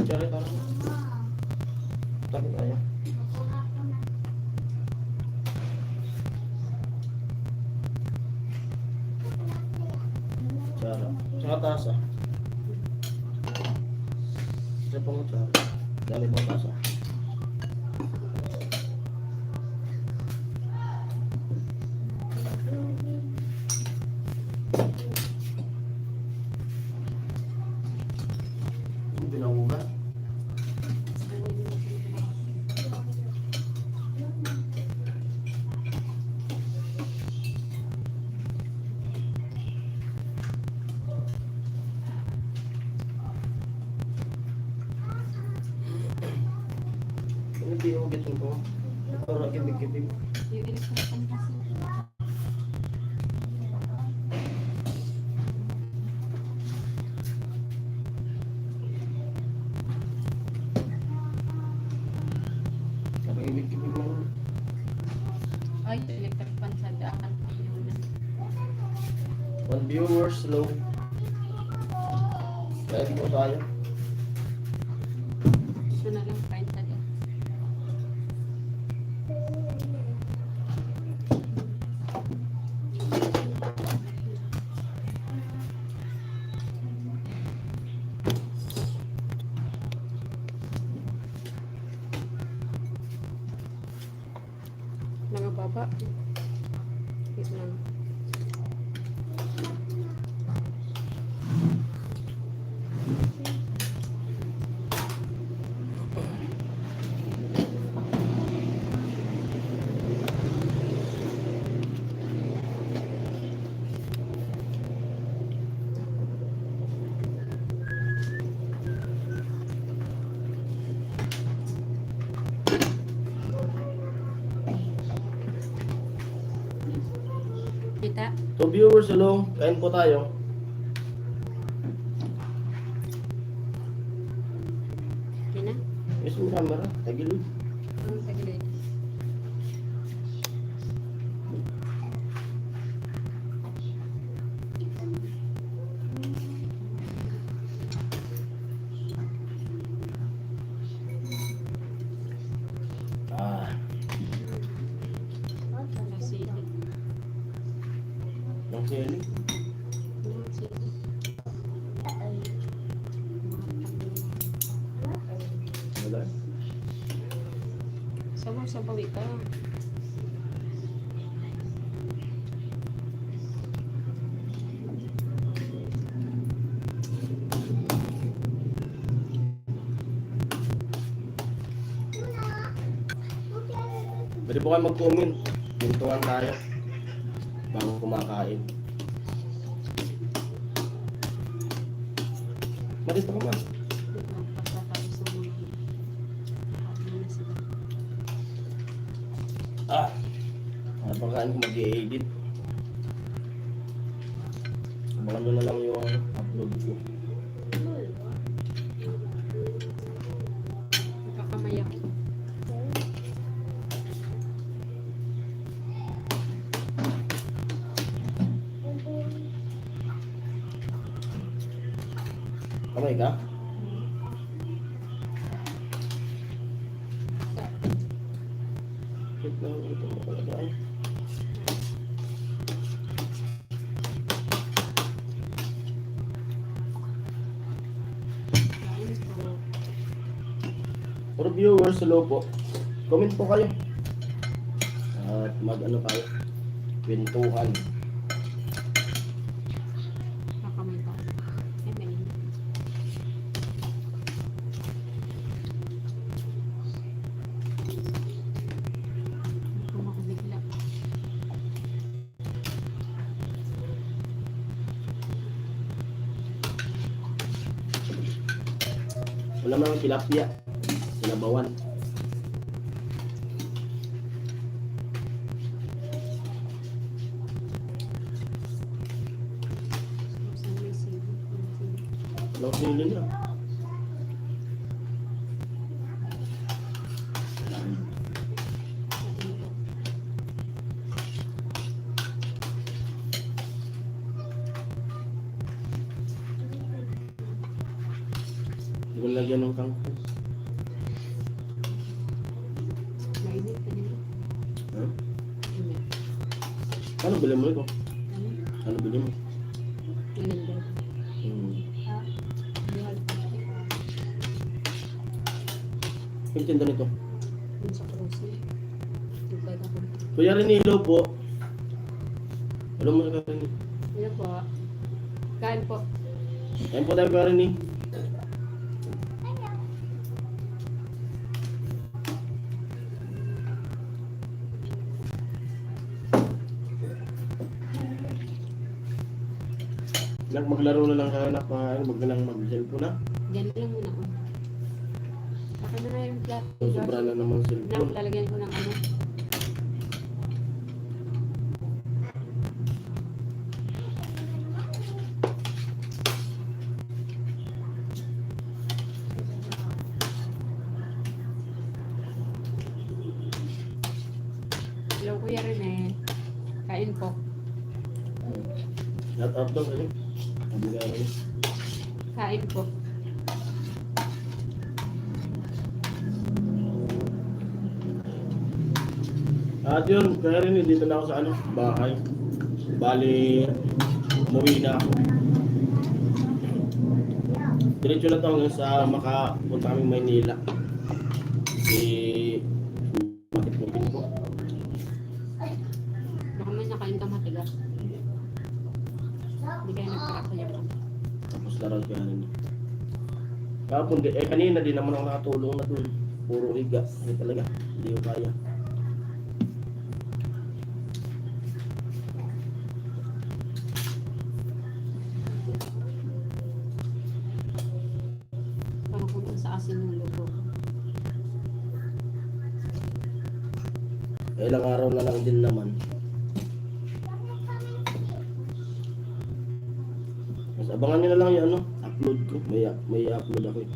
Kutsara parang. Tapi kaya. Kutsara. Saka tasa. Isa pang kutsara. Dali pang tasa. Binahugan. Hindi ako gitong ko. Para kibig-kibig. Para kibig-kibig mo. Ay, electric pan sa daan. 1 viewer slow. Kaya mo tayo. Gusto na lang kain sa daan. Nangababa. Wait lang. Kita? 2 viewers slow. Kain po tayo. Okay na? Yes, mo camera. Tagilid. Ang tagilid. Ah, Sili. ng sili. Sili. Wala. Sabaw-sabaw ito. Pwede po kayo mag-comment. Pintuan tayo. Bago kumakain. Malis na ka man. Pagkatapos ng mga na sila. Ah! Ang pagkain ko mag-i-edit. Abangan nyo na lang yung upload ko. Kakamayak. Kamay ka? Wait lang, ito mo pala tayo. For viewers, hello po. Comment po kayo. At mag-ano tayo. Kwentuhan. Kakamay ka. Eh, may Kung makabigla. Wala mga tilapia. Sinabawan. Saan may sili? Walang sili na. Hindi ko kong lagyan ng kangkong. Mainit ka nila. Ha? Init. Ano bili mo ito? Ano? Ano bili mo? Init. Ha? Bihal pa. Yung tinda nito. Yung sa cruising. Tubay ako. Kuya Renilo po. Alam mo na ka rin. Ano po? Kain po. Ayun po tayo ka rin eh. Maglaro na lang kayo na pa, wag na lang mag-cellphone na. Diyan lang muna ako. Akin na nga yung flat. Sobra na naman Nang cellphone. lalagyan ko ng ano. Hello, Kuya Rene. Kain po. Not up daw kasi. Sabi ka rin. Kain po. At yun, kaya rin dito na ako sa ano, bahay. Bali, umuwi na ako. Diretso na to hanggang sa makapunta kami Maynila. Bakit mo ko? Baka may nakain ka matigas. Hindi kayo nagpakasaya po. Tapos laro kaya rin. Kapon, kanina din naman ako nakatulong na dun. Puro higa. Hindi talaga, hindi ko kaya. Parang kung sa asin yung luto. Ilang araw na lang din naman. Mas abangan nyo na lang yung ano, upload ko. May upload ako eh.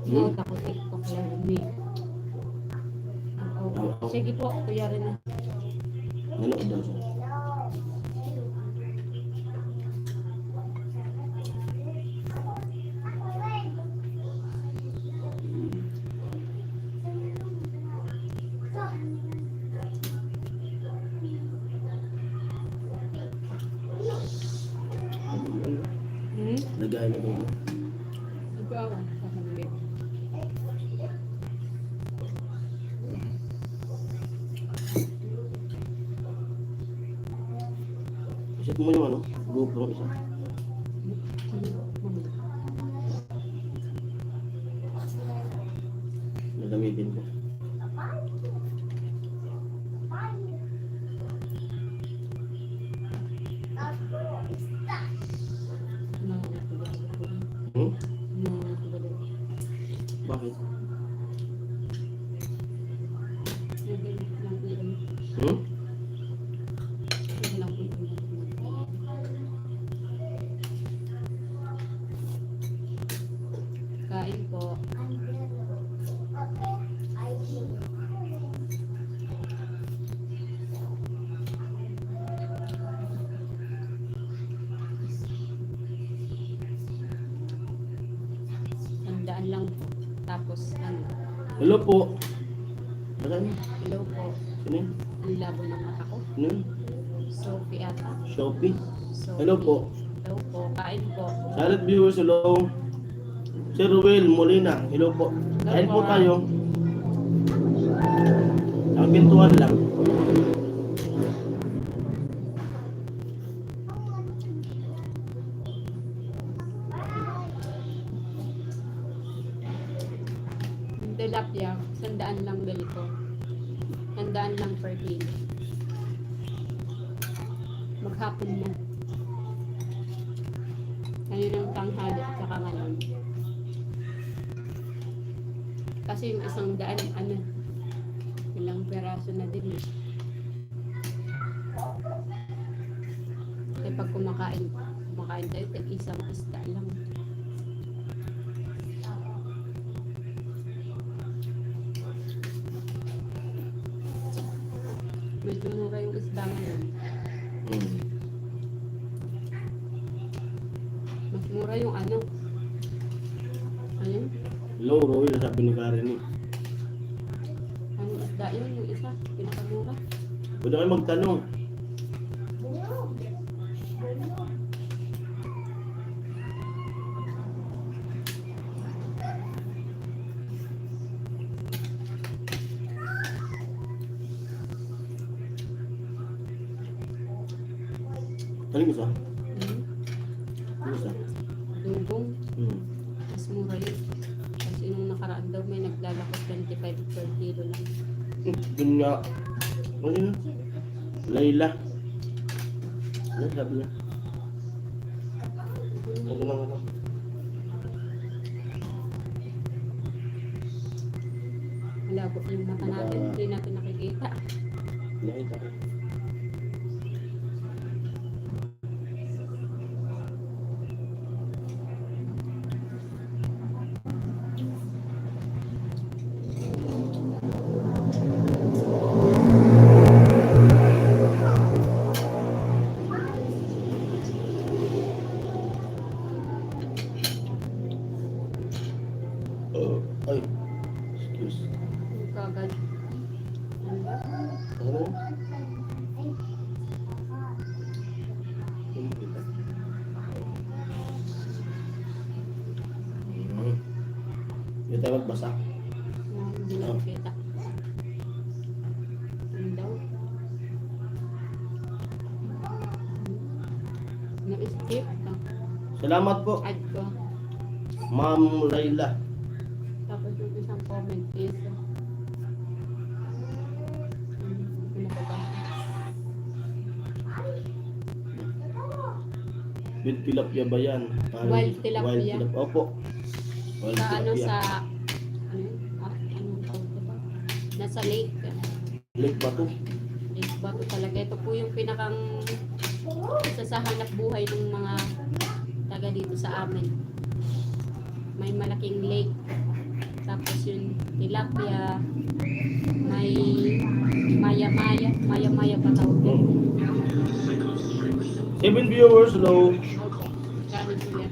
Nood ako TikTok lang ni. Sige po, Kuya Rene. Nanood daw siya. Lagay na ko. Ikaw, sasabihin. Iset mo yung ano, GoPro isa. Nagamitin ko. Hmm? Bakit? Hmm? Kain po. Tandaan lang po. Tapos ano? Hello po. Saan? Hello po. Sino yun? Ang labo ng mata ko. Sino yun? Sophie ata. Shopee. Sophie. Hello po. Hello po. Kain po. Silent viewers, hello. Sir Ruel Molina, hello po. Kain po tayo. Ang pintuan lang. Yung tilapia, 100 lang ganito. 100 lang per kilo. Maghapon na. Ngayon ang tanghali at saka ngayon. Kasi yung 100, ano, ilang peraso na din eh. Kasi pag kumakain tayo, tag-isang isda lang. medyo mura yung isda ngayon. Hmm. Mas mura yung ano. Ayun. Low roll, sabi ni Karen eh. Ano isda yun? Yung isa. Pinakamura. Pwede kayo magtanong. Ano yung isa? Hmm. Ano isa? Dugong. Hmm. Mas mura yun. Kasi nung nakaraan daw may naglalakot 25 per kilo lang. Dun nga. Ano yun? Layla. Ano sabi niya? Ano lang ano? Malabo yung mata natin. Hindi natin nakikita. Nakita ko. Ay. Excuse. Yung kagad. Ano ba? Ano? Hindi kita. Hindi tayo magbasa. Hindi na nakikita. Ano daw? Na-skip. Salamat po, Add ko. Ma'am Layla. Tapos yung isang comment is ano pa ba? With tilapia ba yan? Wild tilapia. Wild tilapia. Opo. Wild Sa ano tilapia. sa ano yun? Anong tawag ko ba? Nasa lake. Lake ba to? Lake Bato talaga. Ito po yung pinakang isa sa hanap buhay ng mga taga dito sa amin. May malaking lake. Tapos yung tilapia. May maya-maya. Maya-maya pa tawag yun. 7 viewers, hello. Kano po yan?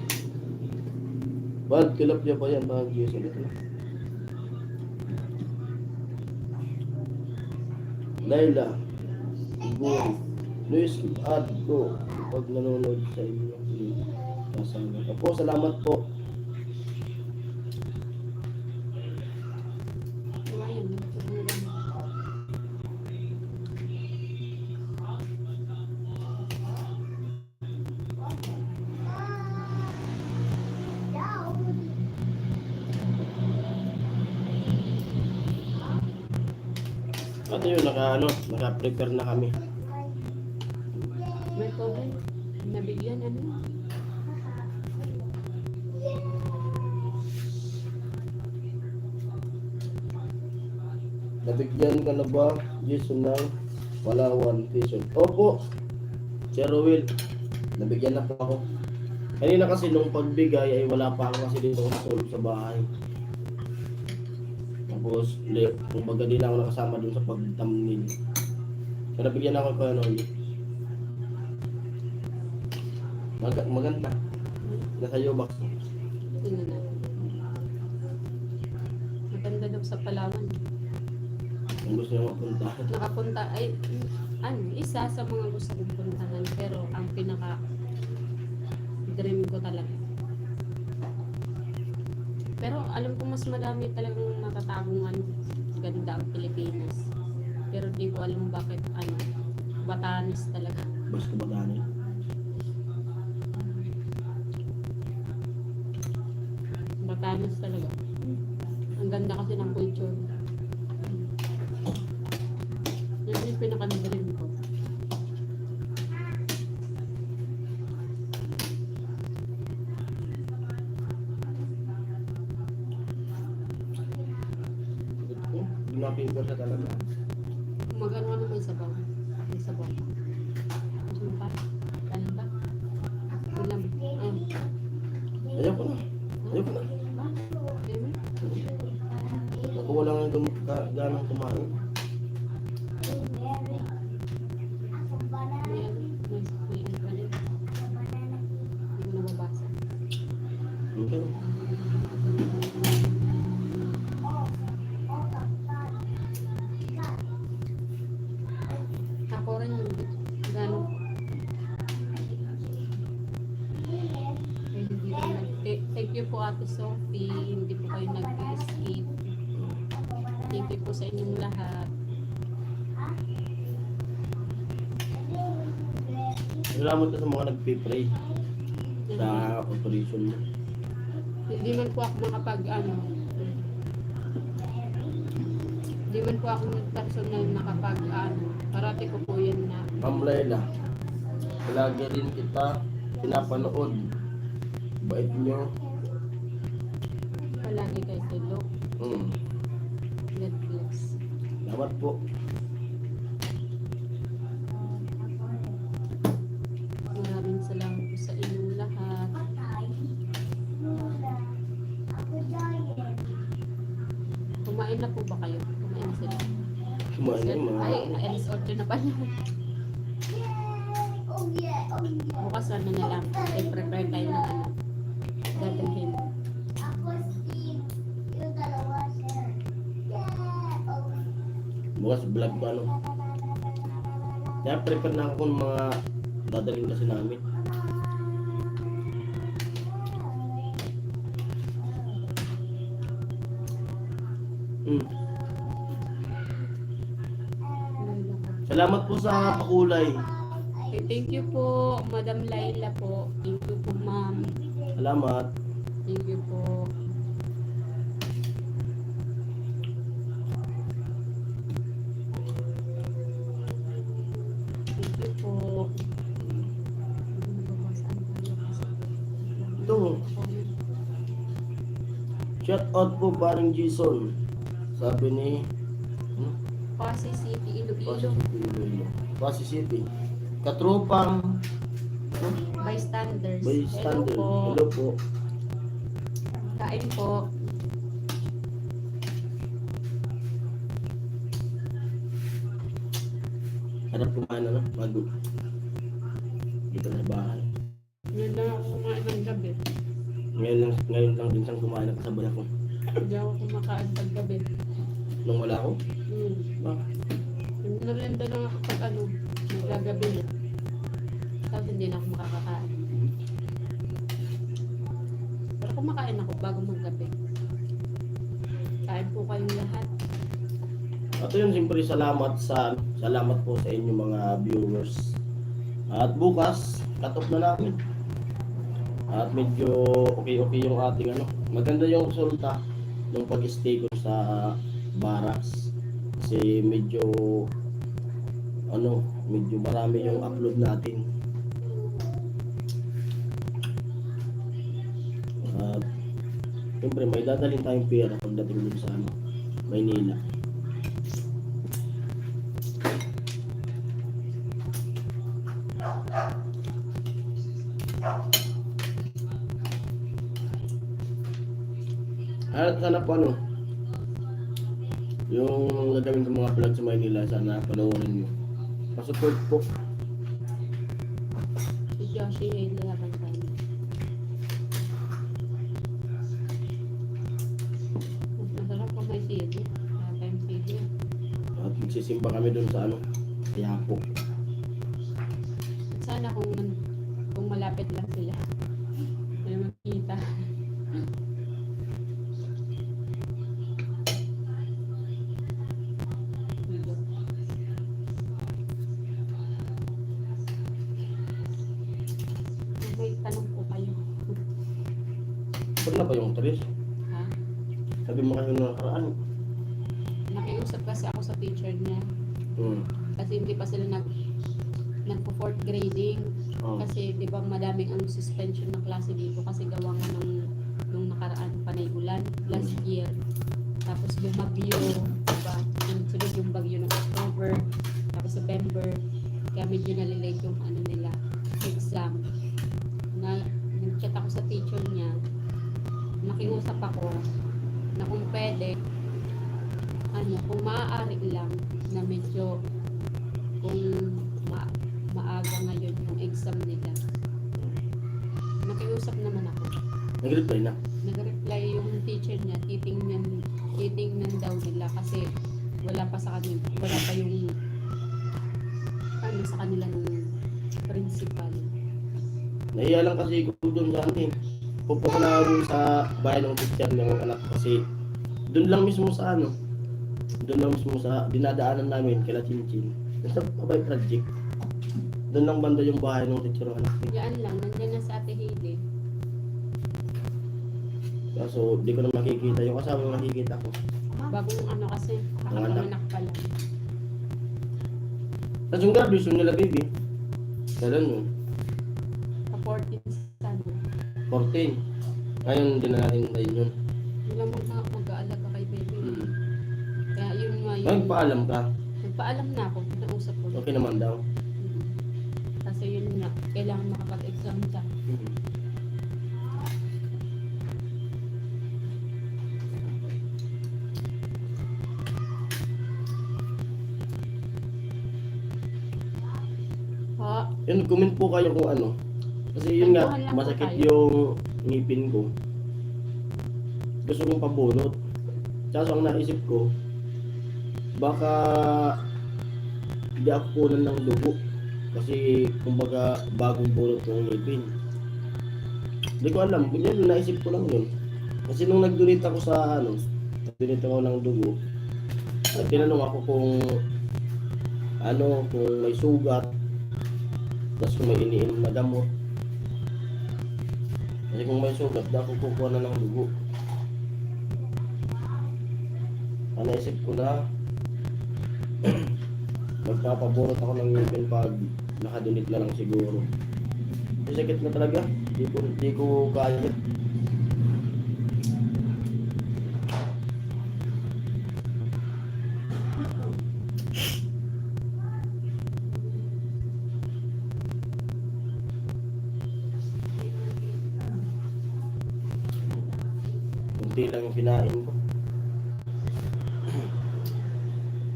Wild tilapia ba yan? Mga GS ulit na. Layla. Igoy. Luis, add ko pag nanonood sa inyo. Kasama. Opo, salamat po. Ayan. At yun, naka-prepare na kami. May comment. Nabigyan ano? Nabigyan ka na ba, Jason, ng Palawan t-shirt? Opo, Sir Will. Nabigyan na po ako. Kanina kasi nung pagbigay ay wala pa ako kasi dito sa bahay. Tapos, kumbaga din ako nakasama dun sa pag-thumbnail. So, nabigyan ako pa ano ulit. Maganda. Nasa iyo box. Tingnan natin. Maganda daw sa Palawan. Kung gusto niyo mapunta. Nakapunta ay ano, isa sa mga gusto kong puntahan pero ang pinaka dream ko talaga. Pero alam ko mas madami talagang matatagong ano, ganda ang Pilipinas. Pero di ko alam bakit ano, Batanes talaga. Basta Batanes. Batanes talaga. Ang ganda kasi ng culture. Yan yung pinaka-dream ko. Gumapin ko siya talaga. Magano ano may sabaw? May sabaw. Ano pa? Ano ba? Ulam. Ayoko na. Ayoko na. Ako wala nga ganang kumain. po Ate Sophie, hindi po kayo nag-escape. Thank you po sa inyong lahat. Salamat ka sa mga nagpipray sa operation mo. Hindi man po ako hindi man po ako personal nakapag parati ko po yan na Ma'am Laila, lagi rin kita pinapanood. Bait nyo. palagi kay Telo. Netflix. Salamat po. Maraming salamat po sa inyong lahat. Kumain na po ba kayo? Kumain sila. Kumain na yung Ay, mga... alas 8 na pala. Bukas na lang. I-prepare tayo ng dadalhin. Bukas vlog pa ano. Kaya prepare na ako ng mga dadalhin kasi namin. Salamat po sa pakulay. Okay, thank you po, Madam Laila po. Thank you po, Ma'am. Salamat. Thank you po. Thank you po. Ito. Shout out po paring Jason. Sabi ni Pasay City, Iloilo. Pasay City. Katropang Bystanders. bystander. Hello po. Hello po. Kain po. Harap kumain na bago. Dito na bahay. Ngayon lang ako kumain ng gabi. Ngayon lang din siyang kumain na kasabay ako. Hindi ako kumakain pag gabi. Nung wala ako. Ah, Yung narianda lang ako pag naggagabi na. Tapos hindi na ako makakakain. Pero kumakain ako bago maggabi. Kain po kayong lahat. At yun, siyempre salamat po sa inyo mga viewers. At bukas, cut off na namin. At medyo okay yung ating maganda yung resulta ng pag-stay ko sa barracks. Kasi medyo marami yung upload natin. At siyempre may dadalhin tayong pera pagdating dun sa Maynila. At sana po yung gagawin sa mga vlog sa Maynila, sana panoorin nyo. Pasupport po. Si Joshi ay laban tayo. Mas masarap kung may CD. Wala tayong CD. At magsisimba kami dun sa Yapo. At sana kung malapit lang sila. Para magkita. May tanong po kayo. Wala ba yung Tris? Ha? Sabi mo kayo nakaraan. Nakiusap kasi ako sa teacher niya. Kasi hindi pa sila nagpo-fourth grading. Oh. Kasi di ba madaming suspension na klase dito kasi gawa nga nung nakaraan panay ulan last year. Tapos bumagyo, diba? Sunod yung bagyo ng October, tapos November. Kaya medyo nalilate yung nila, exam. Nag-chat ako sa teacher niya. Nakiusap ako na kung pwede, kung maaari lang na medyo kung maaga ngayon yung exam nila. Nakiusap naman ako. Nag-reply na. Nag-reply yung teacher niya, titingnan daw nila kasi wala pa yung sa kanila ng principal. Nahiya lang kasi ko doon sa atin. pupunta na rin sa bahay ng teacher ng anak kasi doon lang mismo sa ano, doon lang mismo sa dinadaanan namin kila Chinchin. Sa Babay Project. Doon lang banda yung bahay ng teacher ng anak. Yan lang, nandiyan na sa Ate Hailey. Kaso di ko na makikita yung kasama yung nakikita ko. Bagong ano kasi, nakapanganak pa lang. Tapos yung graduation nila baby. Kailan yun? Sa 14 sana. 14. Ngayon hindi na natin hintayin yun. Wala mag-aalaga kay baby. Hmm. Kaya yun nga Ay, yun. nagpaalam ka. Nagpaalam na ako, nausap ko. Okay naman daw. Kasi yun nga, kailangan makapag-exam siya. Hmm. Ha? Yun, comment po kayo kung ano. Kasi yun nga, Kwentuhan lang po masakit tayo. yung ngipin ko. Gusto kong pabunot. Kaso ang naisip ko, baka hindi ako kunan ng dugo. Kasi kumbaga bagong bunot ng ngipin. Hindi ko alam, yun, naisip ko lang yun. Kasi nung nag-donate ako sa ano, nag-donate ako ng dugo, at tinanong ako kung ano, kung may sugat, tapos kung may iniinom na gamot. Kasi kung may sugat, ako kukuha na ng dugo. Naisip ko na magpapabunot ako ng ngipin pag nakadunit na lang siguro. May sakit na talaga. Di ko kaya. Kunti lang yung kinain ko.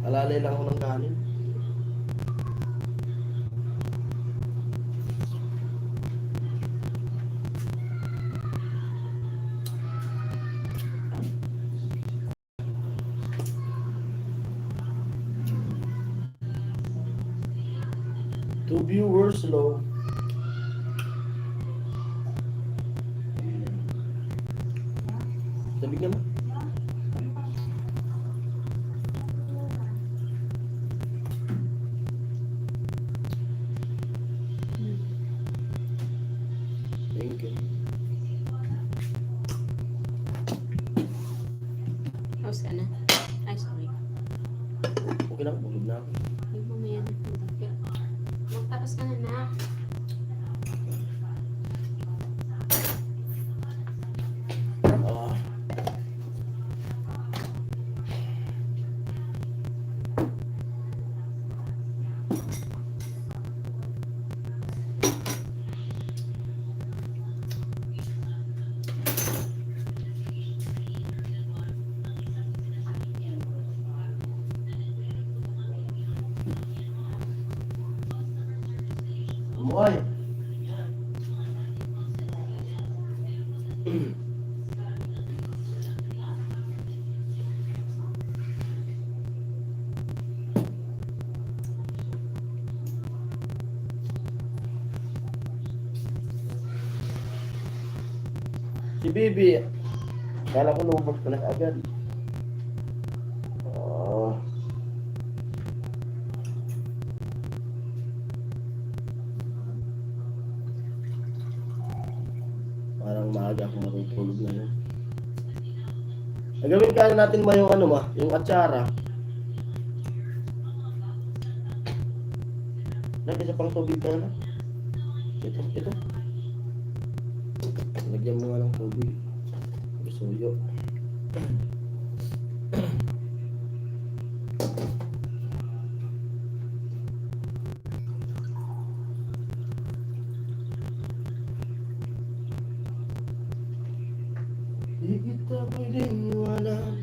Alalay lang ako ng kanin. Two viewers low. Sabi naman. Thank you. How's ka na? Ay, sorry. Okay lang, bulog na ako. Ay, mamaya na. Magtapos ka na na. Ah. Moy. Si Bibi, kala ko lumabas ka na agad. Ah. Parang maaga akong matutulog na yun. Nagawin kaya natin ba yung ano ma? Yung atsara. Isa pang tubig ka na. Ito. Lagyan mo nga ng tubig. Suyo. Di kita pwedeng iwanan.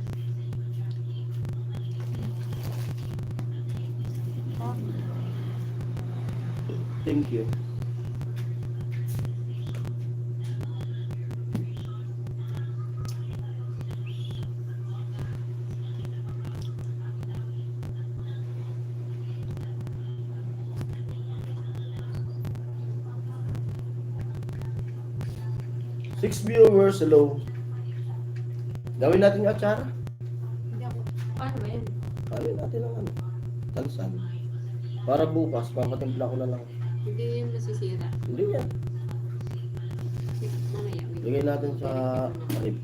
Thank you. 6 viewers, hello. Gawin natin yung atsara. Hindi ako. Paano ba yan? Gawin natin ang ano, tansan. Para bukas, papatimpla ko na lang. Hindi yan masisira. Hindi yan. Mamaya. wait. Lagay natin sa rip.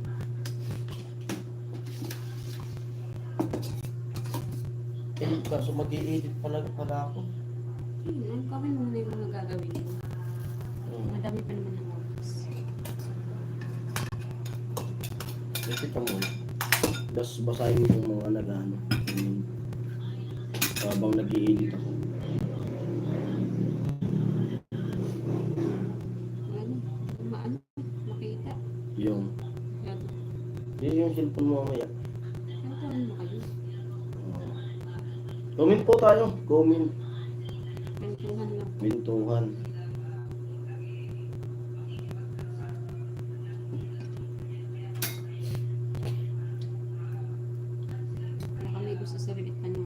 Kaso mag-i-edit pala ako. Ang gawin mo na yung mga gagawin ko. Madami pa naman ng oras. Edit ka muna. Tapos basahin mo yung mga nag-ano. Habang nag-i-edit ako. Maano? Makita? Yung, Yan. yun yung cellphone mo mamaya. Ano mo kayo? Comment po tayo. Comment. Kwentuhan lang. Bintuhan. Baka may gusto sa rilit pa niyo.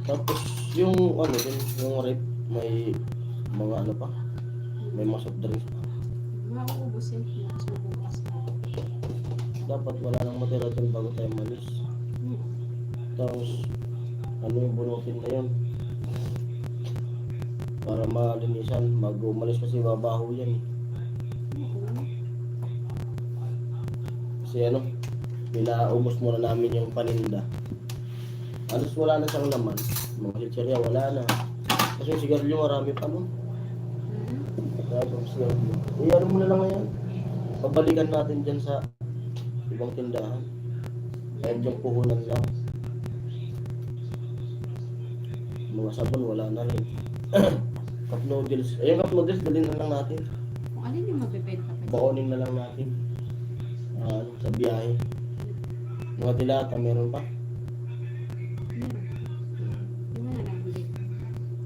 Tapos yung ano din, yung rep, may mga ano pa. May mga soft drinks pa. Mauubos yan. Bukas mo bukas. Dapat wala nang matira dun bago tayo malis. Tapos ano yung bunutin na yun? Para malinisan, mag-umalis kasi babaho yan eh. Kasi ano, pinaubos muna namin yung paninda. Alos wala na siyang laman. Mga chicherya wala na. Kasi yung sigarilyo marami pa no. Tapos sigarilyo. Ano mo na lang ngayon. Pabalikan natin dyan sa ibang tindahan. Kahit yung puhunan lang. Mga sabon wala na rin. Cup noodles. Ayun cup noodles dalhin na lang natin. Kung alin yung mabibenta pa dyan. Baonin na lang natin. Sa biyahe. Mga dilata meron pa. Meron. Yung na lang hindi.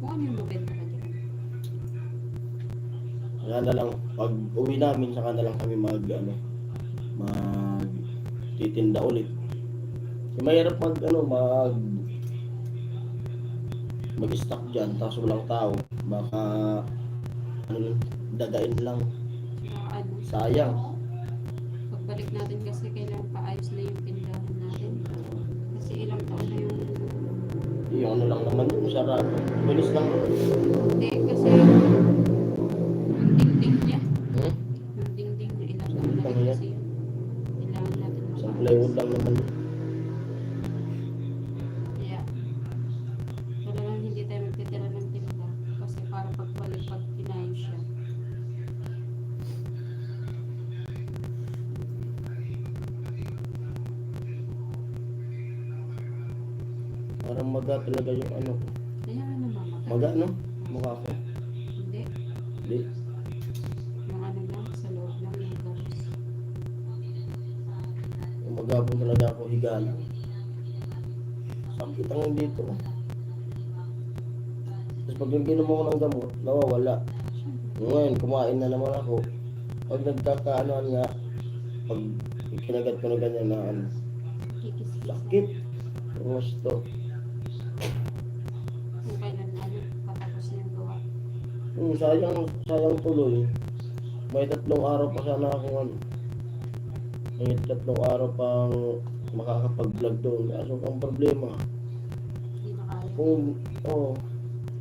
Kung ano yung mabibenta pa dyan. Kaya na lang, pag uwi namin, saka na lang kami titinda ulit. Kasi mahirap mag-stock dyan, tapos walang tao. Baka, dadain lang. Ano. Sayang. Pagbalik natin kasi kailangan paayos na yung tindahan natin. Kasi ilang taon na yung... Yung ano lang naman yun, sarap. Bilis lang. Hindi, kasi yung dingding niya. Hmm? Yung dingding na ilang taon na Ano rin yan? kasi yun. Kailangan natin Sa mapaayos. plywood lang naman. Kaya, talagang hindi tayo magtitira ng tinda. Kasi para pagbalik, pag pinayos siya. Parang maga talaga yung ano. Kaya na mamaga. Maga, no? Mukha ko. Hindi. Hindi. Yung ano lang, sa loob lang yung gamos. Yung magapon talaga ako higa lang. Sakit ang dito. Tapos pag yung ginom ako ng gamot, nawawala. Ngayon, kumain na naman ako. Pag nagkakaanoan nga, pag kinagat ko na ganyan na ano, Kikis-kis. sakit. Ang gusto. Kung kailan ano, katapos niyang gawa. Sayang tuloy. May 3 araw pa sana akong ano. May 3 araw pang makakapag-vlog doon. Kaso ang problema, Hindi na kaya. kung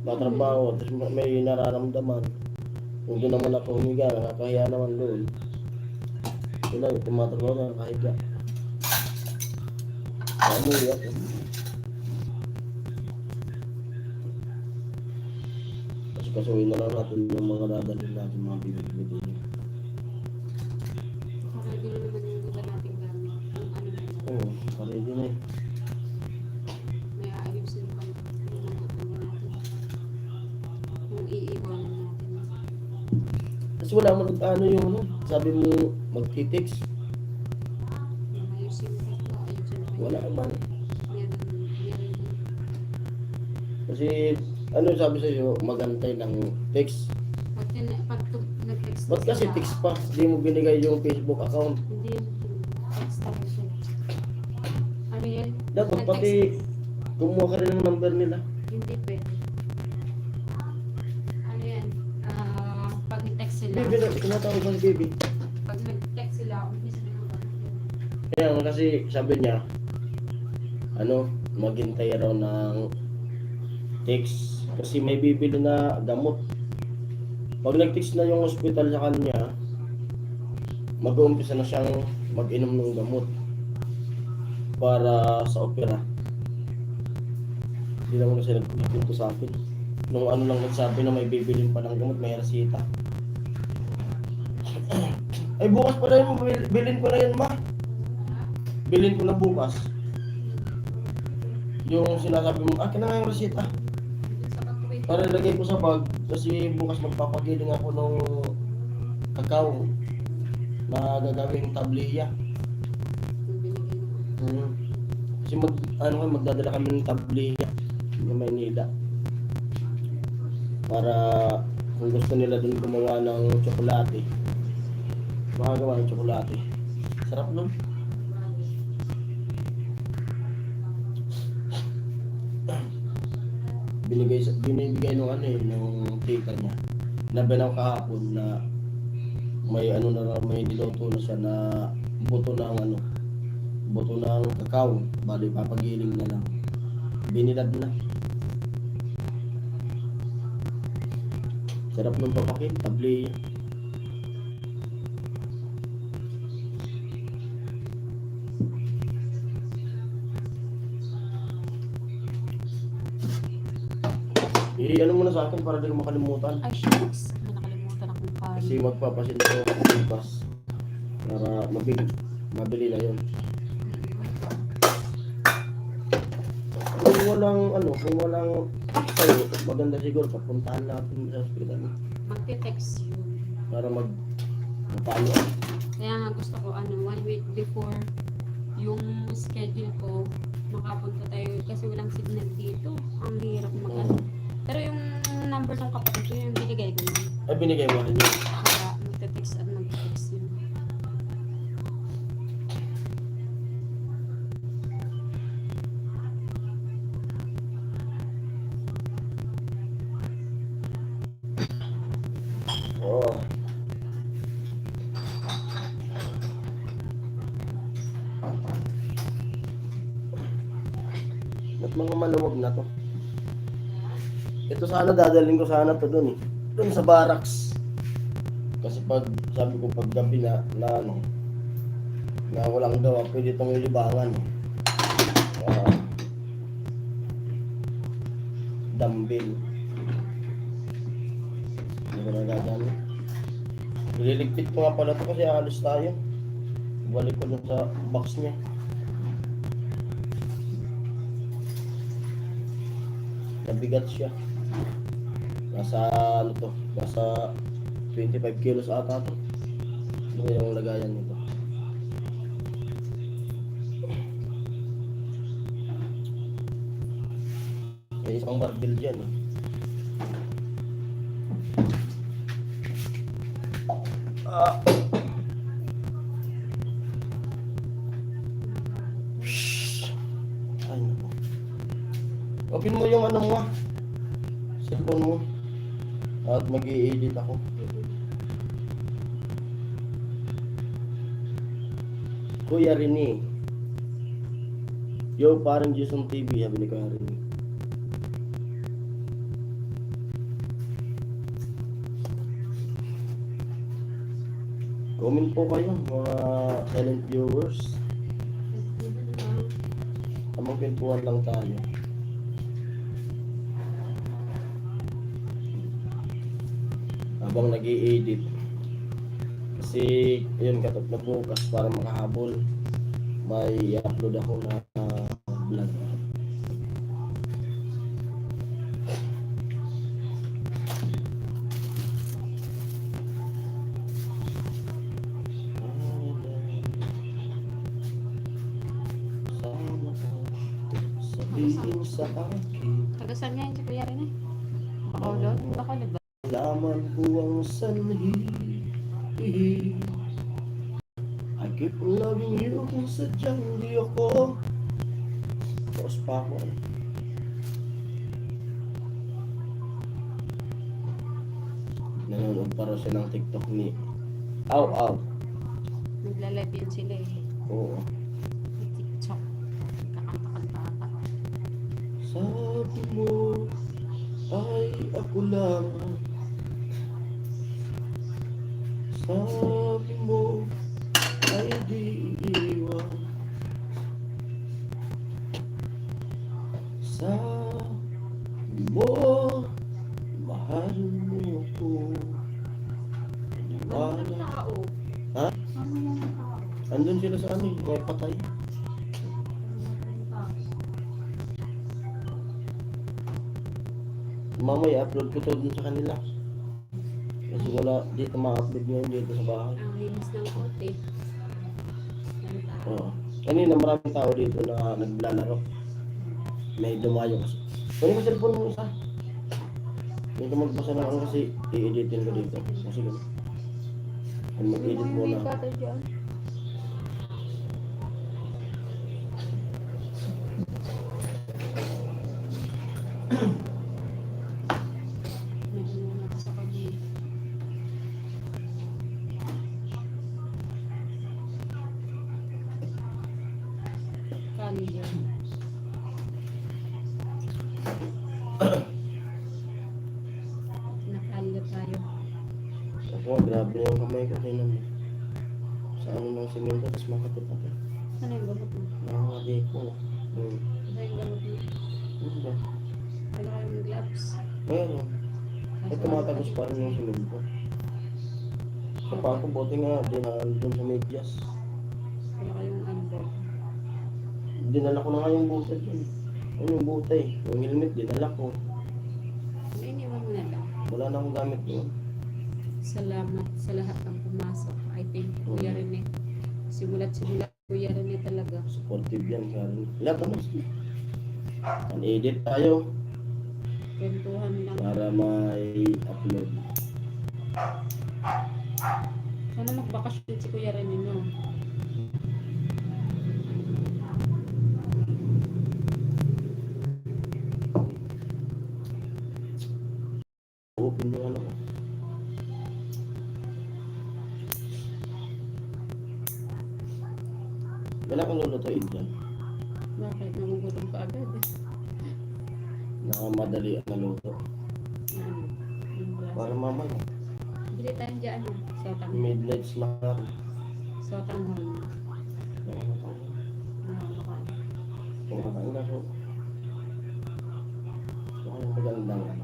tatrabaho, tapos may nararamdaman. Kung doon naman ako humiga, nakakahiya naman doon. Yun lang, tumatrabaho na nakahiga. Kamuhi ako. Kasi kasuhin na lang natin yung mga dadalhin natin, mga bibig-bibig. Para di naman yung iba nating gamit. Kung ano na lang. Oo, ready na eh. May aayusin pa yung mga ano natin. Kung iiwanan natin. Kasi wala mo ano yung ano, sabi mo magtitext. Yung ayusin pa ito, ayusin pa yun. Wala naman. Meron. Kasi ano sabi sa iyo, magantay ng text. Pag nag Text Ba't kasi sila. text pa? Hindi mo binigay yung Facebook account. Hindi, text talaga siya. Ano yan? Dapat Nag-text- pati kumuha ka rin ng number nila. Hindi pwede. Ano yan? Pag nag-text sila, Baby, tinatawag ba si baby? pag nag-text sila, umpisa na yung Kaya nga kasi sabi niya, maghintay raw ng text. Kasi may bibili na gamot. Pag nag-text na yung hospital sa kanya, mag-uumpisa na siyang mag-inom ng gamot para sa opera. Hindi naman kasi nagpipinto sa akin. Nung lang nagsabi na may bibilin pa ng gamot, may resita. Ay bukas pa na yun, bilin ko na yan ma. Bilin ko na bukas. Yung sinasabi mo, akin na nga yung resita. sa pag-wait. Para ilagay ko sa bag, kasi bukas magpapagiling ako ng kakao na gagawing tabliya. Kasi magdadala kami ng tabliya na Maynila. Para kung gusto nila dun gumawa ng tsokolate, makagawa ng tsokolate. Sarap nun. Binibigay nung nung tita niya. Nabi ng kahapon na may may niluto na siya na buto ng kakao. Bali papagiling na lang. Binilad na. Sarap nung papakin, tabli. Ano mo na sa akin para di ko makalimutan. Ay, shucks. May nakalimutan akong card. Kasi magpapasin ko bukas para mabili na yun. Kung walang sa'yo, maganda siguro papuntahan natin sa hospital Magte-text yun. para magpalo. Kaya nga gusto ko 1 week before yung schedule ko makapunta tayo kasi walang signal dito. Ang hirap Pero yung number ng kapatid ko yung binigay ko yun. Ay, binigay mo rin yun. Kaya magte-text at mag-text yun. Oo. Ba't mga maluwag na to? Ito sana dadalhin ko sana to dun Dun sa barracks. Kasi sabi ko pag gabi na walang gawa, pwede itong ilibangan. Dumbbell. Hindi ko na gagamit. Ililigpit ko nga pala to kasi alis tayo. Balik ko dun sa box niya. Nabigat siya. Nasa 25 kilos ata to. Ano yung lagayan nito? May isang barbell dyan Ay, naku. Open mo yung cellphone mo. At mag-i-edit ako. Kuya Rini. Yo, parang Jason TV, sabi ni Kuya Rini. Comment po kayo, mga silent viewers. Tamang pintuan lang tayo. Habang nag-i-edit. Kasi, yun, katap na bukas para makahabol. May i-upload ako na vlog. Sabihin sa akin, Taga saan nga yun si Kuya Rene? Bacolod? Bacolod ba? laman ko ang sanhi. I keep loving you kung sadyang di ako. Tapos pa ako. Nanonood pa raw siya ng TikTok ni Aw Aw. Nagla-live yun sila eh. Oo. Sa TikTok. Kakanta-kanta. Sabi mo ay ako lang. Sabi mo ay di iwan. Sabi mo mahal mo ako. Wala. Tao. Ha? Andun sila sa ano, may patay. Mamaya upload ko to dun sa kanila. Kasi wala dito ma-upload ngayon dito sa bahay. Ang linis ng kote. Oo. Kanina maraming tao dito na naglalaro. May dumayo kasi. Kunin ko cellphone mo isa. Hindi ko magbasa ng ano kasi i-editin ko dito. Kasi gano'n. Mag-edit mo na. Calendar. Nakalya tayo. Ako, grabe na yung kamay ko. Tingnan mo. Sa ano ng simento, tapos makatip ako. Ano yung gamot mo? Nakakadi ko. Ano yung gamot mo? Ano ba? Wala kayong gloves. Meron. Ay, tumatagos pa rin yung simento. Sa pa ako, buti nga, dinaan dun sa medyas. Wala kayong ano. Dinala ko na nga yung buta dun. Ano yung buta eh. Yung helmet, dinala ko. Iniwan mo na lang. Wala na akong gamit doon. Salamat sa lahat ng pumasok. I think Kuya Rene. Simulat Kuya Rene talaga. Supportive yan. Karen. Lahat naman. An-edit tayo Kwentuhan lang. para may upload. Sana magbakasyon si Kuya Rene, no? Open yung ano ko. Wala kang lulutuin dyan. Bakit? Nagugutom ka agad eh. Nakamadali ang naluto. Ano? Yung klase. Para mamaya. Bili tayo dyan. Sotang. Midnight snack. Sotang hall. Kumakain na ko. Ay, magandang ano.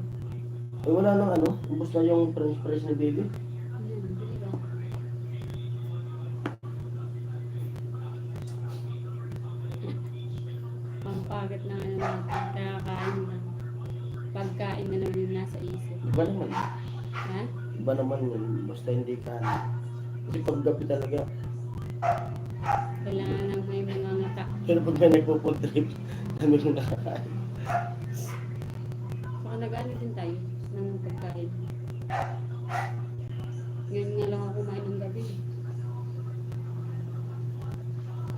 Ay, wala nang ano. Ubus na yung french fries ni baby. Bili ka. Pampagat na ano natin. Kakain na. Pagkain na naman yung nasa isip. Iba naman. Ha? Iba naman yun. Basta hindi ka. Kasi pag gabi talaga. Kailangan lang may mga ngata. Pero pag may nagpo-food trip, kami yung nakakain. Baka nag-ano din tayo ng pagkain. Ngayon nga lang ako kumain ng gabi.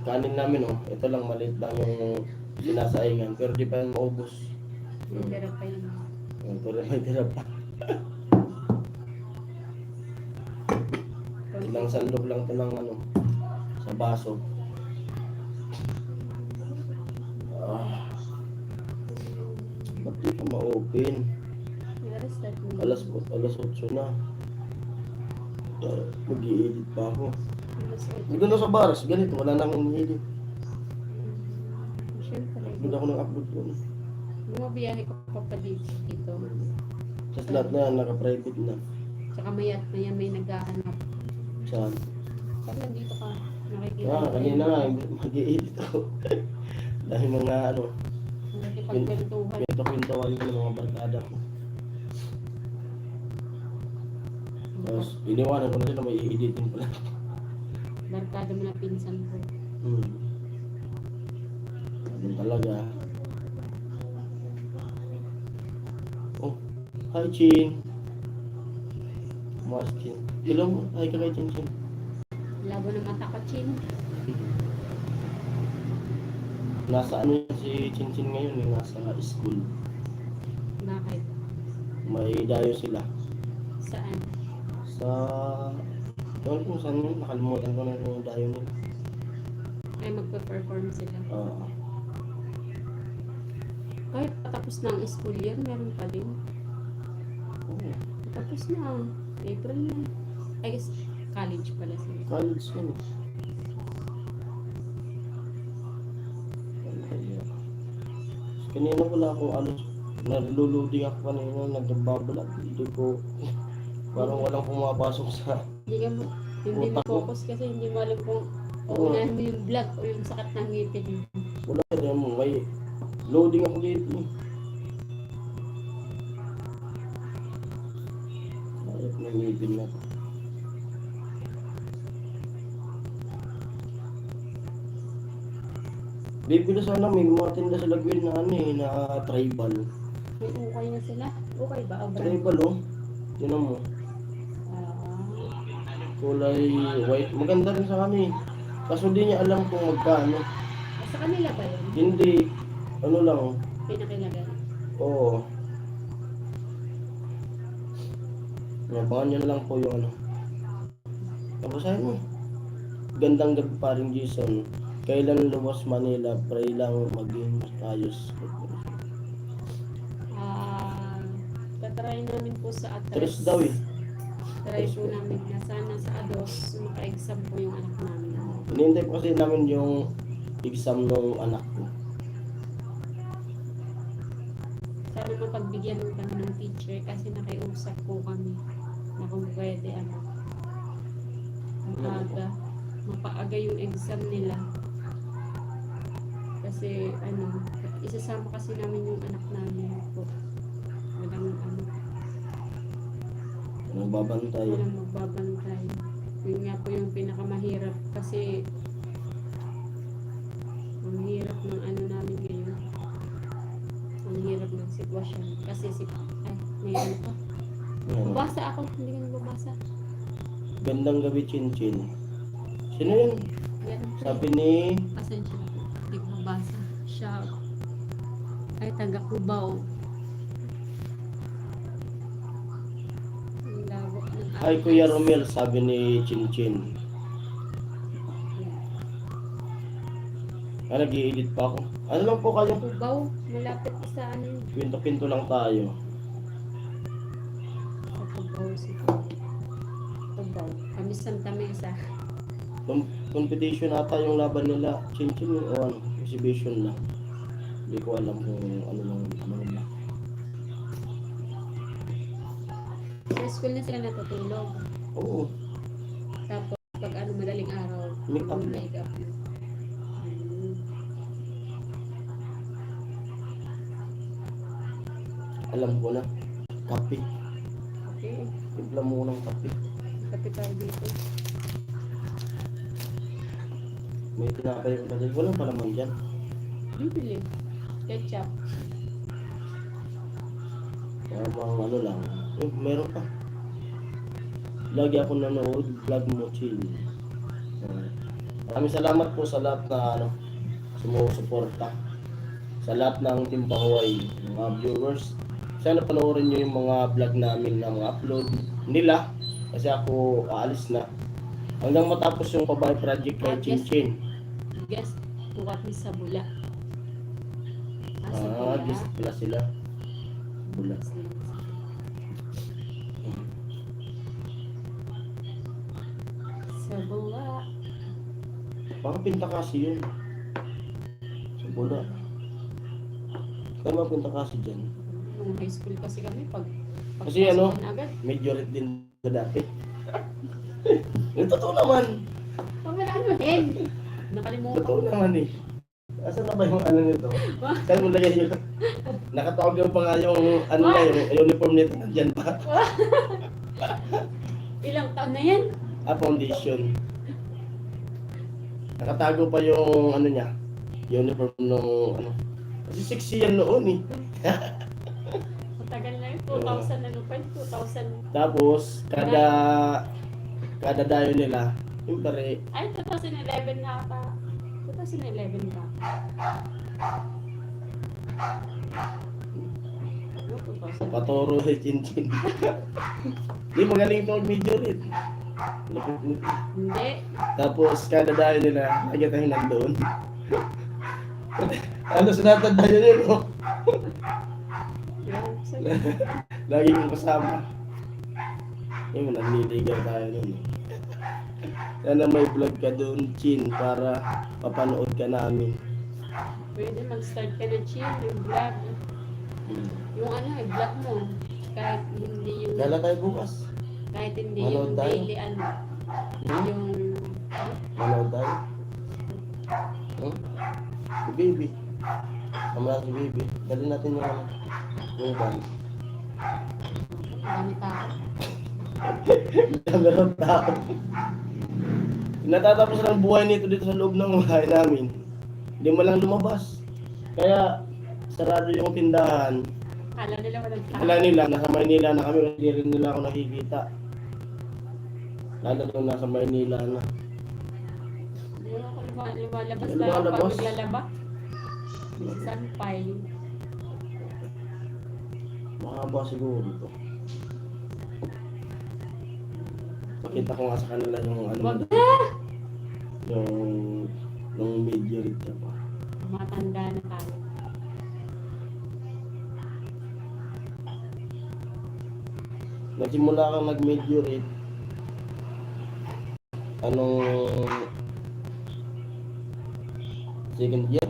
Kanin namin oh. Ito lang maliit lang yung sinasaingan. Pero di pa yan maubos. May tira pa yun. Pero may tira pa. Ilang sandok lang ito ng ano. Sa baso. Ah. Ba't di pa ma-open? I-restart mo. Alas 8 na. Mag-i-edit pa ako. Dito na sa bars, ganito, wala nang i-edit. Siyempre. Doon ako nang-upload yun. Bumabiyahe ko pa dito. Tapos lahat na yan, naka-private na. Tsaka maya may naghahanap. Saan? Pag nandito ka, nakikita Ah, mo kanina nga, yun. mag-i-edit ako. Dahil mga ano, Nakikipagkwentuhan. kwento-kwentuhan ko ng mga barkada ko. Tapos, iniwanan ko na sila, may i-editin pala. Barkada mo na pinsan ko. Ganun talaga. Oh, hi Chin. Mas Chin. Hello, ay ka kay Chinchin. Labo ng mata ko, Chin. Nasa ano yan si Chinchin ngayon, eh, nasa school. Bakit? May dayo sila. Saan? Sa... Ewan kung saan yun, nakalimutan ko na yung dayo nila. Ay, magpe-perform sila. Oo. Kahit patapos na ang school yan, meron pa din. Oo. Tapos na. April na. I guess, college pala sila. College yun. Kanina wala akong ano, naluluding ako kanina, nagbabalat. Hindi ko, parang walang pumapasok sa... Hindi ka mo, hindi mo Utak mo. focus kasi hindi mo alam kung Oo. uunahin mo yung vlog o yung sakit ng ngipin mo. Wala rin mo, may loading ako dito. Ayop na ngipin na. Bibili sana may mga tinda sa Lagwin na ano eh, na tribal. May ukay na sila. Ukay ba? O brand? Tribal oh. Tinan mo. Ah, Kulay white. Maganda rin sa kanya eh. Kaso di niya alam kung magkano. sa kanila ba yun? Hindi. Ano lang. Pinakilagay. Oo. Nabangan niya lang po yung ano. Tapos ayun mo. Gandang gabi pa rin Jason. Kailan luwas Manila, pray lang maging ayos. Tatry namin po sa Tres address. daw eh. Try po namin na sana sa ADOS maka-exam po yung anak namin. Hinihintay po kasi namin yung exam ng anak ko. Sana mapagbigyan mo kami ng teacher kasi nakiusap po kami na kung pwede mapaaga yung exam nila. Kasi isasama kasi namin yung anak namin po. Walang Nagbabantay. walang magbabantay. Yun nga po yung pinakamahirap kasi ang hirap ng namin ngayon. Ang hirap ng sitwasyon. Kasi may ano pa. Ayan. Babasa ako, hindi ka nagbabasa. Gandang gabi, Chinchin. Sino yun? Yan. Sabi ni... Asan siya? Hindi ko mabasa. Siya. Ay, taga Cubao. Ang lawak ng Hi, Kuya Romel, sabi ni Chinchin. Nag-i-edit pa ako. Ano lang po kayo? Cubao. Malapit sa Pinto-pinto lang tayo. Sa Cubao City. Cubao. Kami Santa Mesa. Competition ata yung laban nila. Chinchin o ano? Exhibition lang. Hindi ko alam kung ano lang. Sa school na sila natutulog. Oo. Tapos pag madaling araw, Make up na. make up. Alam ko na. Kape. Okay. Timpla mo ng kape. Kapit tayo dito. May tinapay ko kasi. Walang palaman dyan. Bibili. Ketchup. Parang ano lang. Meron pa. Lagi ako nanood. Vlog mo chill. Maraming salamat po sa lahat na sumusuporta. Sa lahat ng Team Pahuay, mga viewers. Sana panoorin nyo yung mga vlog namin na mga upload nila. Kasi ako aalis na. Hanggang matapos yung Pabahay Project kay Chinchin. Guess, bukat ni sa Bula. Sa Bula. Guest pala sila. Bula. Sa Bula. Baka pinta kasi yun. Sa Bula. Kaya mga pinta kasi dyan. Nung high school kasi kami, Kasi ano, pagpasukan agad. medyo rin din sa dati. Yung totoo naman. Pag wala rin. Nakalimutan. Totoo naman eh. Asan na ba yung ano nito? Saan mo lagay yun? Nakatawag yung pa nga yung ano na yung uniform nito. Nandyan pa. Ilang taon na yan? Foundation. Nakatago pa yung ano niya. Uniform nung ano. Kasi sexy yan noon eh. Matagal na yun. 2000 ano pa yun? 2000. Tapos, kada kada dayo nila, yung pare, Ay, 2011 na ata. 2011 ba? Ano, 2011? paturo si Chinchin. Di magaling ito mag-video rin. Hindi. Tapos kada dayo nila, lagi tayo nandoon. Ano sinatanda yun yun, no? Yan, sige. Lagi kong kasama. Yung nanliligaw tayo nun. Sana may vlog ka doon, Chin, para mapanood ka namin. Pwede mag-start ka na chill, yung vlog. Yung ano, vlog mo. Kahit hindi yung... Gala tayo bukas. Kahit hindi Manood yung tayo. daily ano. Yung... Manood tayo. Si Baby. Kamala si Baby. Dali natin yung van. Dami tao. Meron tao. Natatapos ng buhay nito dito sa loob ng bahay namin. Hindi mo lang lumabas. Kaya sarado yung tindahan. Kala nila walang tao. Kala nila, nasa Maynila na kami, hindi rin nila ako nakikita. Lalo nung nasa Maynila na. Hindi ako lumalabas Ano lang ba pag labas? naglalaba. Sampay. Mahaba siguro ito. Pakita ko nga sa kanila yung ano. Wag na! Yung video rin siya pa. Matanda na tayo. Nagsimula kang nag-video rin. Anong second year?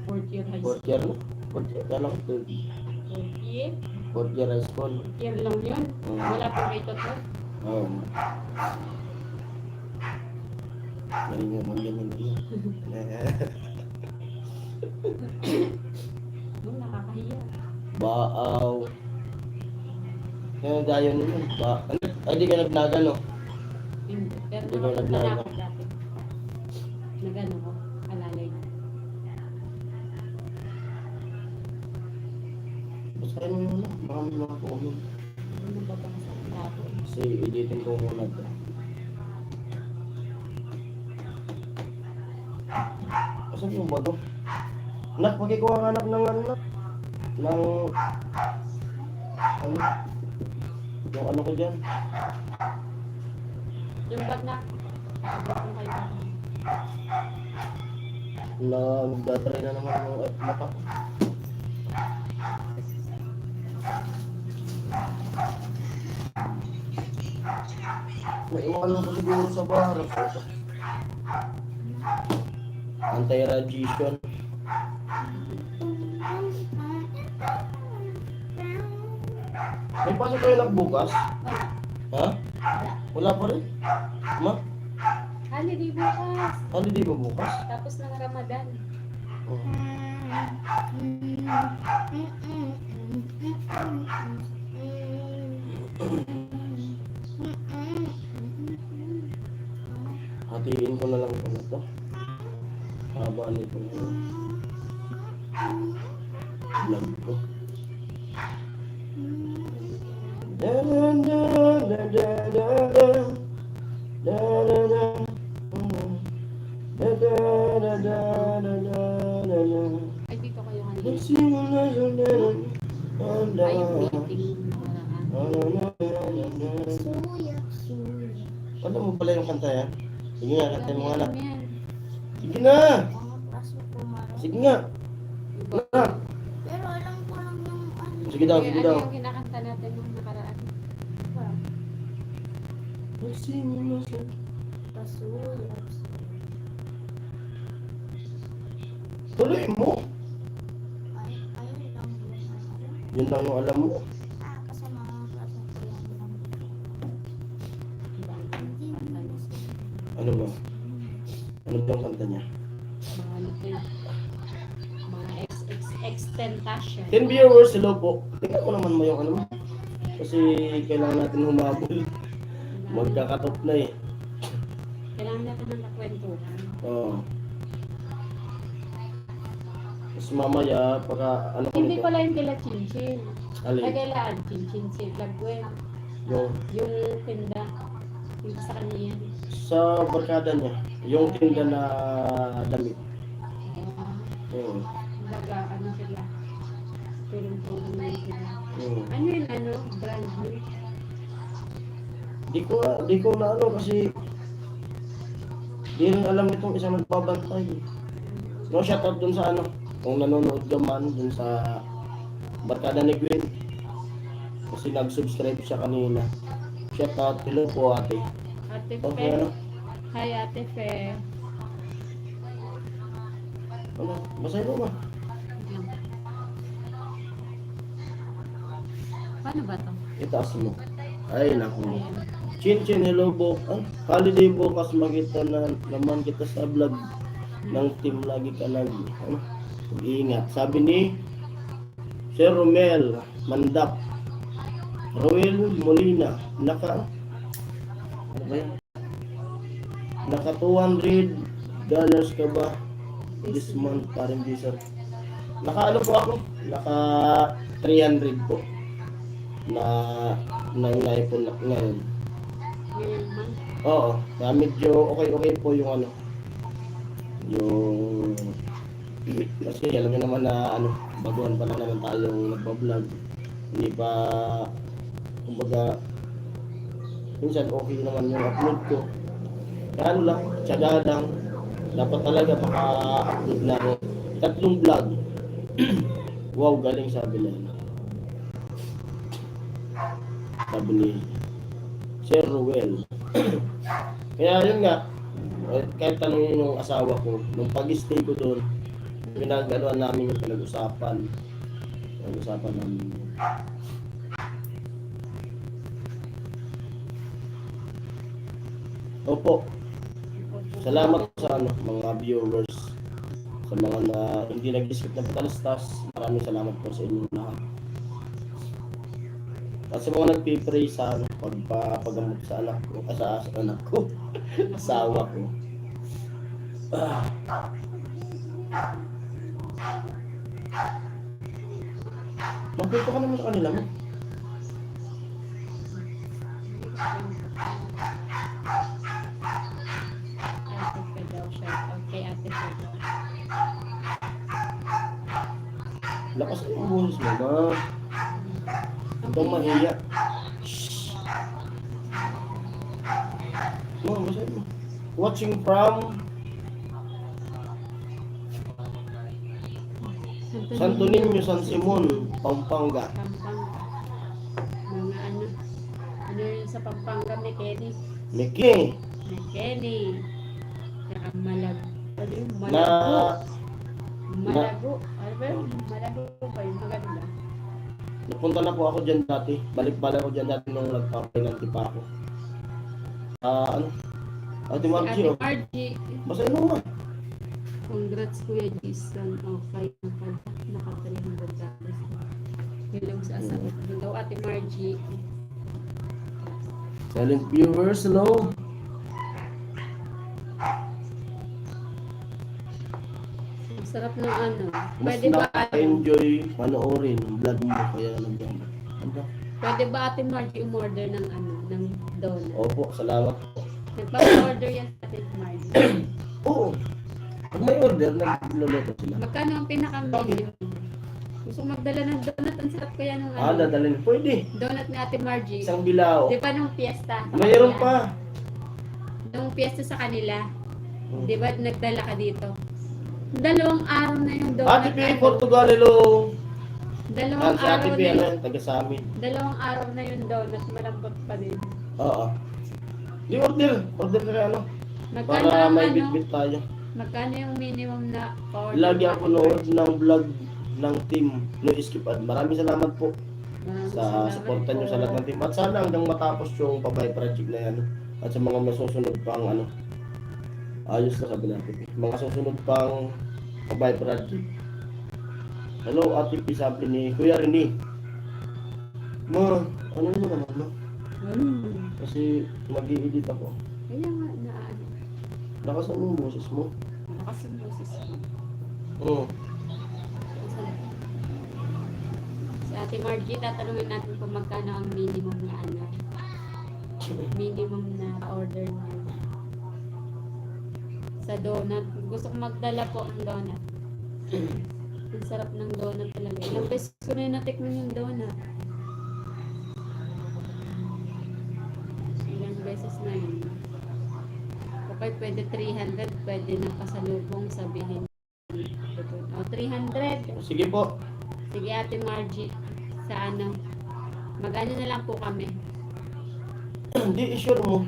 Fourth year high Fourth school. year na? Fourth year? Kala ko third. Fourth year? Fourth year high school. Year lang yun. Wala pa kayo tatlo. Oo. Galing mo ganyan din. Nakakahiya. Baaw. Kaya dayo naman. Ay, di ka nagnaga, no? Hindi. Pero Hindi ko nakapunta na naglaga. ako dati. Nagano ko. Alalay. Basahin mo muna. Baka may mga comment. Ano ba ba sa plato? Kasi editin ko muna ito. Asan yung bago? Anak, pagkikuha nga anak ng ano? Ng... Ano? Yung ano ko dyan? Yung bag na. Abot mo kayo bag. Nagdadry na naman yung mata ko. Naiwanan ko siguro sa baharap ko. Anti-radiation. May pasok kayo nagbukas? Ha? Wala pa rin? Ma? Holiday bukas. Holiday ba bukas? Tapos ng Ramadan. Oh. Hatiin ko na lang ito na to. Haba nito yung vlog ko. Da da da da da da da. Da da da. Da da da da da da da. Ay, dito kayo kanina. Nagsimula yung danon. Ay, waiting. Alam mo pala yung kanta yan? Sige nga, kanta mo nga na. Alam yan. Sige na! Sige nga! Na! Pero alam ko lang yung ano. Sige daw, sige daw. Ano yung kinakanta natin nung nakaraan? Nagsimula siya. Pasulat. Tuloy mo! Ay, ayun lang yung ano. Yun lang yung alam mo. Kasi mga klase ko yan lang. Diba? Hindi mo na Ano ba? Ano ba yung kanta niya? Mga ano to yun? Mga extentation. 10 viewers, hello po. Tingnan ko naman mo yung ano mo. Kasi kailangan natin humabol. Magkakatop na eh. Kailangan natin ng nakwentuhan. Oo. Tapos mamaya, pagka ano ko Hindi nito? pala yung kila Chinchin. Ay, Alin? kailangan Chinchin si Lagwen. Yung, Yung tinda. Yung sa kanya yan. Sa barkada niya, yung tinda na damit. Oo. Baga, ano sila? Tulong-tulong na sila. Oo. Ano yun, ano? Brand new? Di ko na ano kasi di rin alam itong isang nagbabantay. No, shoutout dun sa ano, kung nanonood ka man dun sa barkada ni Gwen. Kasi nag-subscribe siya kanina. Shoutout, hello po ate. Ate Okay, Fe. ano? Hi, Ate Fe. Ano? Basahin mo ba? Paano ba to? Itaas mo. Ay, naku. Ayan. Chin, hello po. Holiday bukas makita na naman kita sa vlog ng team lagi ka lagi. Ano? Ingat. Sabi ni Sir Romel Mandap. Roel Molina. Ano ba yan? Naka $200 ka ba this month? Parang this month. Naka ano po ako? Naka 300 po. Na iPhone na ngayon. Ngayon man. Oo, medyo okay po yung ano. Yung kasi alam niyo naman na ano, baguhan pa lang naman tayong nagba-vlog. Hindi pa kumbaga minsan okay naman yung upload ko. Kaya ano lang, tiyaga lang. Dapat talaga maka-upload na ako. 3 vlog. Wow, galing sabi na. Sabi ni Sir Ruel. Kaya yun nga, kahit tanongin yung asawa ko, nung pag-stay ko doon, pinag-aluan namin yung pinag-usapan. Pinag-usapan namin. Opo, salamat sa ano, mga viewers, sa mga na hindi nag-skip na patalastas. Maraming salamat po sa inyong lahat. At sa mga nagpipray sa ano, pagpapagamot sa anak ko, sa anak ko, asawa ko. Magpito ka naman sa kanila mo. Ate Fe daw siya. Okay, Ate Fe. Lakas ang boses mo, ma. Huwag kang mahiya. No, basahin mo. Watching from Santo Niño, San Simon, Pampanga. Pampanga. Mga ano. Ano yun sa Pampanga, may Kenny? Miki, May Kenny. Saka Malag. Ano yun? na Malago. Malago. Ano ba yun? Malago ba yun? Maganda. napunta na po ako dyan dati. Balik-balik ako dyan dati nung nagpapainanti pa ako. Ano? Ate Si Margie, Ate oh. Margie. Basahin mo, ma. Congrats, Kuya Jason. Okay, naka-300. Hello sa asawa. Hello, Ate Margie. Silent viewers, hello. Ang sarap ng ano. Mas Pwede ba, na-enjoy panoorin yung vlog mo. Kaya nandyan. Ano? pwede ba Ate Margie umorder ng ano, ng donut? Opo, salamat. Nagpa-order yan sa Ate Margie. Oo. Pag may order, nagluluto sila. Magkano ang pinaka-medium? Gusto ko magdala ng donut. Ang sarap kaya nung ano. Dadalhin. Pwede. Donut ni Ate Margie. Isang bilao. Di ba nung fiesta? Mayroon pa. Nung fiesta sa kanila. Di ba nagdala ka dito? 2 araw na yung donut. Ate P, Portugal, hello. 2 Si Ate araw P, na ano, yun. taga sa amin. 2 araw na yung donut. Malambot pa din. Oo. Di order. Order ka ano. Magkano Para ang may ano? bitbit tayo. Magkano yung minimum na order? Lagi ako nood ng vlog ng team No Skip Ad. Maraming salamat po sa suporta nyo sa lahat ng team. At sana hanggang matapos yung pabay project na yan. At sa mga masusunod pang ano. Ayos na sabi natin. Mga susunod pang pabay project. Hello Ate P, sabi ni Kuya Rini. Ma, ano mo naman ma? Kasi mag-i-edit ako. Kaya nga na ano. Lakasan mo yung boses mo. Malakas ang boses mo. Oo. Si Ate Margie, tatanungin natin kung magkano ang minimum na ano. minimum na order niyo. Sa donut, gusto ko magdala po ng donut. Ang sarap ng donut talaga. Ilang beses ko na natikman yung donut. Ilang beses na yun. Okay, pwede 300, pwede na pasalubong sabihin. O, 300. Sige po. Sige, Ate Margie. Sa ano? Mag-ano na lang po kami. Hindi, sure mo.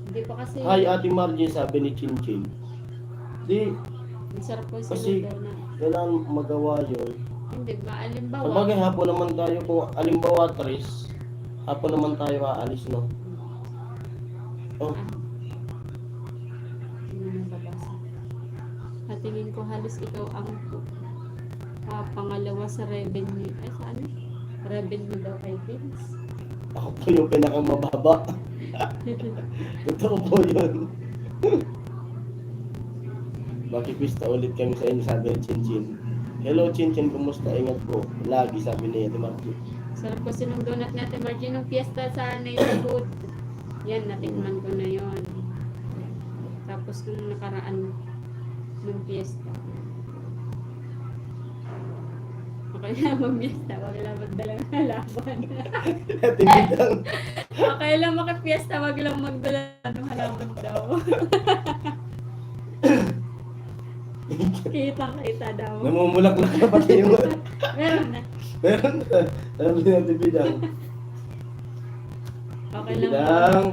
Hindi pa kasi. Hi, Ate Margie, sabi ni Chin Chin. Di, Ang sarap po Kasi- sa donut. kailangan magawa yun. Hindi ba? Alimbawa. Sabagay, hapon naman tayo, kung alimbawa, Tris, hapon naman tayo aalis, no? Oh, Hindi naman babasa. At tingin ko halos ikaw ang pangalawa sa revenue. Ay, sa ano? Revenue daw kay Vince. ako po yung pinakamababa. Totoo po yun. Makipista ulit kami sa inyo, sabi ni Chin Chin. Hello, Chin Chin, kumusta? Ingat po. Lagi, sabi ni Ate Margie. Sarap kasi nung donut natin, Margie, nung fiesta sa neighborhood. Yan, natikman ko na yon. Tapos nung nakaraan, nung fiesta. Okay lang mag-fiesta, wag lang magdalang halaman. Ate Bidang. Okay lang makapiesta, wag lang magdala ng halaman daw. Kita daw. Namumulak-lak na pati yung... Meron na. Meron na. Sabi ni Ate Bidang. Okay Ate lang. Bidang.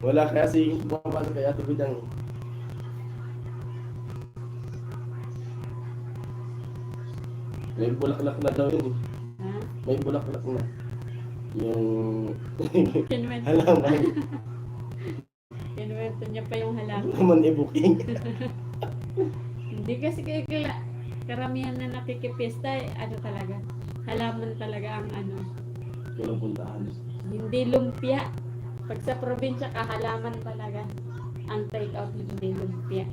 Wala kasi bumabasa kay Ate Bidang. May bulaklak na daw yun. Ha? May bulaklak na. Yung Kinuwento. halaman. Kinuwento niya pa yung halaman. Naman i-booking. Hindi kasi karamihan na nakikipiesta, ano talaga. Halaman talaga ang ano. Walang puntahan. Hindi lumpia. Pag sa probinsya, kahalaman talaga. Ang take out, hindi lumpia.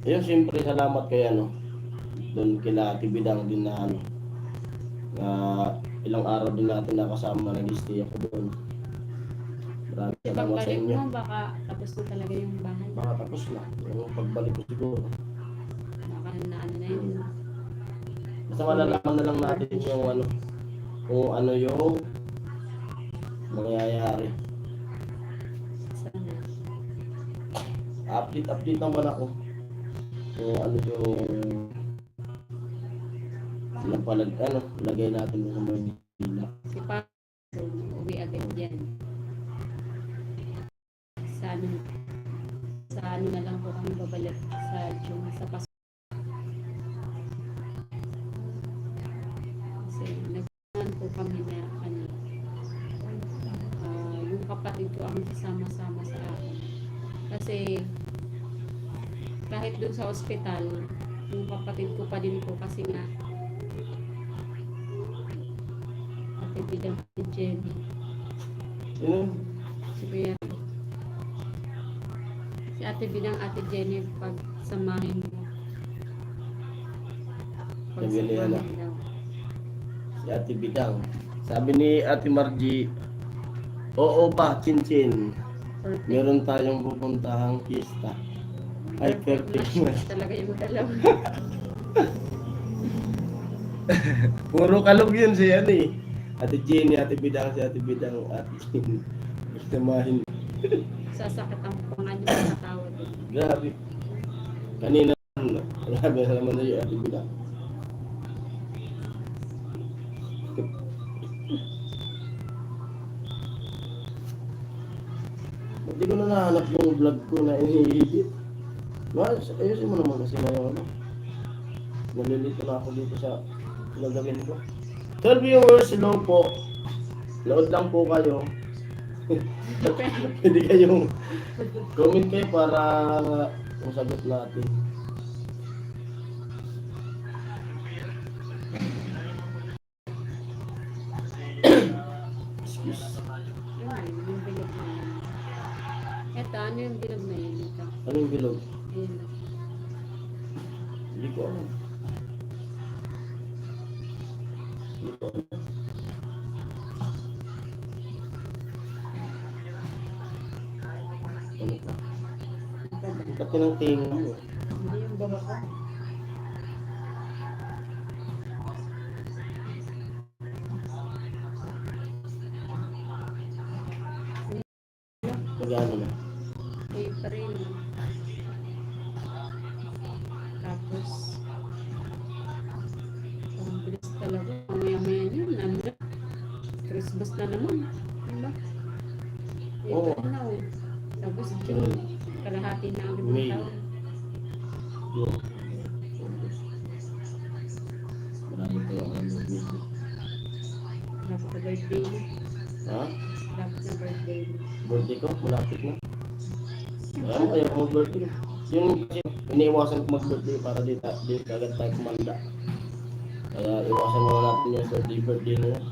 Ayun, siyempre, salamat kay ano. Doon kila Ate Bidang din na ano. Na ilang araw din natin nakasama, nag-stay ako doon. Maraming Pag salamat sa balik inyo. mo, baka tapos na talaga yung bahay. Baka tapos na. Yung pagbalik ko siguro. Baka na ano na yun. Basta malalaman na lang natin yung ano. Kung ano yung mangyayari. Sana. Update naman ako. Kung ano yung lagay natin sa Manila. Si Papa, uwi agad yan. Sa ano na lang po kami babalik sa June, sa Pasko. Kasi nagkaroon po kami na ano, yung kapatid ko ang kasama-sama sa akin. Kasi kahit doon sa ospital, yung kapatid ko pa din po kasi nga Ate Bidang si Jenny. Yun. Si Kuya. Si Ate Bidang, Ate Jenny, pag samahin mo. Pag Sabi niya na. samahin daw. Si Ate Bidang. Sabi ni Ate Margie, oo ba, Chin Chin? Perfect. Meron tayong pupuntahang pista. Ay, perfect match talaga yung dalawa. Puro kalog yun si ano eh. Ate Jenny, Ate Bidang, si Ate Bidang, Ate Jenny. Samahin. Sasakit ang pangan yung mga tao doon. Grabe. Kanina, grabe naman na yung Ate Bidang. Hindi ko na nahanap yung vlog ko na iniibit. Ayusin mo naman kasi na yung ano. Nalilito na ako dito sa gagawin ko. 12 viewers, hello po. Load lang po kayo. Pwede kayong comment kayo para masagot natin. Excuse. Ano yung bilog na yun? Eto, ano yung bilog na yun? Ito. Ano yung bilog? Ayun. Hindi ko alam. Ano ka? Ba't yun ang tingin mo? Hindi yung baba ko. Magano na? Okay pa rin. Tapos, ang bilis talaga. Mamaya-maya yun. Ano na? Christmas na naman. Diba? Oo. April na oh. Tapos June. Kalahati na ang May. taon. Yun. Marami pa yung ano dito. Dapat na birthday mo. Ha? Dapat na birthday mo. Birthday ko? Malapit na. Ano kaya kung mag-birthday? Yung kasi iniiwasan ko mag-birthday para di agad tayo kumanda. Kaya iwasan mo natin yung birthday na yun.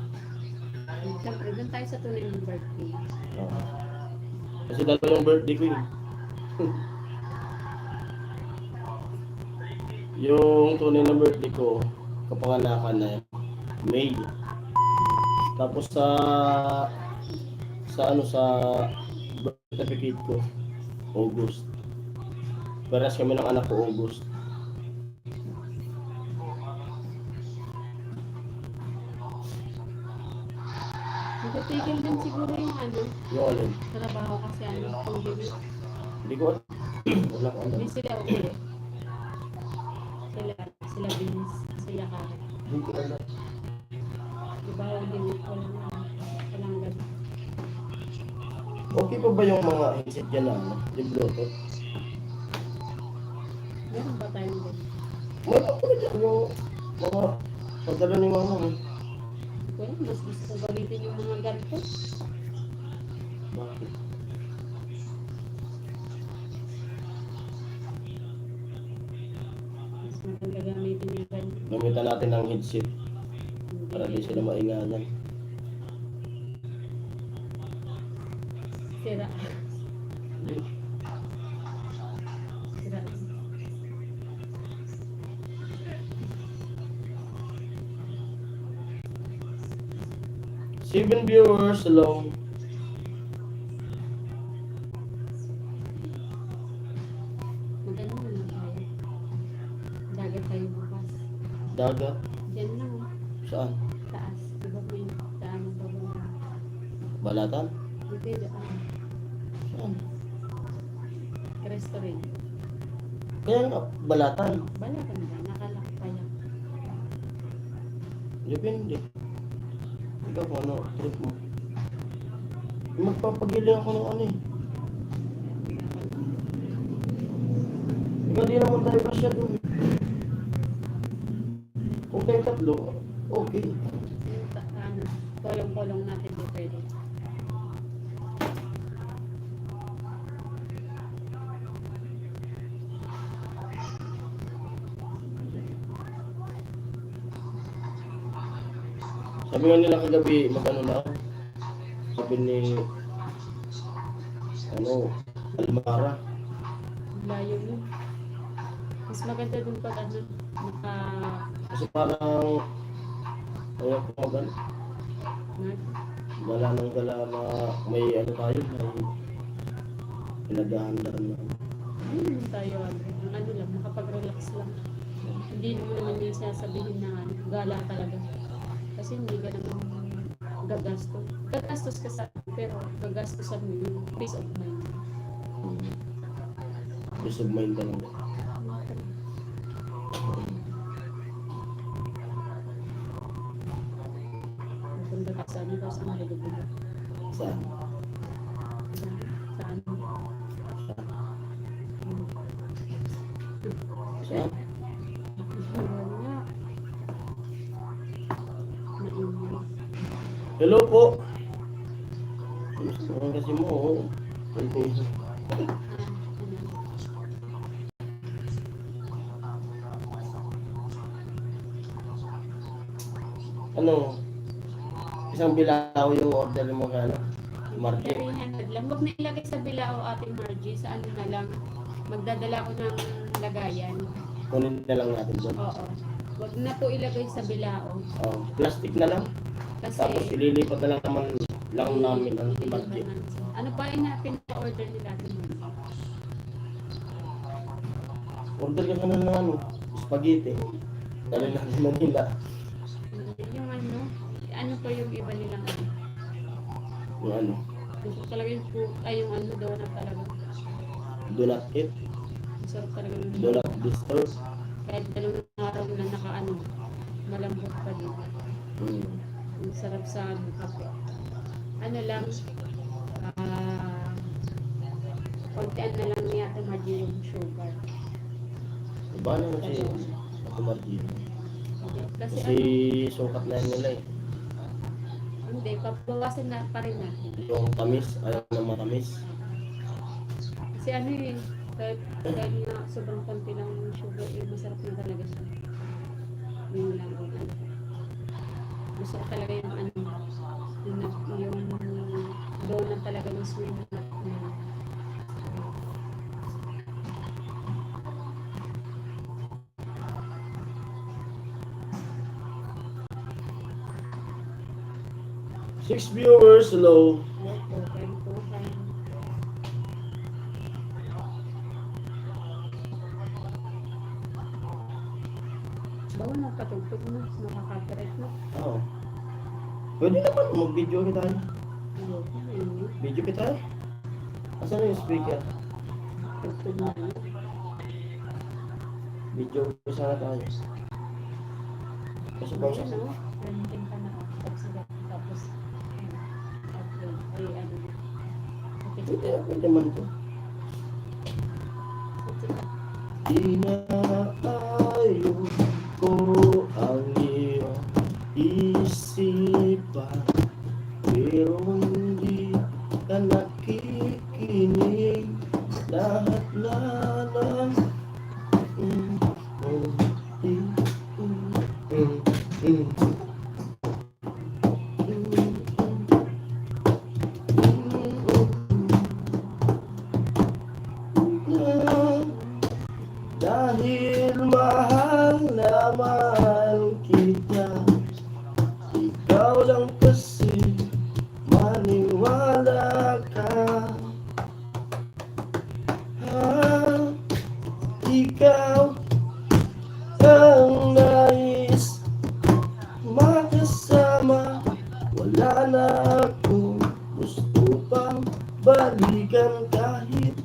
Siyempre, doon tayo sa tunay ng birthday. Oo. Kasi dalawa yung birthday ko yun. Yung tunay na birthday ko, kapanganakan na May. Tapos sa birth certificate ko, August. Paras kami ng anak ko, August. Nagtitigil din siguro yung ano, Yung alin? trabaho kasi ano, pandemic. Hindi ko alam. Wala ko alam. Hindi sila okay. Sila binis sa Yakari. Hindi ko alam. Diba, hindi ko walang ganun. Okay pa ba yung mga headset dyan na ano? Yung Bluetooth? Meron ba tayong ganun? Wala ko na dyan yung mga padala ni mama mo. Well, mas gusto ko gamitin yung mga ganito. Bakit? Mas maganda gamitin yung ganito. Gamitan natin ng headset para di sila mainganan. Sira. Sira. 7 viewers, hello. Maganda naman tayo. Dagat tayo bukas. Dagat? Diyan lang, oh. Saan? Taas. Diba may daan ng bawang? Balatan? Hindi, daan. Saan? Restaurant. Kaya nga, balatan. Balakan ba? Nakalak pa yan. Depende. Ikaw kung ano, trip mo. Magpapagiling ako ng ano eh. Ikaw di naman tayo kasya doon. Kung tayo tatlo, okay. Yung ano, kolong-kolong natin di pwede. Sabi nga nila kagabi, mag-ano na. Sabi ni, Almara. Layo mo. Mas maganda dun pag ano, Kasi parang, ayaw ko mag-ano. Gala ng gala na may ano tayo, may pinaghahandaan na. Hindi tayo, ano lang, makapag-relax lang. Hindi mo naman yung sasabihin na ano, gala talaga. Kasi hindi ka naman gagastos. Gagastos ka sa, pero gagastosan mo yung peace of mind. Peace of mind ka lang. Maganda ka sa ano, sa Maligubog. Saan? Sa ano? Saan? Wala. Mainit. Hello po! Ano kasi mo, oh. Ano? Isang bilao yung order mo ka, ano? Market. 300 lang. Huwag na ilagay sa bilao, Ate Margie. Sa ano na lang. Magdadala ko ng lagayan. Kunin na lang natin doon. Oo. Wag na po ilagay sa bilao. Plastic na lang. Kasi Tapos ililipat na lang naman lang namin ang budget. ano pa yung pinaka-order nila doon? Order ka na ng ano, spaghetti. Dali natin Manila. Yung ano po yung iba nilang ano? Yung ano, Gusto ko talaga yung food, ay yung ano donut talaga. do not eat, Masarap talaga yung do not disturb. kahit dalawang araw na naka-ano, malambot pa din. Hmm. Ang sarap sa ano, kape. Ano lang, kontian na lang yata yung sugar. Iba na kasi ako margin. Kasi Kasi sukat na yun nila eh. hindi, pabawasan na pa rin natin. Yung tamis, ayaw na matamis. Kasi ano yun, kahit nga sobrang konti lang yung sugar, masarap na talaga siya. Yun lang yung ano. Gusto ko talaga yung ano, yung donut talaga yung sweet na. Six viewers, hello. Bawal na patugtog mo, makaka-copyright mo. Oo. Pwede naman mag-video kita. Ayun, Video kita. Asan na yung speaker? tugtog na yun. Video ko sana tayo. Kasi pa Ayun, no? Gamitin ka na. Tapos, upload. Ay, ano. Pwede man to. Inaayo ko ang iyong isipan, pero hindi ka nakikinig. Lahat na lang dahil mahal na mahal kita, ikaw lang kasi maniwala ka. Ikaw ang nais makasama, wala na akong gusto pang balikan kahit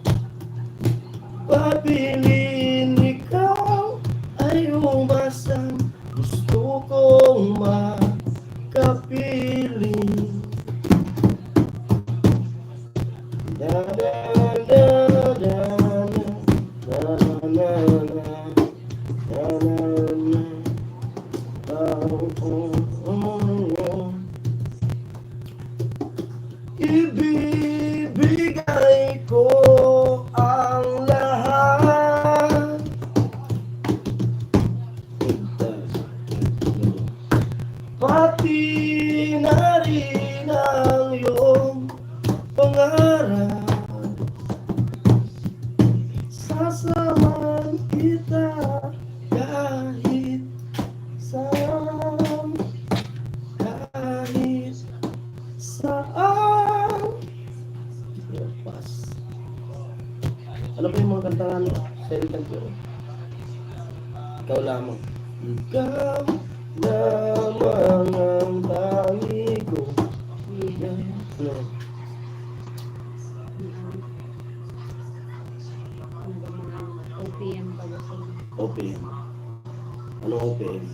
pabilin. Ikaw ay umasang gusto kong makapiling. Da da da da da na na na na. Ibibigay ko ang lahat. Pati na rin ang iyong pangarap. Sasamahan kita kahit saan, kahit saan. Pas. Ano ba yung mga kantangan mo? Salitan ko. Ikaw lamang. Ikaw lamang ang tangi ko. Ano? OPM pala sa OPM. Ano OPM?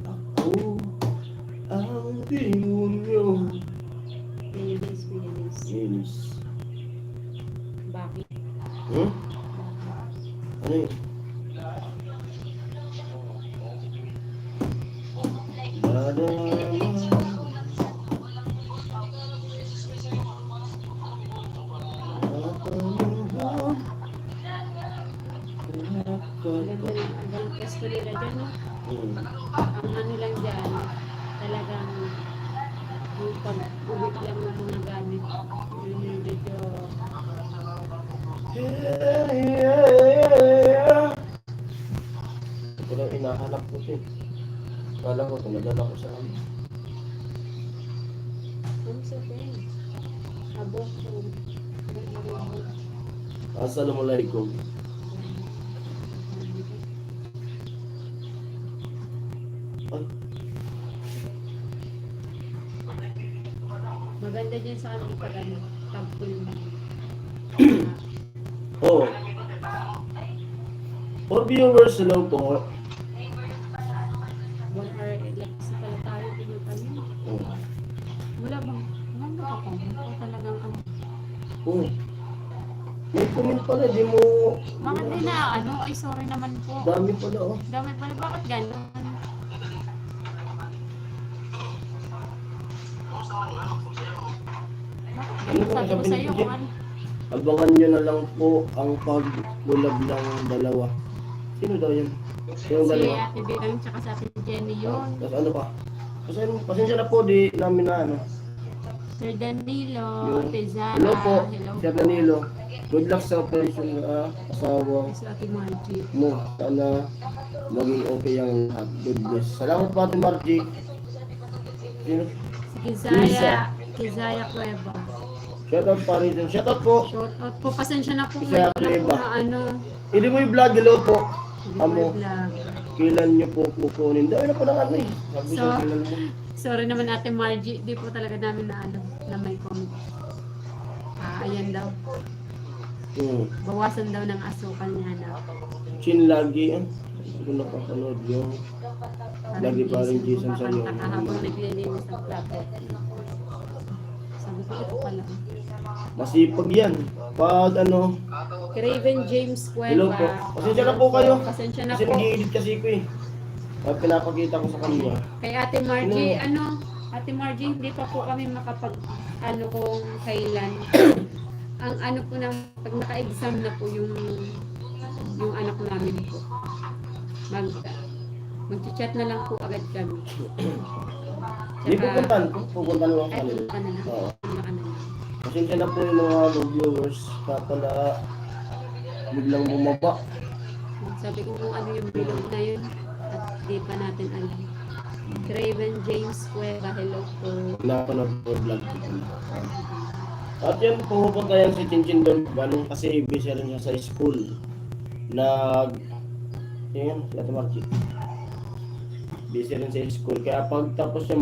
Ako ang demonyo. Linis. Bakit? Hmm? Ano yun? Ganda ng pwesto nila dyan, no? Ang ano lang dyan, talagang yung Uwi lang ng mga gamit. Yung medyo Ito lang inahanap ko siya. Kala ko, tumadala ko sa amin. ano sa pen? Abot ko. Assalamualaikum. Ay, Maganda din sa amin pag ano, tagpul mo. oh. For viewers, hello po. 1 hour election pala tayo din yung kanina. Oh. Wala bang, ano ka pa? O talagang ano? Oh. May comment pala, di mo... Bakit din na ano? Ay sorry naman po. Dami pala, oh. Dami pala, bakit gano'n? Ano ba Sabi ko sabi ni sa'yo Kuya? kung ano. Abangan nyo na lang po ang pagkulab ng dalawa. Sino daw yan? Yung Si dalawa. Ate Birang tsaka sa Ate Jenny yun. Tapos ano pa? Pasensya na po, di namin na ano. Sir Danilo, Yung- Ate Zara. Hello po, Hello Sir Danilo. Good luck sa operation na asawa Si Ate Margie. mo. Sana maging okay ang lahat. God bless. Salamat po, Ate Margie. Sino? Si Kizaya. Kizaya Cueva. Shoutout pa rin. Shoutout po. Shout out po. Pasensya na po. Kizaya Ngayon po Cueva. na ano. Hindi mo yung vlog. Hello po. Hindi Amo. ko vlog. Kailan nyo po kukunin? Dahil na po ng ano eh. Sabi So, sa kailan mo. Sorry naman Ate Margie. Di po talaga namin na ano. Na may comment. Ayan daw. Bawasan daw ng asukal niya na. Chin lagi. Hindi ko nakapanood yung lagi pa rin Jason sa'yo. Kahapon naglilinis ng plato. Sabi ko ito pala. Masipag yan. Pag ano, Craven James Cueva. hello po. Pasensya na po kayo. Pasensya na Kasi po. nag-i-edit kasi ko eh. At pinapakita ko sa kanya. Kay Ate Margie, Ate Margie, hindi pa po kami makapag, kung kailan. Ang ano po nang, pag naka-exam na po yung anak namin po. Mag-chat na lang po agad kami. Hindi pupuntan ko. Pupuntan lang Ay, kami. pumunta na lang. Oo. Pumunta ka na lang. Pasensya na po yung mga viewers. Pala biglang bumaba. Sabi ko kung ano yung bilog na yun. At di pa natin alam. Craven James Cueva, hello po. Napanood po vlog ko. At yan, pumupunta yan si Chinchin doon. Galing kasi busy rin siya sa school. Yan, si Ate Margie. Busy rin sa school. Kaya pag tapos siya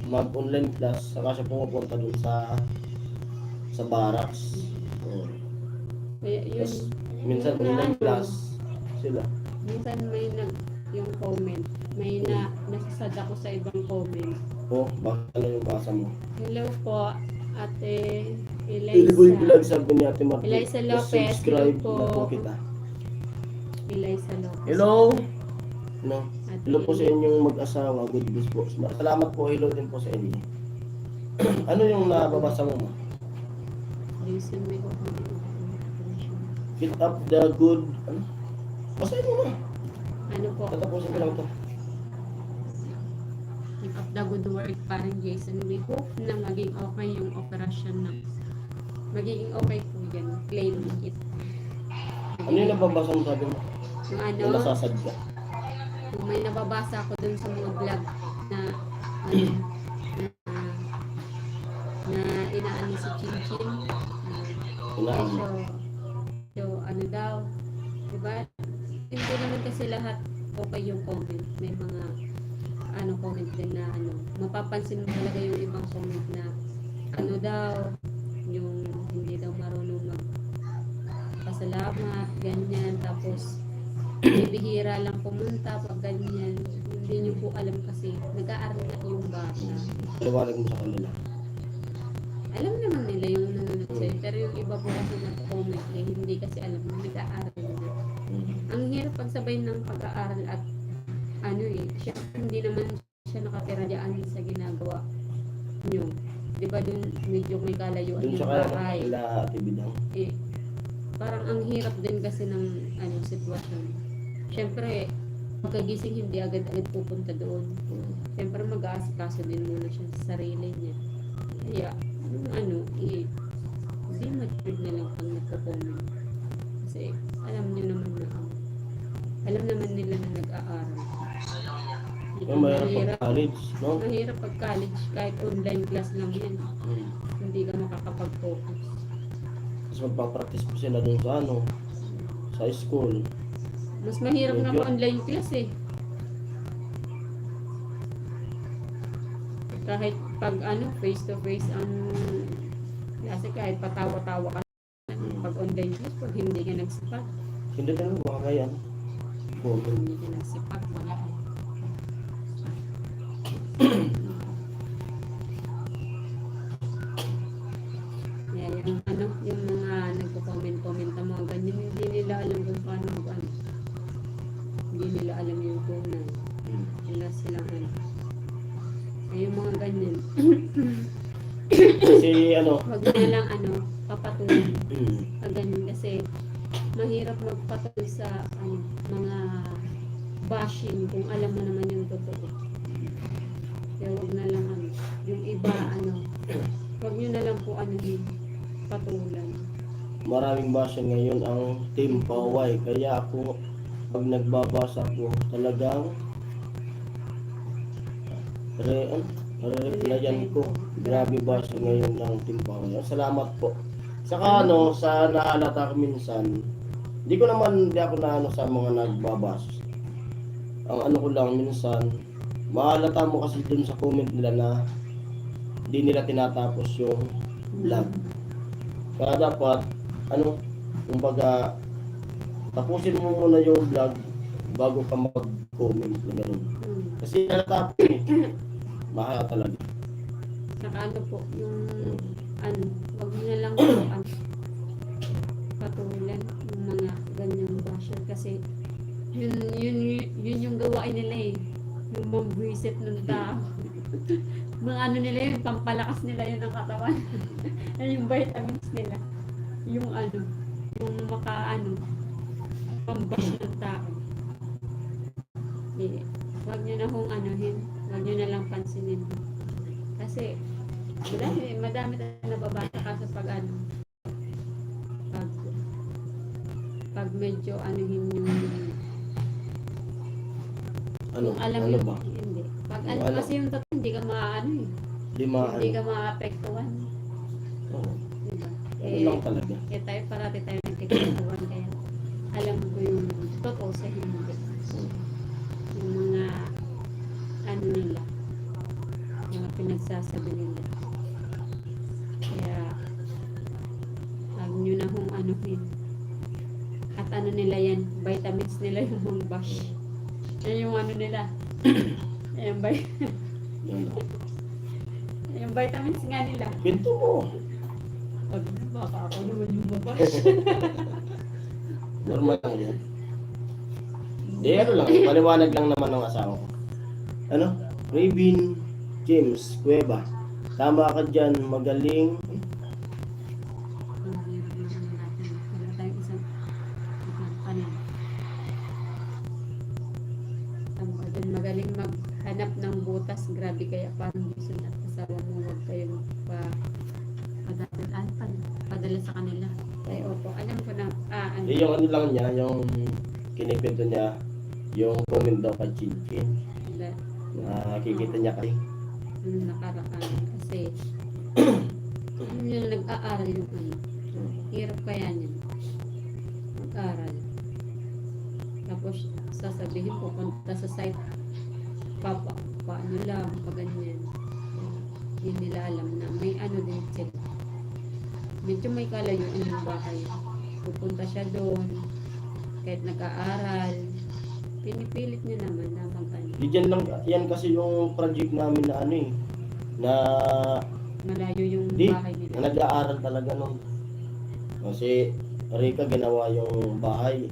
mag-online class, saka siya pumupunta doon sa barracks. Kaya yun, Tapos, minsan yung online ano, class sila. minsan may yung comment. May nasasad ako sa ibang comment. Bakit ano yung basa mo? Hello po, Ate Iliboy vlog Eliza. sabi ni Ate Margie. Eliza Lopez, Subscribe hello po. na po kita. Eliza Lopez. Hello! No. Ate Hello po sa Eliza. inyong mag-asawa. Good news po. Salamat po. Hello din po sa inyo. Ano yung nababasa mo, ma? Listen, may ko. Get up the good... Ano? Basahin mo, ma. Ano po? Tatapusin ko lang ito. Keep up the good work, parang Jason. We hope na maging okay yung operasyon na. Magiging okay po yan. Claim it. Ano yung nababasa mo sabi mo? Yung ano, Yung nasasad ka. kung may nababasa ako dun sa mga vlog na ano, na inaano si Chinchin. Inaano. So, ano daw, diba? Hindi naman kasi lahat okay yung comment. May mga comment din na mapapansin mo talaga yung ibang comment na daw, yung hindi daw marunong magpasalamat, ganyan, tapos bihira lang pumunta pag ganyan. Hindi nyo po alam kasi nag-aaral na yung bata. Liwanag mo sa kanila. Alam naman nila yung nanonood sa'yo, pero yung iba po kasi nag-comment eh, hindi kasi alam na nag-aaral na. Ang hirap pagsabay ng pag-aaral at siya, hindi naman siya nakatira diyan sa ginagawa nyo. Diba dun medyo may kalayuan Doon yung sa kaya bahay. nila tibidang. Eh, parang ang hirap din kasi ng sitwasyon. Siyempre, pagkagising hindi agad-agad pupunta doon. Siyempre mag-aasikaso din muna siya sa sarili niya. Kaya, yung ano, hindi matured na lang pag nagko-comment. Kasi, alam nyo naman na, alam naman nila na nag-aaral. Ito Yung mayroon pag mahirap. college, no? Mahirap pag college, kahit online class lang yan. Hindi ka makakapag-focus. Tapos magpapractice pa sila dun sa ano, sa school. Mas mahirap nga Medyo. online class eh. Kahit pag ano, face to face ang klase, kahit patawa-tawa ka pag online class, pag hindi ka nagsipak, Hindi ka naman baka yan. Comment. hindi ka nagsipak, wala. Kaya yung ano, yung mga nagko-comment-comment ang mga ganyan, hindi nila alam kung paano mag-ano. Hindi nila alam yung tunay. Wala silang ano. Kaya yung mga ganyan, Kasi ano, wag na lang ano, papatuloy. Pag ganyan kasi mahirap magpatuloy sa ano, mga bashing kung alam mo naman yung totoo. Kaya wag na lang ano, yung iba ano, wag nyo na lang po ano yung patulan. maraming basa ngayon ang Team Paway. Kaya ako, pag nagbabasa ko, talagang replyan ko. Grabe basa ngayon ng Team Paway. Salamat po. Saka ano, sa nahalata ko minsan, hindi ako na ano sa mga nagbabasa. Ang ano ko lang minsan, mahalata mo kasi dun sa comment nila na hindi nila tinatapos yung vlog. Kaya dapat, ano, kumbaga, tapusin mo muna yung vlog bago ka mag-comment na gano'n. Kasi natatapos eh. Mahal talaga. Saka ano po, yung ano, wag nyo na lang po ano, patulan yung mga ganyang basher kasi yun yung gawain nila eh. Yung mambwisit ng tao. Mga ano nila yun, pampalakas nila yun ang katawan. Yan yung vitamins nila. Yung ano, yung ano, pambash ng tao. Eh, wag nyo na hong anuhin, wag nyo na lang pansinin. Kasi, madami na nababasa ka sa pag ano, pag medyo anuhin yung Ano? kung alam Ano yung, ba? hindi. Pag Yung ano alam. kasi yung totoo, hindi ka maano eh. Lima, Hindi ano? ka maapektuhan. Oo. Diba? Ano lang talaga. Tayo parati tayo nagkikwentuhan kaya alam ko yung totoo sa hindi. Yung mga ano nila, yung mga pinagsasabi nila. Kaya huwag nyo na hong anuhin. At ano nila yan, vitamins nila yung mga bash. Yan yung ano nila. Yung, Yan. yung vitamins nga nila. Pinto mo. Pag baka ako naman yung mabash. Normal lang yan. Di ano lang, paliwanag lang naman ng asawa ko. Ano? Raven James Cueva. Tama ka dyan, magaling. Wala tayong isang kanin. Tama dyan, magaling maghanap ng butas. Grabe kaya parang gusto na asawa mo, huwag kayong padala sa kanila. Ay, opo, alam ko na, ano, Yung ano lang niya, yung kinikwento niya, yung comment daw kay Chinchin. Nakikita niya kasi. nakaraan. Kasi, yung nag-aaral yung ano, hirap kaya niya. Mag-aaral. Tapos, sasabihin ko, punta sa site, paano lang, pag ganyan. Hindi nila alam na may ano din sila. Medyo may kalayuan yung bahay. Pupunta siya doon, kahit nag-aaral, pinipilit niya naman na ano. Diyan lang, yan kasi yung project namin na ano eh, na Malayo yung di, bahay nila. na nag-aaral talaga nun. Kasi Rika ginawa yung bahay.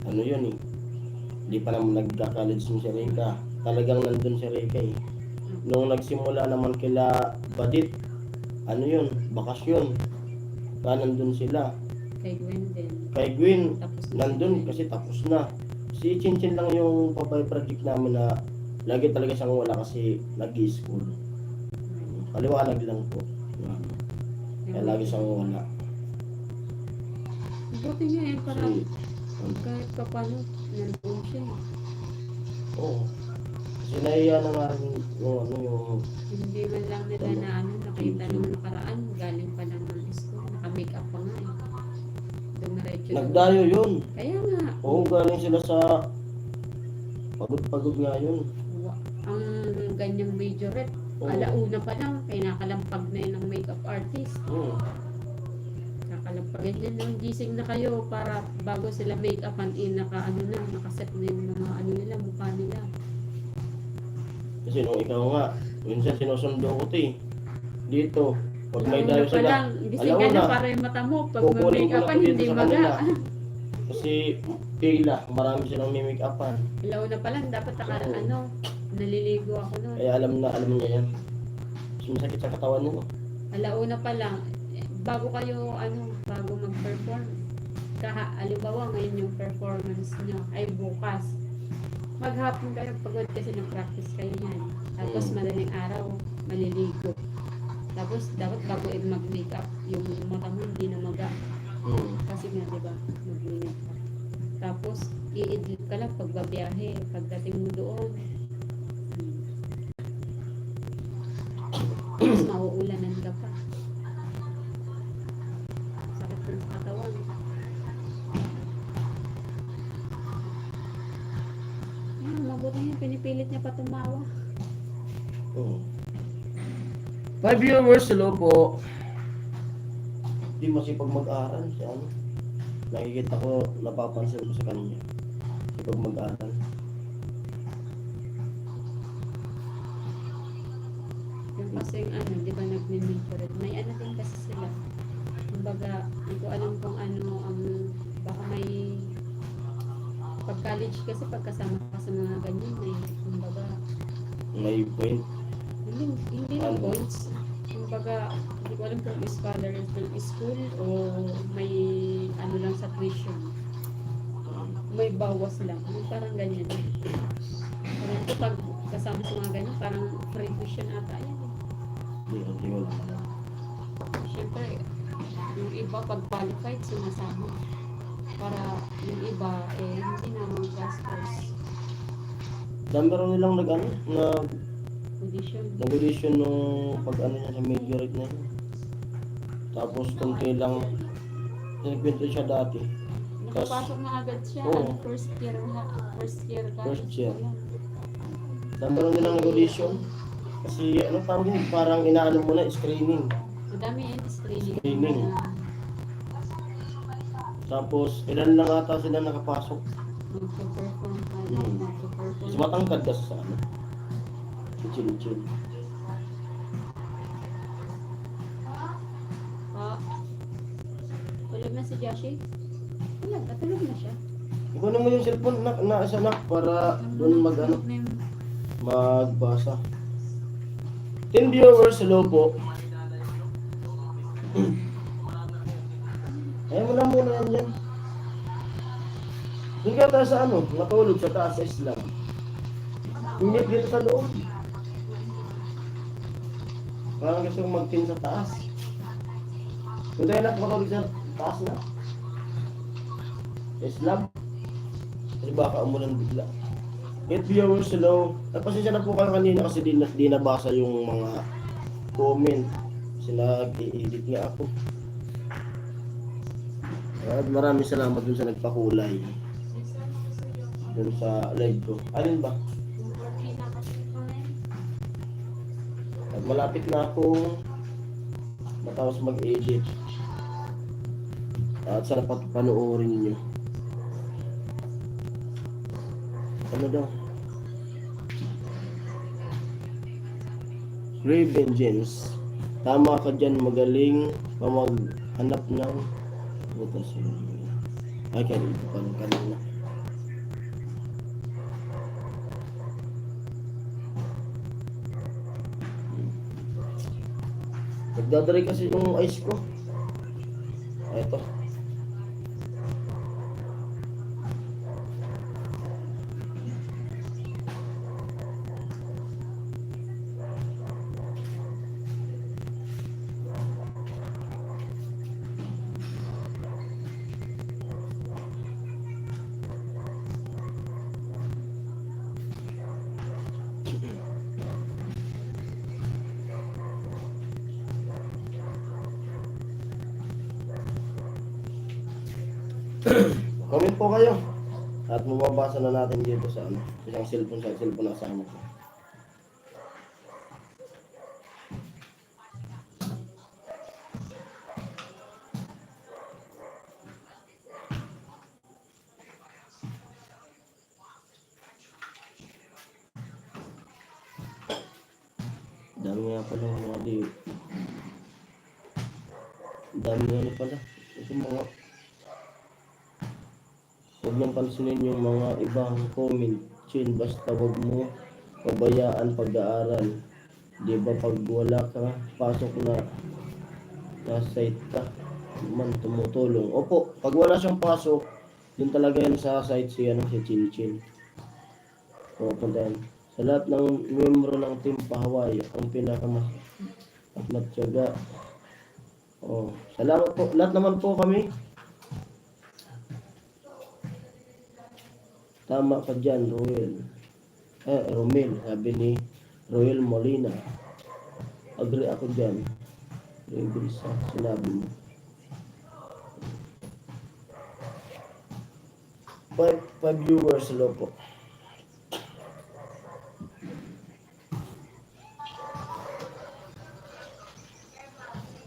Ano yun eh, hindi pa naman nagka-college si Rika. Talagang nandun si Rika eh. Nung nagsimula naman kila Badit, ano yun, bakasyon. Kaya nandun sila. Kay Gwen din. Kay Gwen, Tapos nandun kasi tapos na. Si Chinchin lang yung papay project namin na lagi talaga siyang wala kasi nag-i-school. Paliwanag lang po. Kaya lagi siyang wala. Buti nga eh, para Kasi, kahit pa paano, nandun siya eh. oo. Kasi nahiya na nga rin yung ano yung... Hindi man lang nila na ano, nakita nung nakaraan, galing pa lang ng school, naka-make up pa nga eh. Dumiretso. Nagdayo yun. Kaya nga, Oo, galing sila sa... Pagod-pagod nga yun. ang ganyang majorette, Oo. alauna pa lang, kaya nakalampag na yun ng makeup artist. Oo. Kakalampagin yan yung gising na kayo para bago sila make-upan, ano na, nakaset na yung mga ano nila, mukha nila. Kasi nung ikaw nga, minsan sinusundo ko ito eh. Dito. Pag may Alauna dayo pa sila. lang, gising ka na para yung mata mo, pag Kukunin ko na make-upan, dito hindi sa maga. kanila. Kasi pila, marami silang may make-upan. Alauna pa lang, dapat ano, naliligo ako noon. Kaya alam niya yan. Sumasakit sa katawan mo. Alauna pa lang, bago kayo, bago mag-perform, alibawa ngayon yung performance nyo, ay bukas. Maghapon kayo pagod kasi nag-practice kayo yan. Tapos madaling araw, maliligo. Tapos dapat bago mag-makeup, yung mata mo hindi na maga. Kasi nga, di ba, mag-makeup ka. Tapos, i-edit ka lang pagbabiyahe. Pagdating mo doon, tapos mauulanan ka pa. Sakit ng katawan. Mabuti niya, pinipilit niya pa tumawa. Oo. 5 viewers, hello po. Hindi masipag mag-aral si ano. Nakikita ko, napapansin ko sa kanya. Sipag mag-aral. Yung kasing di ba nag-mentored, may din kasi sila. Kumbaga, hindi ko alam kung baka may pag-college kasi pagkasama ka sa mga ganyan, may kumbaga, May point. hindi na points. Kumbaga, hindi ko alam kung scholar ng school o may lang sa tuition. May bawas lang. Parang ganyan. Parang ito pag kasama sa mga ganyan, parang free tuition ata yan. Hindi wala. Siyempre, yung iba pag qualified, sumasama. Para yung iba, hindi na mag-gastos. Meron nilang Audition. nag-audition nung pag niya sa majorette na yun. Tapos kunti lang, nagkwento siya dati. Nakapasok na agad siya. Oo. First year college. First year. Wala. Meron nilang nag-audition. Kasi parang inaano mo na, screening. Madami yan, screening. Screening. Tapos, ilan lang ata sila nakapasok. Magpa-perform ka na. Hmm. Magpa-perform. Mas matangkad kasi sa ano. Chill. Tulog na si Joshi? Wala, tulog na siya. Ibanin mo yung cellphone na isa na para doon magbasa. 10 viewers, hello po. Ayaw mo na muna yan dyan. Doon ka tayo sa matulog sa taas sa Islam. Init dito sa loob. Parang gusto kong mag-pin sa taas. Kung tayo na matulog sa taas na. Islam. Kasi baka umulan bigla. 8 viewers, hello. Pasensya na po kayo kanina kasi di nabasa yung mga comment. Kasi nag-i-edit nga ako. At maraming salamat dun sa nagpakulay. Dun sa live ko. Alin ba? At malapit na akong matapos mag-edit. At sana panoorin niyo. Ano daw? Grave Vengeance. Tama ka dyan, magaling ka maghanap ng butas yun. Ay, kanina pa lang kanina. Nagdadry kasi yung ice ko. Ito. Comment po kayo. At mababasa na natin dito sa ano, isang cellphone sa cellphone na kasama ko. Dami nga pala mga di. Dami nga ano pala. Ito mga huwag mong pansinin yung mga ibang comment. Chin, basta huwag mo pabayaan pag-aaral. Di ba pag wala ka, pasok na site ka, man tumutulong. Opo, pag wala siyang pasok, yun talaga yan sa site si, ano, si Chin Chin. Pupunta yan. Sa lahat ng membro ng Team Pahaway, ang pinakamas at matyaga. Oh, salamat po. Lahat naman po kami. Tama ka dyan, Roel. Romel, sabi ni Roel Molina. Agree ako dyan. Agree sa sinabi mo. 5 viewers, hello po.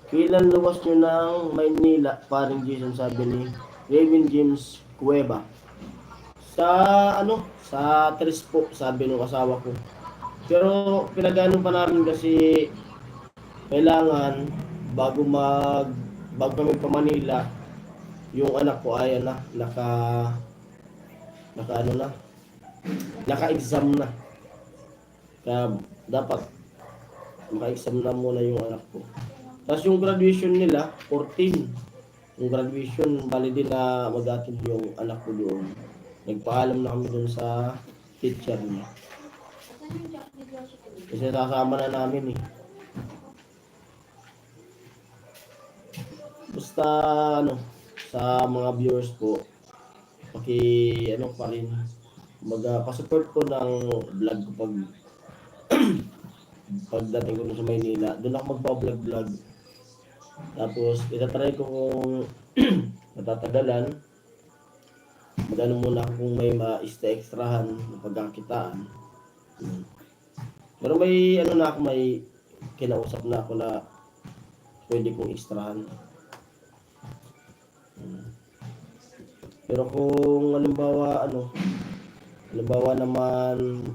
Kailan luwas nyo ng Maynila, paring Jason, sabi ni Raven James Cueva. Sa ano, sa Tris po, sabi ng asawa ko. Pero pinagano pa namin kasi kailangan bago kami pa Manila, yung anak ko ay na naka-exam na. Kaya dapat naka-exam na muna yung anak ko. Tapos yung graduation nila, 14. Yung graduation, bali din na mag-attend yung anak ko doon. Nagpaalam na kami doon sa teacher niya. Kasi sasama na namin eh. Basta ano, sa mga viewers po, ano pa rin, pa-support ko ng vlog ko pagdating ko doon sa Maynila. Doon ako magpa-vlog. Tapos, itatry ko kung matatagalan. Magano muna ako kung may ma-extrahan na pagkakitaan. Pero may ano na ako, may kinausap na ako na pwede kong extrahan. Pero kung halimbawa naman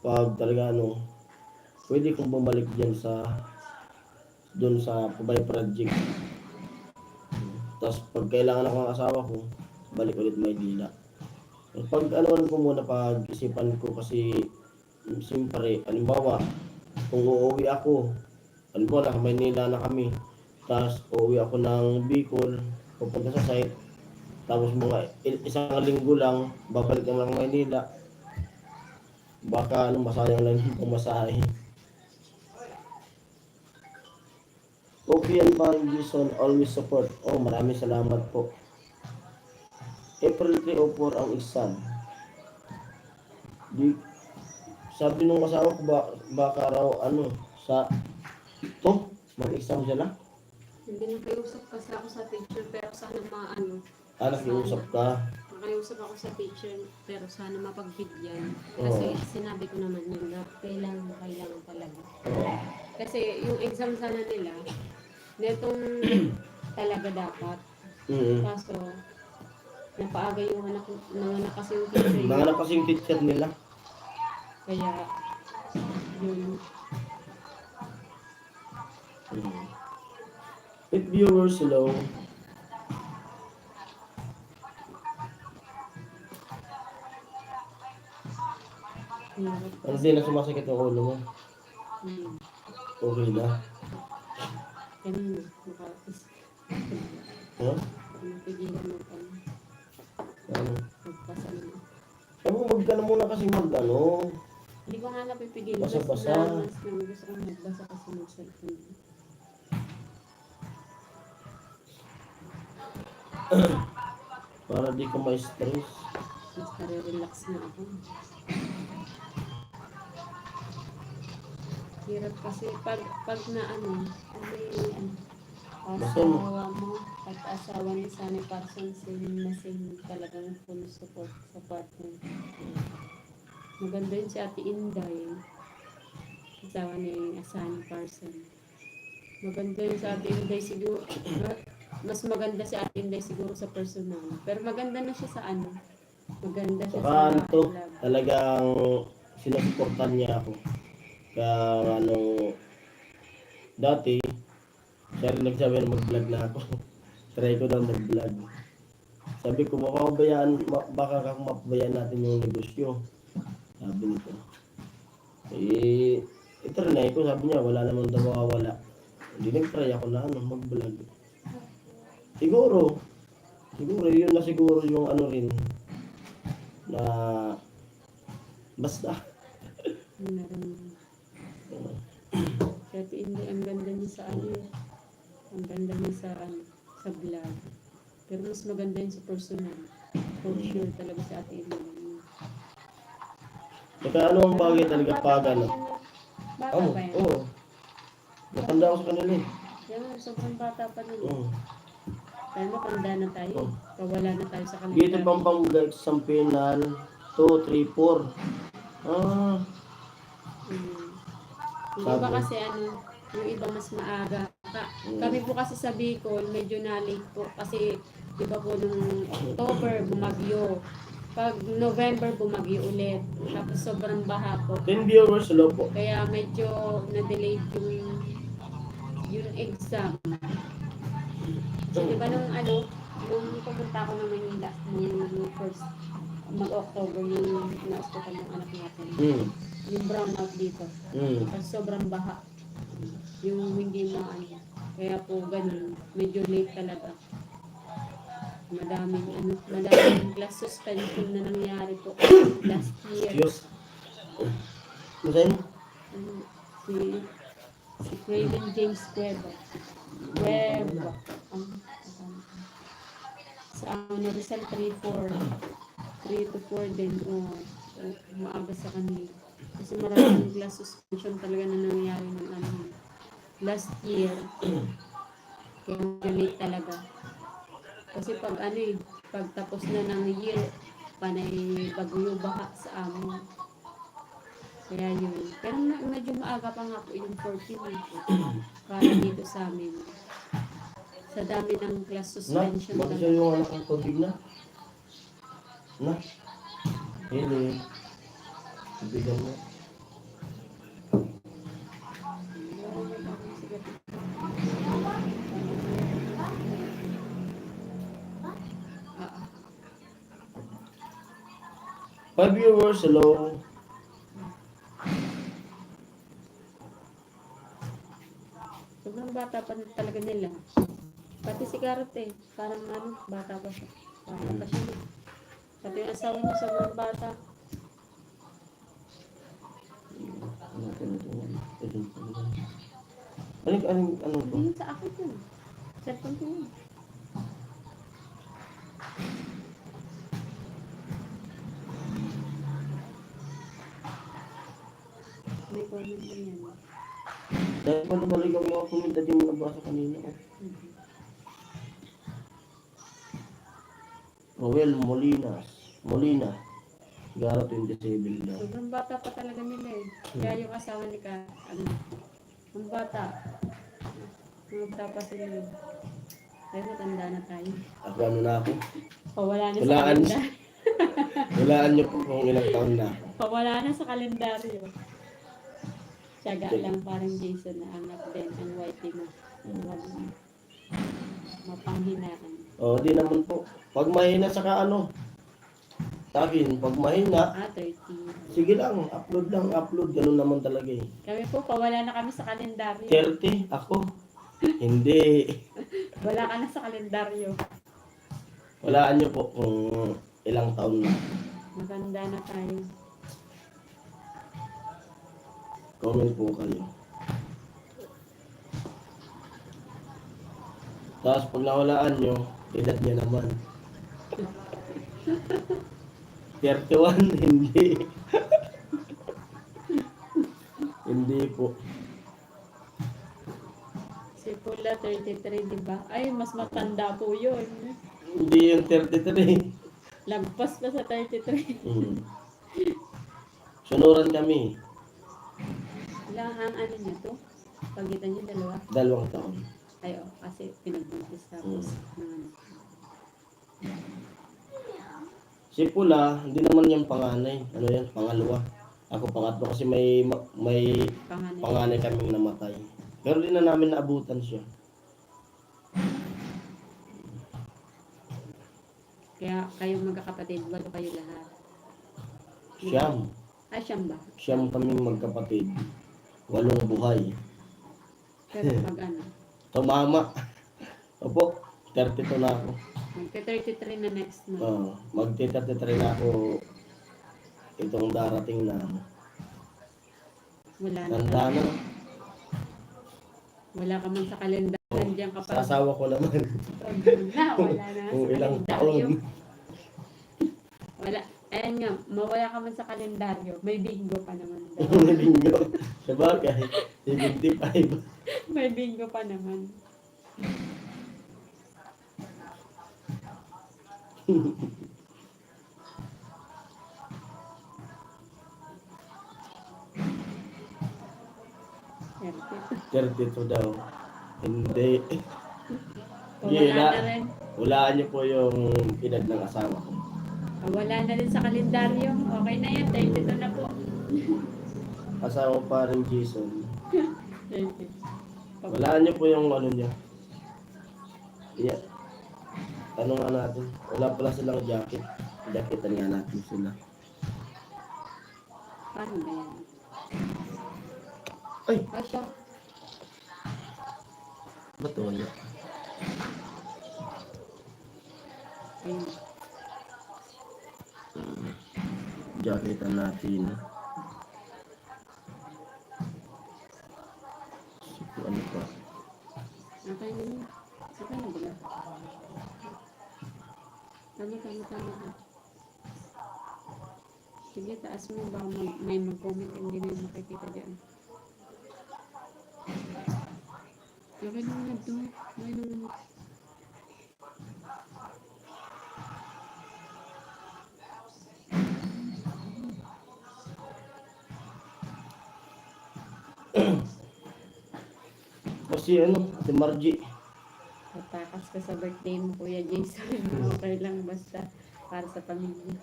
pag talaga pwede kong bumalik dyan doon sa Pabay Project. Tapos pag kailangan ako ng asawa ko, balik ulit Maynila. Pag ko muna, pag-isipan ko kasi siyempre, halimbawa, kung uuwi ako, halimbawa naka Maynila na kami, tapos uuwi ako ng Bicol, pupunta sa site, tapos mga isang linggo lang, babalik naman ng Maynila, baka masayang lang yung pumasahe. Okay, and parang Jason, always support. Oh, maraming salamat po. April 3 o 4 ang exam. Sabi nung asawa ko, baka raw mag-exam siya na? Hindi nakiusap kasi ako sa teacher, pero sana Nakiusap ka? Nakiusap ako sa teacher, pero sana mapagbigyan. Kasi sinabi ko naman yun na kailangan talaga. Kasi yung exam sana nila, netong talaga dapat. Kaso, napaaga yung nanganak kasi yung teacher. Nanganak kasi yung teacher nila. Kaya, yun. With viewers, hello. Ano din na sumasakit ang ulo mo? Okay na? Kanina, nakapis. Napigilan mo pa. Magpasa naman. Huwag ka na muna kasi Hindi ko nga napipigilan. Basa-basa. Gusto kong magbasa kasi mag-cellphone. Para di ka ma-stress. Mas relax na ako. Hirap kasi pag na Asawa mo at asawa ni Sunny Parsons na talagang full support sa partner. Maganda yun si Ate Inday. Asawa ni Sunny Parsons. Maganda yun sa Ate Inday siguro. Mas maganda si Ate Inday siguro sa personal. Pero maganda na siya sa ano. Maganda siya Saka sa ano to, vlog. talagang sinusuportan niya ako. Kaya ano, dati, siya rin nagsabi na mag-vlog na ako. Try ko daw mag-vlog. Sabi ko, baka mapabayaan natin yung negosyo. Sabi nito. Eh, ito rin ko, sabi niya, wala naman daw mawawala. Hindi nag-try ako na mag-vlog. Siguro, yun na siguro yung ano rin, na basta. Meron. Kaya hindi ang ganda niya sa ano. Ang ganda niya sa ano, sa vlog. Pero mas maganda yun sa personal. For sure talaga sa Ate Inday. Saka ano ang bagay talaga pag ano. Bata Oo, pa yan. oo. Natanda ako sa kanila eh. Yan, sobrang bata pa nun. Oo. Tayo matanda na tayo. Oh. Pawala na tayo sa kanila. Dito pang exam penal 2, 3, 4. Ah, Yung iba kasi ano, yung iba mas maaga. Kami po kasi sa Bicol, medyo na-late po. Kasi iba po nung October, bumagyo. Pag November, bumagyo ulit. Tapos sobrang baha po. 10 viewers, hello po. Kaya medyo na-delay yung exam. So, di ba nung ano, nung pumunta ako ng Manila, nung first mag-October, yung na-hospital ng anak natin. Yung brownout dito. Kasi sobrang baha. Yung hindi maano. Kaya po ganun, medyo late talaga. Madaming class suspension na nangyari po last year. Diyos. Masayin? Ano, si Craven James Cueva. Sa ano, Rizal 3-4. 3 to 4 din. Maaga sa kanila. Kasi maraming class suspension talaga na nangyari ng ano, last year. Kaya medyo late talaga. Kasi pag ano pag tapos na ng year, panay bagyo baha sa amin. Kaya yun. Pero medyo maaga pa nga po yung 14 para dito sa amin. Sa dami ng class suspension Na, talaga. magsiya yung anak ng tubig na. Na. Hindi. Tubigan mo. Five viewers, hello. Sobrang bata pa talaga nila. Pati si Garot parang ano, bata pa siya. Bata pa siya. Pati yung asawa niya sobrang bata. Ano to? Hindi yun sa akin yun. Cellphone ko yun. May comment din yan. Dahil pala balik ang mga kumita din mo nabasa kanina. Roel Molina. Gara 27 daw. Sobrang bata pa talaga nila Kaya yung asawa ni ang bata. Magta pa sila Kaya matanda na tayo. Ako ano na ako? Pawala na sa Walaan. kalendar. Walaan niyo po kung ilang taon na ako. Pawala na sa kalendaryo. Tiyaga lang parang Jason na anak din ang whitey mo. Mapanghinaan. Di naman po. Pag mahina saka ano, sa akin, pag mahina, 30. sige lang, upload. Ganun naman talaga eh. Kami po, pawala na kami sa kalendaryo. 30, ako. Hindi. Wala ka na sa kalendaryo. Walaan niyo po kung ilang taon na. Maganda na tayo. Comment po kayo. Tapos pag nawalaan nyo, edad niya naman. 31, hindi. Hindi po. Si Si Pula 33, di ba? Ay, mas matanda po yun. Hindi yung 33. Lagpas pa sa 33. Hmm. Sunuran kami. Ilang ang ano niyo to? Pagitan niyo dalawa? 2 taon. Ay, oh, kasi pinagbuntis tapos ng ano. Si Pula, hindi naman yung panganay. Ano yan? Pangalawa. Ako pangatlo kasi may Panganay. panganay kaming namatay. Pero di na namin naabutan siya. Kaya kayong magkakapatid, walo kayo lahat. Siyam. Ah, siyam ba? Siyam kaming magkapatid. 8 buhay. Pero pag ano, Tumama. Opo, 32 na ako. magka-33 na next month. Magti-33 na ako itong darating na Wala na. tanda na. Wala ka man sa kalendar. Nandiyan ka pa. Sa asawa ko naman. Wala na. Kung Sa ilang kalendaryo. taon. Wala. Ayan nga, mawala ka man sa kalendaryo. May bingo pa naman daw. Linggo. Sabagay. 75. May bingo pa naman. Siyempre. 32 daw. Hindi. O, wala na rin. Hulaan niyo po yung edad ng asawa ko. O, wala na rin sa kalendaryo. Okay na yan. 32 na po. Asawa pa rin Jason. 30. Hulaan niyo po yung ano niya. Yeah. Tanong nga natin. Wala pala silang jacket. Jacketan nga natin sila. Paano ba yan? Ay! Asya. Ba't wala? Ayun. Jacketan natin. Ano pa? Okay na yun. Okay na ba? Tama. Sige, taas mo ba may mag-comment hindi na yung makikita dyan. Okay naman na ito. Okay naman na. Kasi ano, si Margie. Tatakas ka sa birthday mo, Kuya Jason. Okay lang, basta para sa pamilya.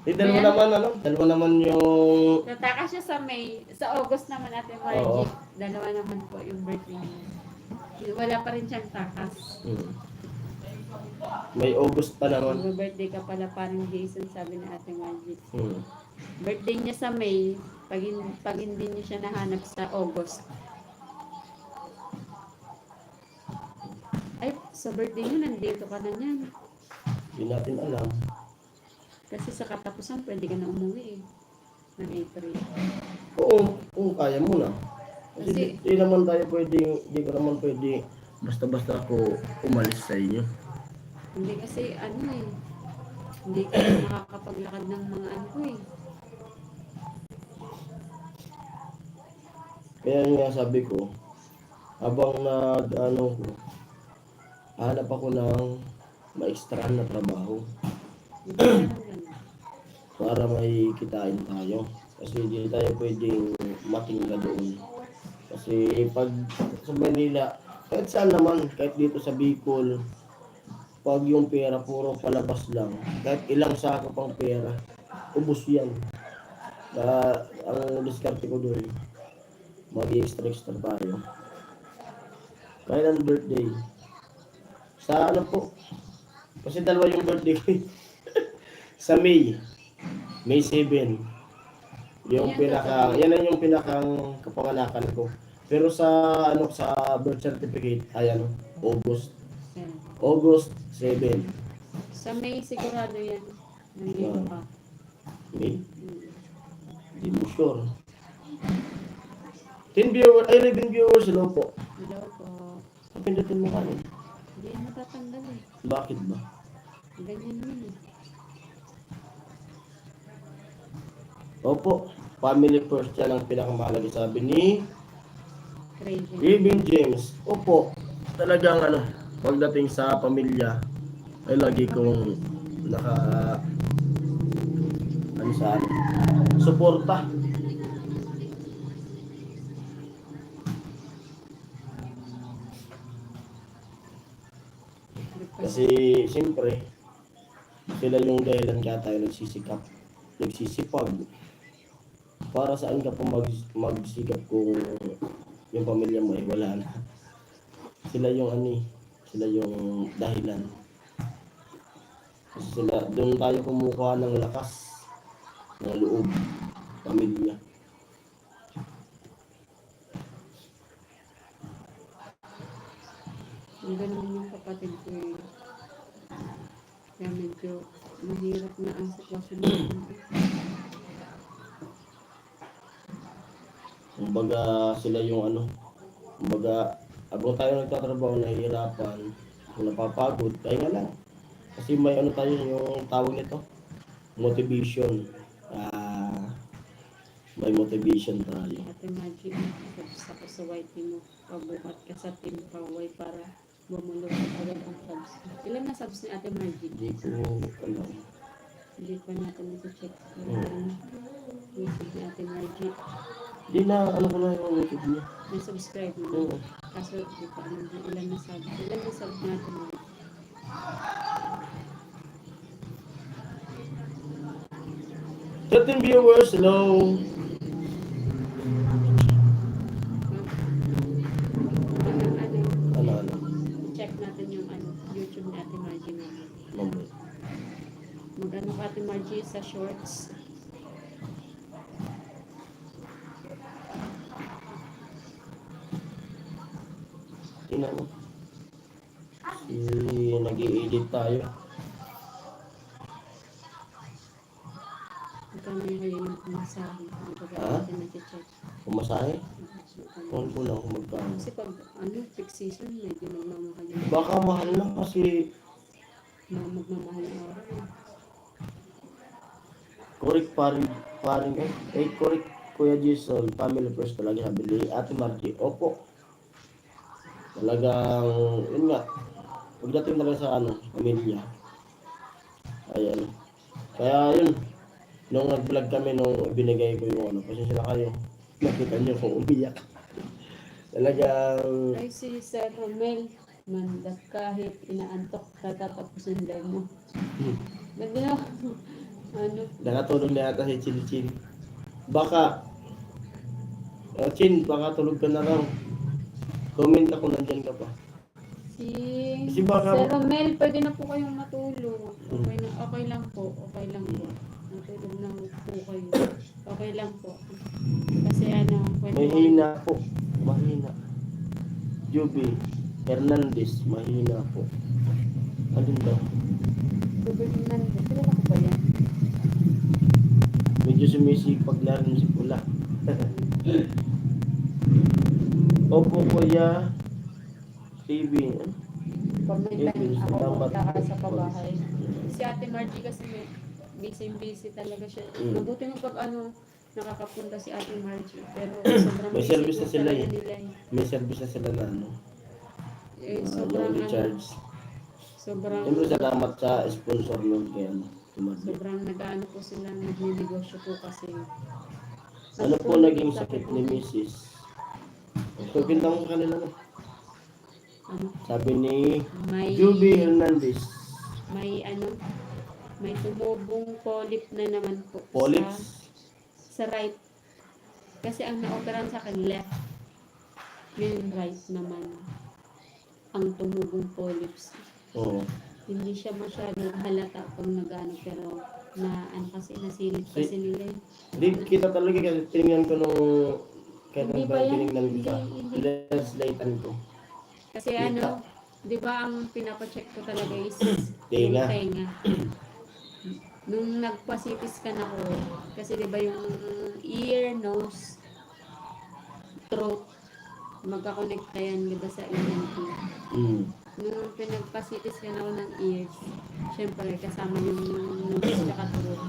Dalawa naman ano, dalawa naman yung Tatakas siya sa May. Sa August naman natin, Margie. Oo. Dalawa naman po yung birthday niya. Wala pa rin siyang takas. may August pa naman. Mag-birthday ka pala parang Jason, sabi ni Ate Margie. Hmm. Birthday niya sa May, pag hindi niya siya nahanap sa August. Ay, sa birthday niya, nandito ka na niyan. Hindi natin alam. Kasi sa katapusan, pwede ka na umuwi eh. Ng April. Oo, kaya mo na. Kasi Kasi- di naman tayo pwede, di ko naman pwede basta-basta ako umalis sa inyo. Hindi kasi, ano eh. Hindi ka makakapaglakad ng mga ano ko eh. Kaya nga sabi ko, habang nag-ano ko, hanap ako ng ma-extra na trabaho Hindi ka lang ganun. para may kitain tayo. Kasi hindi tayo pwedeng matingga doon. Kasi pag sa Manila, kahit saan naman, kahit dito sa Bicol, pag yung pera puro palabas lang, kahit ilang sako pang pera, ubos yan. Kaya ang diskarte ko doon, mag-extra tayo. Kailan birthday? Sa ano po? Kasi dalawa yung birthday ko. Sa May 7. Yung yan ang yung pinakang kapanganakan ko. Pero sa sa birth certificate ay August Yan. August 7. Sa May sigurado yan. Nandito ka. May? Hmm. Hindi mo sure. 10 viewers, 11 viewers, hello po. Hello po. Pindutin mo kami. Hindi yan matatanggal eh. Bakit ba? Ganyan yun eh. Opo, family first yan ang pinakamahalaga sabi ni Raven. Raven James, opo, talagang ano, pagdating sa pamilya, ay lagi kong naka, ano sa ano, suporta. Kasi, siyempre, sila yung dahilan kaya tayo nagsisipag. Para saan ka pa magsikap kung yung pamilya mo ay wala na. Sila yung ano eh, sila yung dahilan. Kasi sila, doon tayo kumukuha ng lakas, ng loob, pamilya. Ang ganun yung kapatid ko eh. Kaya medyo mahirap na ang sitwasyon natin. Kumbaga sila yung ano, kumbaga habang tayo nagtatrabaho, nahihirapan, napapagod, kaya nga lang. Kasi may ano tayo, yung tawag nito, motivation. May motivation tayo. Ate Magic, subs ako sa YT mo. Pabuhat ka sa Team Kaway para bumulong agad ang subs. Ilan na subs ni Ate Magic? Hindi ko alam. Hindi pa natin nasa-check. Message ni Ate Magic. Hindi na, ano ko na yung YouTube niya. May subscribe mo. Oo. Kaso hindi pa alam kung ilan na subs. Ilan na subs ni Ate Magic? Certain viewers, hello. Ano. Check natin yung YouTube ni Ate Margie naman. Mamay. Mag-ano ka Ate Margie sa shorts. Tingnan mo. Nag-i-edit tayo. Magkano yung masahe. Ha? Natin nag-check. Pumasahe? Kung ko lang kung magkano. Kasi pag peak season, medyo magmamahal yung Baka mahal na kasi magmamahal yung araw. correct paring correct Kuya Jason, family first talaga sabi ni Ate Margie. Opo. Talagang, yun nga, pagdating na rin sa ano, pamilya. Ayan. Kaya yun, nung nag-vlog kami, nung binigay ko yung ano, pasensya na kayo, nakita niyo kung umiyak. Talagang, Ay si Sir Romel, mandat kahit inaantok, tatatapusin lang mo. Ganda na. nakatulog na yata si Chin Chin. Baka, Chin, baka tulog ka na raw. Comment ako, nandyan ka pa. Si Kasi baka- Sir Romel, pwede na po kayong matulog. Okay lang po. Matulog na po kayo. Okay lang po. Kasi pwede Mahina po. Mahina. Juby Hernandez, mahina po. Alin daw? Kailan ako ba yan? Medyo sumisipag na rin si Pula. Opo, Kuya. TV. Pag may time ako Salamat punta ka po. sa pabahay. Si Ate Margie kasi busy talaga siya. Mabuti mo pag nakakapunta si Ate Margie. Pero sobrang May busy service po na sila talaga eh. nila eh. May service na sila na ano. Sobrang recharge. sobrang Siyempre salamat sa sponsor nun kaya ano. Tumadli. sobrang nag-ano po sila, nagnenegosyo po kasi. Ano po naging sakit ni Mrs. Sabihin lang sa kanila. Sabi ni May Juby Hernandez. may tumubong polyp na naman po Polyps? sa right. Kasi ang na-operan sa akin left. Yung right naman ang tumubong polyps. Oo. Hindi siya masyadong halata pag nag-ano, pero kasi nasilip kasi nila. Hindi kita talaga kasi tinignan ko nung kahit Hindi ano ba ba yan? tinignan ka. Hindi. Translatean ko. Kasi Kita. di ba ang pinapacheck ko talaga is Tenga. yung tenga. Nung nagpa-CT scan ako, kasi di ba yung ear, nose, throat, magkakonekta yan di ba sa ENT. Nung pinagpa-CT scan ako ng ears, syempre kasama yung nose tsaka throat.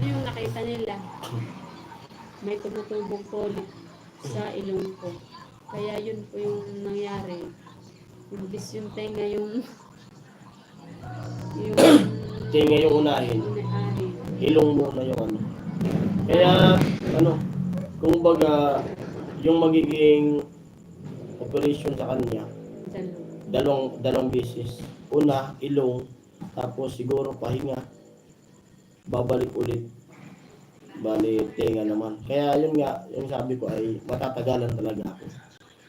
Yung nakita nila, may tumutubong polyp sa ilong ko. Kaya yun po yung nangyari. Imbis yung tenga yung Tinga yung unahin. unahin. Ilong muna yung ano. Kaya, ano, kung baga, yung magiging operation sa kanya, dalawang beses. Una, ilong, tapos siguro pahinga, babalik ulit. Bali, tenga naman. Kaya yun nga, yung sabi ko ay matatagalan talaga ako.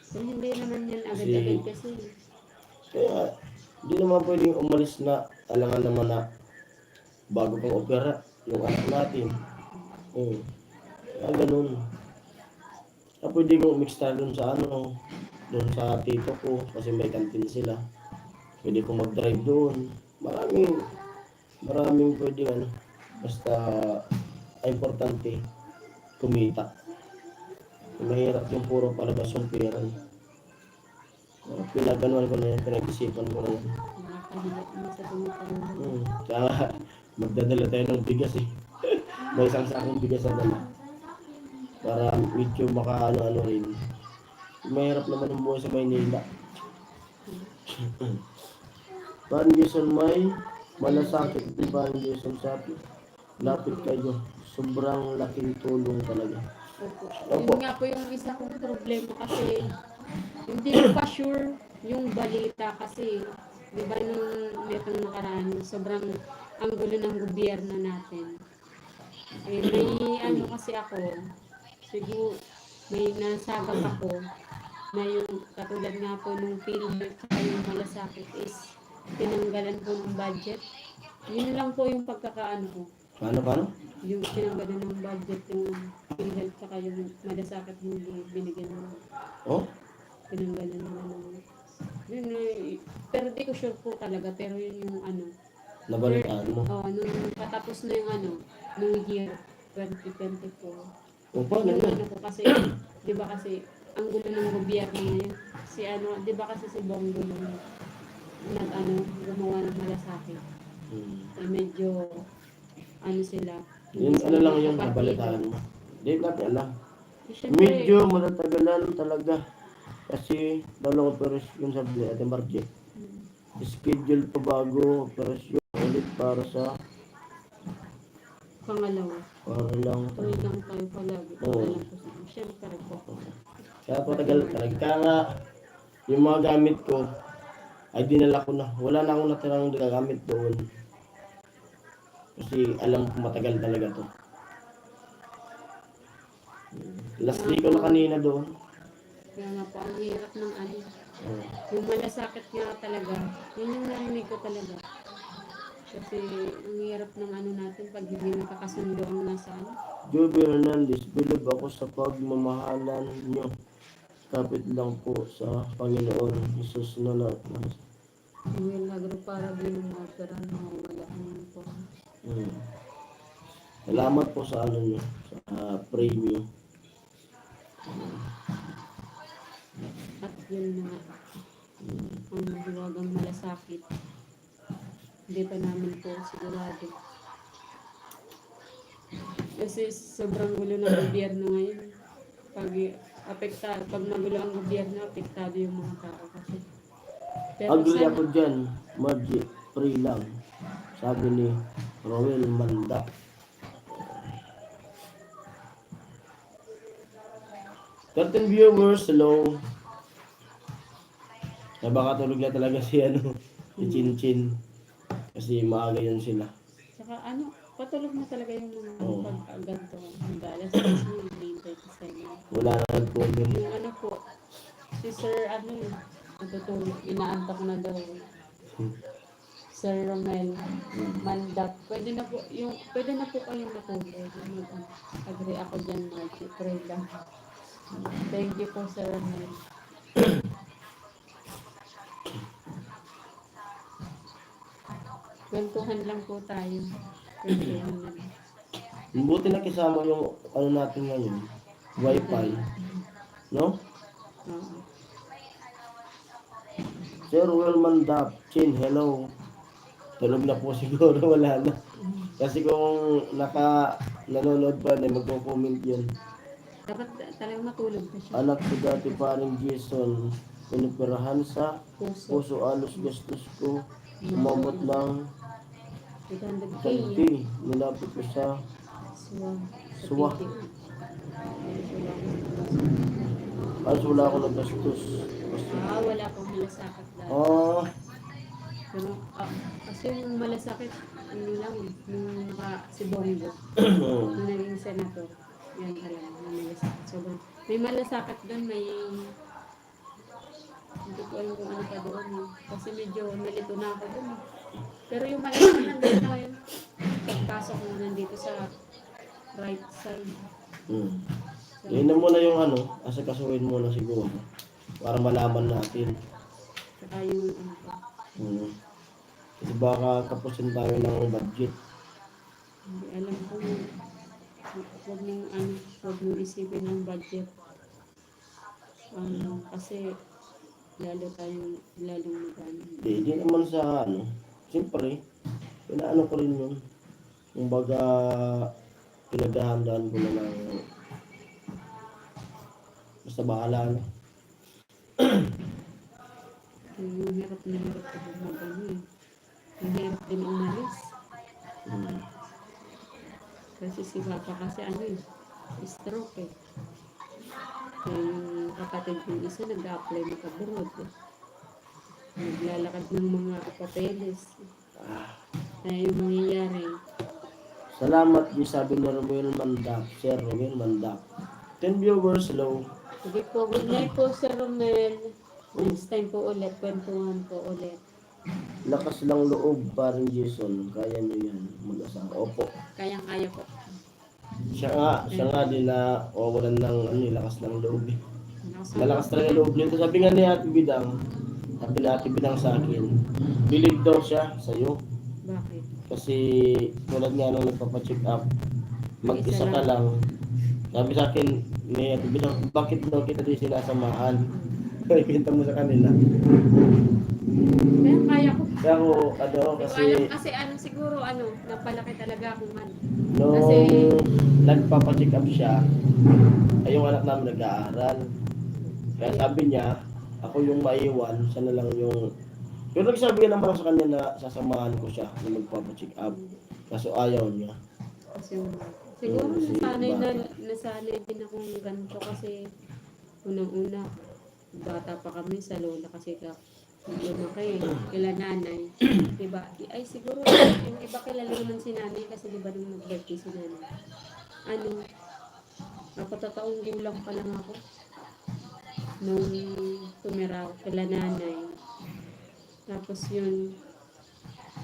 So, hindi naman yan agad-agad kasi. Kaya, hindi naman pwedeng umalis na, alangan naman na bago pang opera, yung anak natin. Kaya ganun. Kaya pwede kong umixta dun sa ano, dun sa tito ko, kasi may kantin sila. Pwede kong mag-drive doon. Maraming pwedeng ano, basta importante, kumita. Mahirap yung puro palabas yung pera. Pinaganuan ko na yan, pinag-isipan ko na yan. Nakakahilap mo sa tumatanda. Kaya magdadala tayo ng bigas eh. May isang sakong bigas na dala. Para medyo makaano-ano rin. Mahirap naman ang buhay sa Maynila. Pan Jason may malasakit. Di ba ang Jason sabi? Lapit kayo. Sobrang laking tulong talaga. Opo. Yun nga po yung isa kong problema kasi hindi ko pa sure yung balita kasi di ba nung itong nakaraan sobrang ang gulo ng gobyerno natin. May ano kasi ako siguro may nasagap ako na yung katulad nga po nung PhilHealth at yung malasakit is tinanggalan po ng budget. Yun lang po yung pagkakaano ko. Paano? Yung tinanggalan ng budget yung PhilHealth saka yung malasakit hindi binigyan mo. Oh? Tinanggalan na ng yun, pero di ko sure po talaga pero yun yung ano Nabalitaan mo? nung patapos na yung ano nung year 2024 O paano yung yun? ano ko kasi di ba kasi ang gulo ng gobyerno ngayon si ano di ba kasi si Bongo nag ano gumawa ng malasakit medyo ano sila Yun, ano lang yung nabalitaan mo? Hindi natin alam. Medyo matatagalan talaga. Kasi dalawang operasyon sa Ate Margie. Schedule pa bago operasyon ulit para sa pangalawa para lang. tuloy lang tayo palagi Oo. siyempre po Kaya patagal talaga. Kaya nga yung mga gamit ko ay dinala ko na. Wala na akong natirang gagamit doon. Kasi alam ko matagal talaga to. Last day ko na kanina doon. kaya nga po ang hirap ng ano yung malasakit nga talaga yun yung narinig ko talaga kasi ang hirap ng ano natin pag hindi nakakasundo ang nasa ano Joby Hernandez, bilib ako sa pagmamahalan nyo. Kapit lang po sa Panginoon. Jesus na lahat. yung milagro para binumopera na wala ano po Salamat po sa ano nyo, sa premium. at yun na ang duwagang malasakit hindi pa namin po sigurado kasi sobrang gulo ng gobyerno ngayon pag magulo ang gobyerno apektado yung mga tao kasi pero Agree sana ako dyan, Margie, free lang. Sabi ni Roel Manda. Certain viewers, hello. Nabakatulog na talaga si si Chin Chin. Kasi maaga yun sila. saka ano patulog na talaga yung mga Oo. pag-ganto ang dalas kasi yung 37 Wala na nag-comment. yung ano po si Sir ano natutulog inaantok na daw Sir Romel Mandak pwede na po kayong matulog agree ako dyan Margie pray lang thank you po Sir Romel kwentuhan lang po tayo kwentuhan lang Buti na kasama yung ano natin ngayon, Wi-Fi. No? oo Sir Wilman Dap, Chin, hello. Tulog na po siguro, wala na. Kasi kung nanonood pa na, magko-comment yun. Dapat talagang matulog na siya. Anak ko dati paring Jason, pinipirahan sa Puso. puso alos gastos ko. Umabot ng 800K. 10K. Nilapit ko sa Suwa. Suwa. Alos wala ako nagastos. Wala pong malasakit dahil. Pero, kasi yung malasakit, ano lang, nung si Bongo, nung naging senator, yan talaga, yung malasakit. So, may malasakit doon, may, hindi ko alam kung ano pa doon. Kasi medyo nalito na ako doon. Pero yung malasakit nandito na yun, pagpasok ko nandito sa right side. Yun na muna yung asakasuhin muna siguro. Para malaman natin. Saka yung ano pa. Kasi baka kapusin tayo ng budget. Hindi alam ko huwag mong isipin ng budget. Kasi lalong magano. Hindi naman sa siyempre, pinaano ko rin yun. Yung baga, pinagdahandaan ko na lang. Basta bahala na. Yung hirap na hirap ko magano eh. Yung hirap din umalis. Kasi si Papa kasi stroke eh. Yung kapatid ko isa nag-a-apply maka-abroad eh. Naglalakad ng mga papeles. Kaya yung mangyayari. Salamat di sabi ni Romel Mandak, Sir Romel Mandak. 10 viewers, hello. Sige po, good night po Sir Romel. Next time po ulit, kwentuhan po ulit. Lakas lang loob, paring Jason. Kaya nyo yan, mag-asawa. Opo. Kayang-kaya po. Siya nga din na walan ng lakas ng loob. Malakas talaga loob nito. Sabi nga ni Ate Bidang, sa akin, believe daw siya sa'yo. Bakit? Kasi tulad nga nung nagpapacheck up, mag-isa ka lang. Sabi sa akin ni Ate Bidang, bakit daw kita di sinasamahan? Kita mo sa kanila. Kaya ko. Kaya ako, kasi Kasi siguro napalaki talaga akong nung Kasi- nagpapacheck up siya, ay yung anak namin nag-aaral. Kaya sabi niya, ako yung maiwan, siya na lang yung... Pero nagsabi naman ako sa kanya na sasamahan ko siya na magpapacheck up. Kaso ayaw niya. Kasi siguro Si nasanay din akong ganito kasi unang-una bata pa kami sa lola kasi lumaki kila nanay. Diba? Ay siguro yung iba kilala naman si nanay kasi diba nung nag-birthday si nanay. Napatataong gulang pa lang ako nung tumira ako kila nanay. Tapos yun,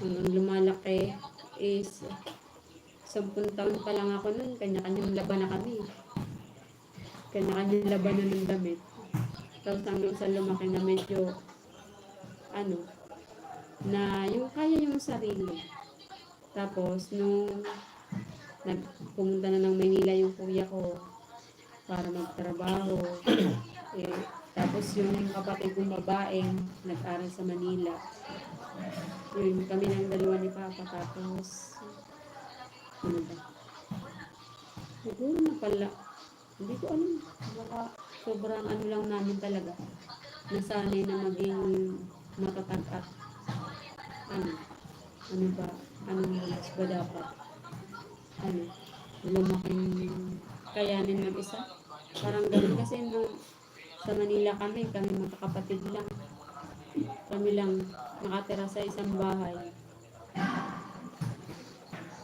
nung lumalaki is 10 taon pa lang ako nun, kanya-kanyang laban na kami. Kanya-kanyang laban na ng damit. Tapos hanggang sa lumaki na medyo, na yung kaya yung sarili. Tapos nung pumunta na ng Maynila yung kuya ko para magtrabaho, tapos yung kapatid kong babaeng nag-aral sa Manila. Yun, kami ng dalawa ni Papa. Tapos, ano ba? Siguro na pala. Hindi ko alam. Baka sobrang lang namin talaga. Nasanay na maging matatag at ano ba? Anong mas ba dapat? Lumaking kayanin mag-isa. Parang ganun kasi nung sa Manila kami magkakapatid lang. Kami lang nakatira sa isang bahay.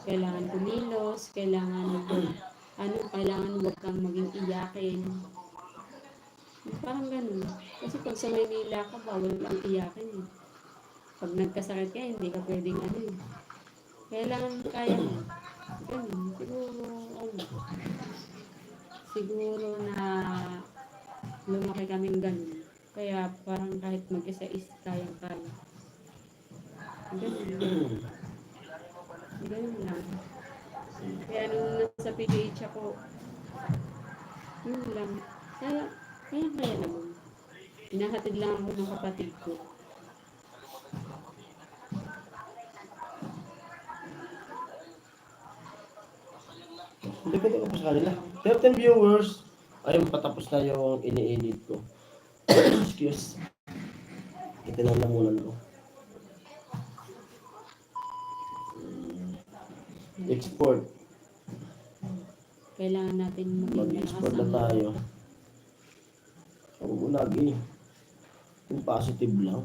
Kailangan kumilos, kailangan huwag kang maging iyakin. Parang ganun. Kasi pag sa Manila ka, bawal kang iyakin eh. Pag nagkasakit ka, hindi ka pwedeng kailangan kaya mo. Ganun. Siguro na lumaki kaming ganun. Kaya parang kahit mag-isa is kayang-kaya. Ganun. Ganun lang. Kaya nung nasa PGH ako, yun lang. Kaya naman. Hinahatid lang ako ng kapatid ko. Depende ko pa sa kanila. 13 viewers. Ayun, patapos na yung ini-edit ko. Excuse. Itinalamunan ko. Export. Kailangan natin maging Mag-export malakas na ang tayo. Huwag mo lagi. Yung positive lang.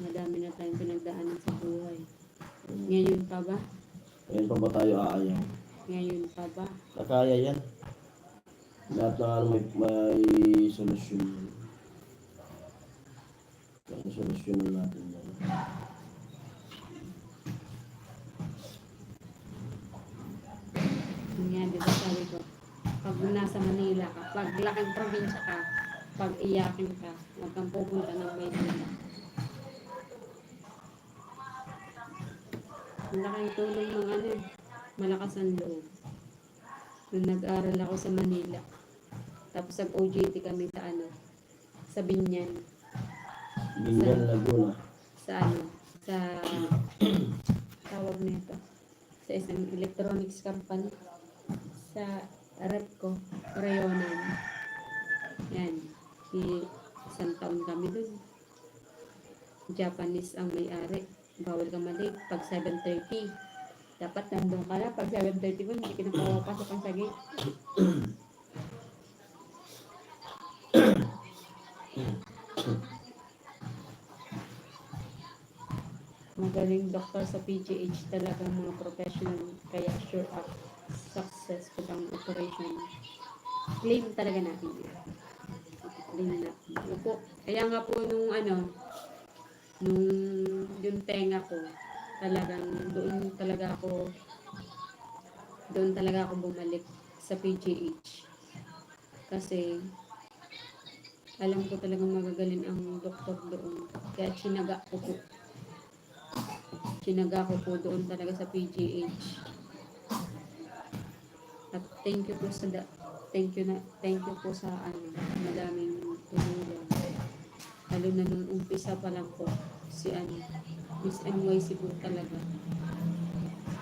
madami na tayong pinagdaanan sa buhay. Ngayon pa ba? Ngayon pa ba tayo aayaw? Ngayon pa ba? Nakaya yan. Lahat na ano, may solusyon. May solusyon natin yan. Yun nga, di ba sabi ko, pag nasa Manila ka, pag laking probinsya ka, pag iyakin ka, huwag kang pupunta ng Maynila. Malaking tulong ng ano, malakas ang loob. Nung nag-aral ako sa Manila, tapos nag-OJT kami sa ano, sa Binyan, Binyan, Laguna. sa ano, sa tawag nito, sa isang electronics company, sa Repco, Rayonan. Yan, isang taon kami dun. Japanese ang may-ari. Bawal ka mali pag 7:30. Dapat nandun ka na. Pag 7:30 mo, hindi ka na pumapasok ang sa gate. Magaling doktor sa PGH talaga mga professional. Kaya sure up successful ang operation. Claim talaga natin yun. Claim natin. Opo. Kaya nga po nung ano, nung yung tenga ko, talagang doon talaga ako bumalik sa PGH. Kasi alam ko talagang magagaling ang doktor doon. Kaya sinaga ko po doon talaga sa PGH. At thank you po sa ano, madaming tumulong. Lalo na nung umpisa pa lang po, si ano, Miss NYC po talaga.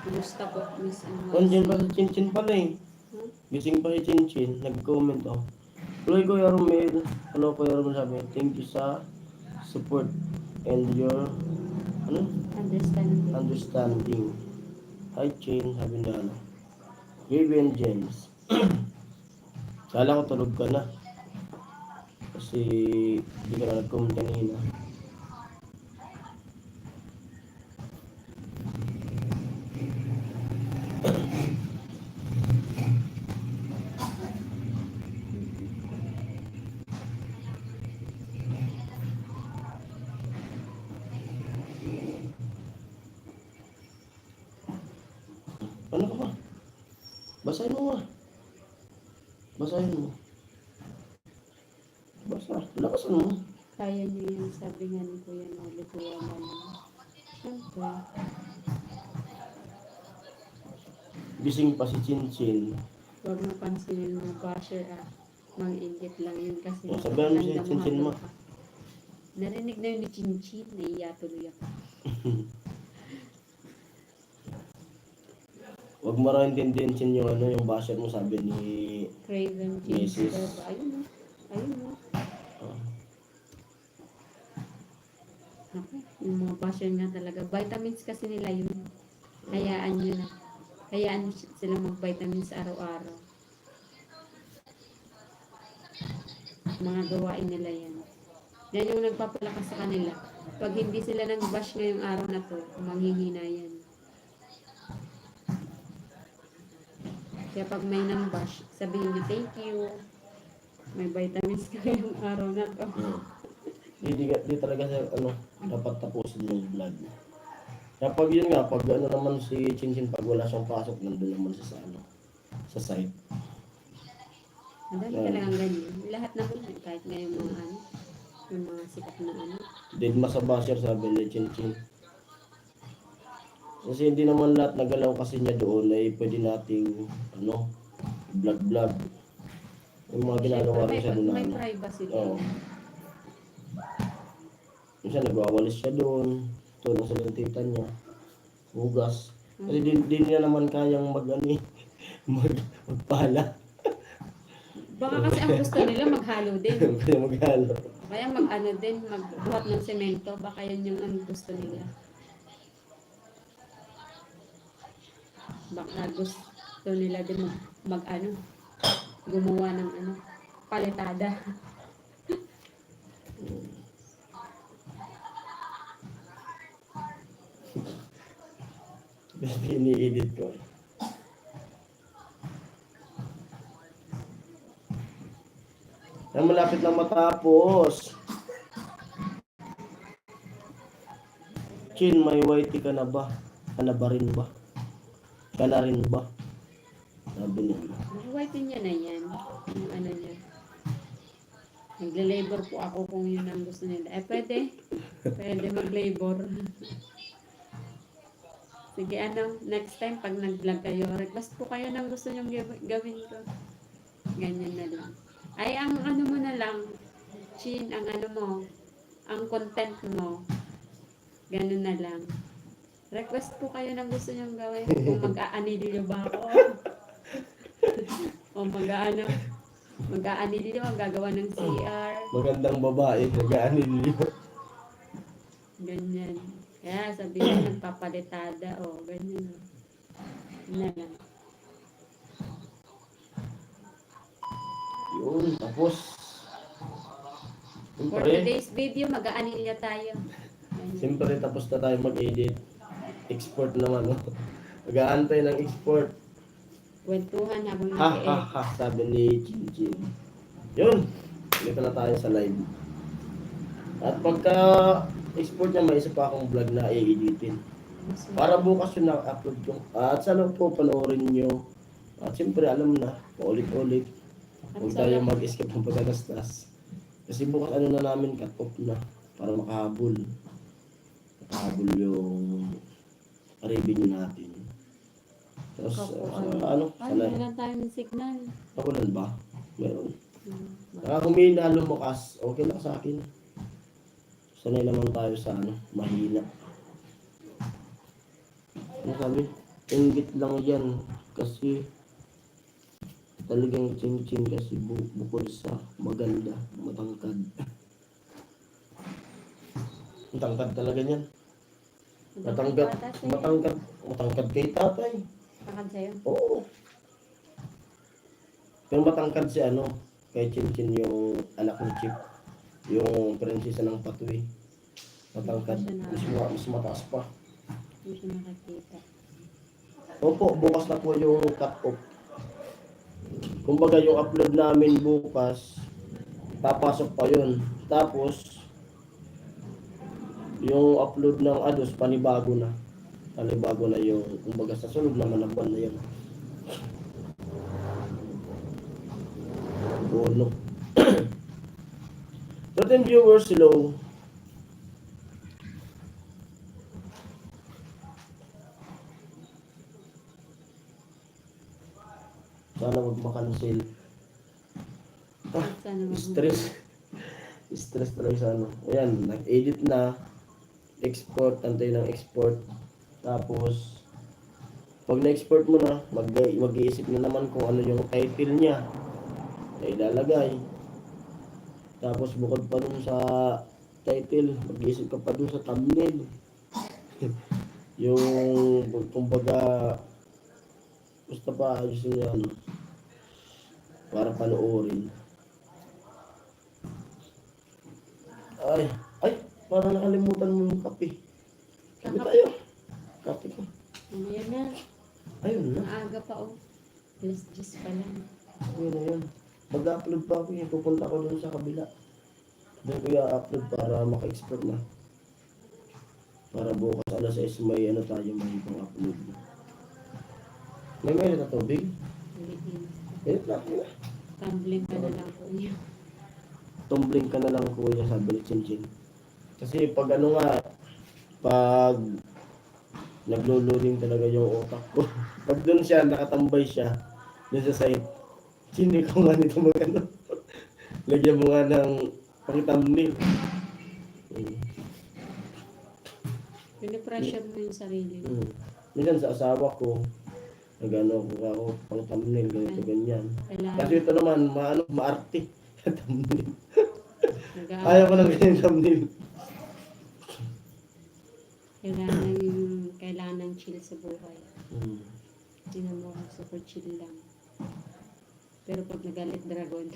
Kumusta po, Miss NYC? Nandiyan pa si Chinchin pala eh. Huh? Gising pa si Chinchin, nag-comment oh. Hello Kuya Romel. Hello Kuya Romel, sabi. Thank you sa support and your understanding. Hi Chin, sabi na ano. Vivian James. Kala ko tulog ka na. Kasi hindi ka na nag-comment kanina. Ano ka ba? Basahin mo nga. Basahin mo. Basa. Lakasan mo. Kaya niyo yan, sabi nga ni Kuya Noli, Kuya Mali. Siyempre, Gising pa si Chinchin. huwag mo pansinin mga basher mang-inggit lang yun kasi. Oh, sabihan mo si maganda Chinchin mo. ka. Narinig na yun ni Chinchin, naiya tuloy ako. Huwag mo rin intindihin yung ano, yung basher mo, sabi ni... Craven James. Yes, yes. Diba? Ayun o. Ayun o. Oh. Ako, yung mga basher nga talaga. Vitamins kasi nila yun. Hayaan nyo na. Hayaan nyo sila mag-vitamins araw-araw. Mga gawain nila yan. Yan yung nagpapalakas sa kanila. Pag hindi sila nag-bash ngayong araw na to, manghihina yan. Kaya pag may nang-bash, sabihin nyo, thank you. May vitamins ka ngayong araw na to. Di talaga sa ano, dapat tapusin yung vlog. Kaya pag yun nga, pag ano naman si Chinchin, pag wala siyang pasok, nandun naman siya sa ano, sa site. Madami talagang ganyan. Lahat naman, kahit nga yung mga ano, yung mga sikat na ano. Deadma sa basher, sabi ni Chinchin. Kasi hindi naman lahat nagalaw kasi niya doon ay pwede nating ano, vlog. Yung mga ginagawa rin siya doon. May privacy Oo. din. Minsan nagwawalis siya doon. Tulong sa tita niya. Hugas. Kasi di niya naman kayang magpala. Baka kasi ang gusto nila maghalo din. Kaya maghalo. Kaya mag-ano din, magbuhat ng semento. Baka yan yung ang gusto nila. Baka gusto nila din mag-ano, gumawa ng ano, palitada. Ini-edit ko. Ang malapit lang matapos. Chin, may whitey ka na ba? Ka na ba rin ba? Ka na rin ba? Sabi niya. White niya na yan. Yung ano niya. Nagle-labor po ako kung yun ang gusto nila. Eh, pwede. Pwede mag-labor. Sige, ano, next time pag nag-vlog kayo, request po kayo ng gusto nyong gawin ko. Ganyan na lang. Ay, ang ano mo na lang, Chin, ang ano mo, ang content mo, ganun na lang. Request po kayo ng gusto nyong gawin. Kung mag-aanilyo ba ako. O mag-aano, mag-aanilyo, gagawa ng CR. Magandang babae, nag-aanilyo. Ganyan. Kaya sabihin nagpapalitada o ganyan. Na lang. Yun, tapos. For Siyempre, today's video, mag-aanilya tayo. Ganyan. siyempre tapos na tayo mag-edit. Export naman, no? Mag-aantay ng export. Kwentuhan habang Ha, ha, nag-e-edit. ha, sabi ni Chin Chin. Yun, dito na tayo sa live. At pagka export niya, may isa pa akong vlog na i-editin. Para bukas yun na-upload ko. At sana po panoorin nyo. At siyempre alam na, paulit-ulit. Huwag tayo mag-escape ng pagkagastas. Kasi bukas ano na namin, cut off na. Para makahabol. Makahabol yung revenue natin. Tapos, ano, sa Ay, live. meron tayo ng signal. Nakulan ba? Meron. Saka kung may lumakas, okay lang sa akin. Sanay naman tayo sa ano, mahina. Ano sabi? Inggit lang yan. Kasi talagang ching-ching kasi bukod sa maganda, matangkad. Matangkad talaga yan. Matangkad kay tatay. Takad sa'yo. Oo. Pero matangkad si ano, kay Chin-Chin yung anak ni Chip. Yung prinsesa ng Patwi. Matangkad. Mas mataas pa. Hindi ko nakakita. Opo, bukas na po yung cut-off. Kumbaga yung upload namin bukas, papasok pa yun. Tapos, yung upload ng ADOS, panibago na. Panibago na yung, kumbaga sa sunod naman na buwan na yun. Bono. 13 viewers, hello. Sana wag makancel. Sana mag- Stress. Stress talaga sa ano. Ayan, nag-edit na. Export, antay ng export. Tapos, pag na-export mo na, mag-iisip na naman kung ano yung title niya na ilalagay. Tapos, bukod pa dun sa title, mag-iisip ka pa dun sa thumbnail. Yung, kumbaga, basta pa ayusin niya ano, para panoorin. Ay, parang nakalimutan mo yung kape. Kape tayo. Kape ko. Ayan na. Ayun na. Maaga pa oh. Alas 10 pa lang. Ayun na yun. Mag-upload pa ako eh. Pupunta ko dun sa kabila. Doon ko i-upload para maka-export na. Para bukas alas 6 may ano tayo, may pang-upload. May meron na tubig? Meron na ako. Tumbling ka na lang po niya. Tumbling ka na lang kuya, sabi ni Chin-Chin. Kasi pag ano nga, pag naglo-loading talaga yung utak ko. Pag doon siya, nakatambay siya, doon sa site, hindi ko nga nito mag-ano. Lagyan mo nga ng pang-thumbnail. Pinipressure mo yung sarili mo. Minsan sa asawa ko, Nagano ko ako pang thumbnail, ganito, ganyan. Kailangan, Kasi ito naman, maarte. Thumbnail. nag- Ayaw ko ng ganyan thumbnail. kailangan ng chill sa buhay. Hmm. Tingnan mo, super chill lang. Pero pag nagalit dragon,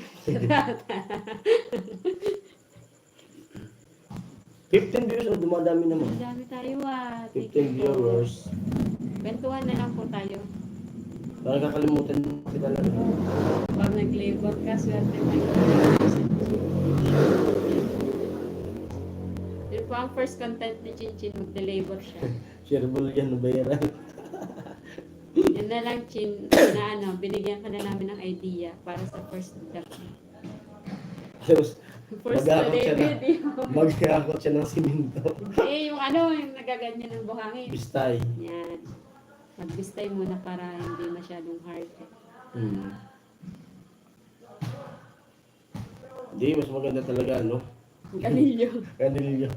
15 views o dumadami naman. ang dami tayo 15 viewers. Kwentuhan na lang po tayo. Parang kakalimutan kita lang. Pag nag-labor ka, swerte mo. Yun po ang first content ni Chinchin, mag-labor siya. Shareable yan, bayaran. Yan na lang, Chin, na ano, binigyan ka na namin ng idea para sa first vlog. Tapos, First mag-aakot siya na. video. Mag-aakot siya ng siminto. Yung ano, yung nagaganyan ng buhangin. Bistay. Yan. Magbistay muna para hindi masyadong hard. Hmm. Hindi, mas maganda talaga, no? Ganilyo. Kanilyo.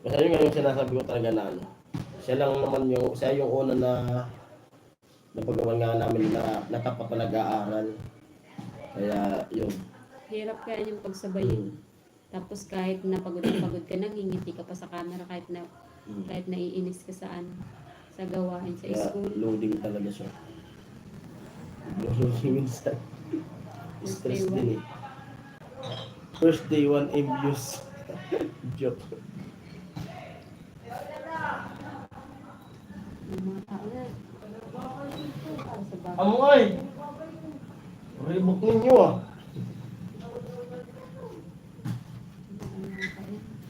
Basta yun nga yung sinasabi ko talaga na ano. Siya lang naman yung, siya yung una na napagawa nga namin na natapat na nag-aaral. Kaya yun. Hirap kaya yung pagsabayin. Hmm. Tapos kahit na pagod ka nang hingiti ka pa sa camera, kahit naiinis ka saan sa gawain sa Kaya school. loading talaga siya. Loading minsan. Stress din eh. First day, 1 views. Joke. Yung mga tao na. Para sa bago. Amoy! Rebook ninyo ah.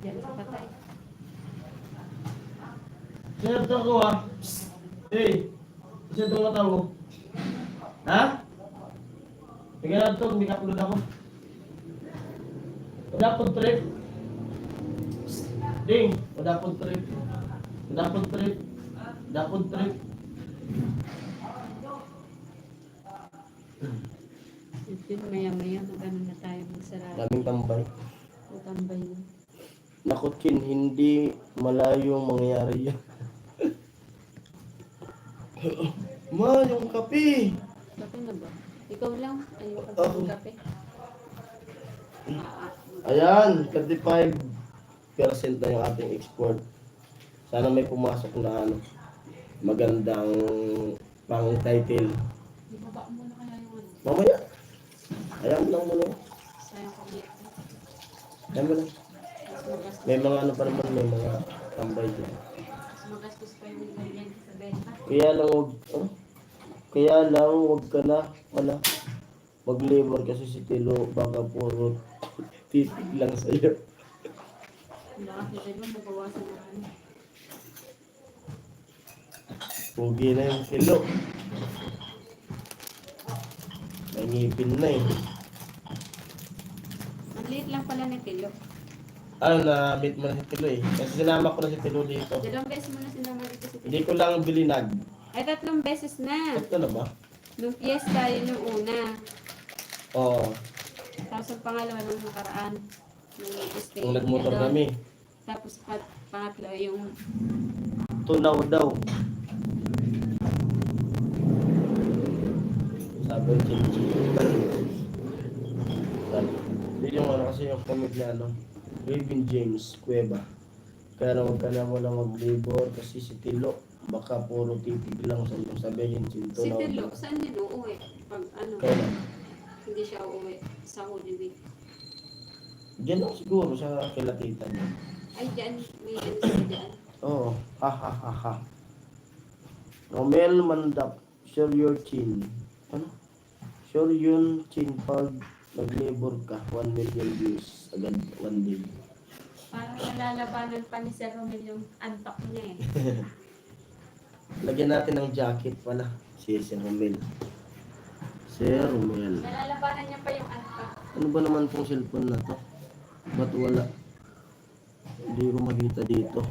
Diyan sa patay. Sinabto ko ah. Hey! Kasi itong mata mo. Ha? Bigyan na ito, hindi ka-upload ako. Wadapod trip. Ding! Wadapod trip. Wadapod trip. Wadapod trip. Yun, maya-maya, magano na tayo magsarado. Daming tambay. Matambay na. Nakutkin, hindi malayong mangyayari yan. Ma, yung kape! Kape na ba? Ikaw lang. Ayaw ka Ako. ng kape. Ayan, 35% na yung ating export. Sana may pumasok na ano, magandang pang title. Ibaba mo na kaya yung ano. Mamaya. Ayan lang muna. Sayang ko dito. Ayan mo lang. Mas magastos. May mga ano pa naman, may mga tambay dyan. Mas magastos pa yung ganyan sa benta. Kaya lang wag ka na wala mag-labor kasi si Tilo baka puro titig lang sa'yo. Wala kasi tayo mabawasan na ano. Pugi na yung Tilo. May ngipin na eh. Ang liit lang pala ni Tilo. Na-meet mo na si Tilo eh. Kasi sinama ko na si Tilo dito. Dalawang beses mo na sinama dito si Tilo. Hindi ko lang bilinag. Ay, 3 beses na. Ito na ba? Nung fiesta, yun yung una. Oo. Tapos ang pangalawa nung nakaraan. Nung stay. Kung nagmotor doon. kami. Tapos pangatlo yung Tunaw daw. Sabi ng Chinchi. Hindi yung ano kasi yung comment na ano. Raven James Cueva. Kaya na huwag ka na wala mag-labor kasi si Tilo. Baka puro titig lang sa iyo. Sabi yung Chinto si na Tilo. Saan yun uuwi? Pag ano, Kaya hindi siya uuwi sa Holy Week. diyan lang siguro sa kilatitan niya. Ay, dyan. May ano sila dyan. Oo. Ha ha ha ha. Romel Mandap. Share your chin. Ano? Share yun chin pag nag-labor ka. 1 million views. Agad 1 day. Parang nalalabanan pa ni Sir Romel yung antok niya eh. Lagyan natin ng jacket pala. Si Romel. Sir Romel. Nalalabanan niya pa yung antok. Ano ba naman tong cellphone na to? Ba't wala? Hindi ko makita dito.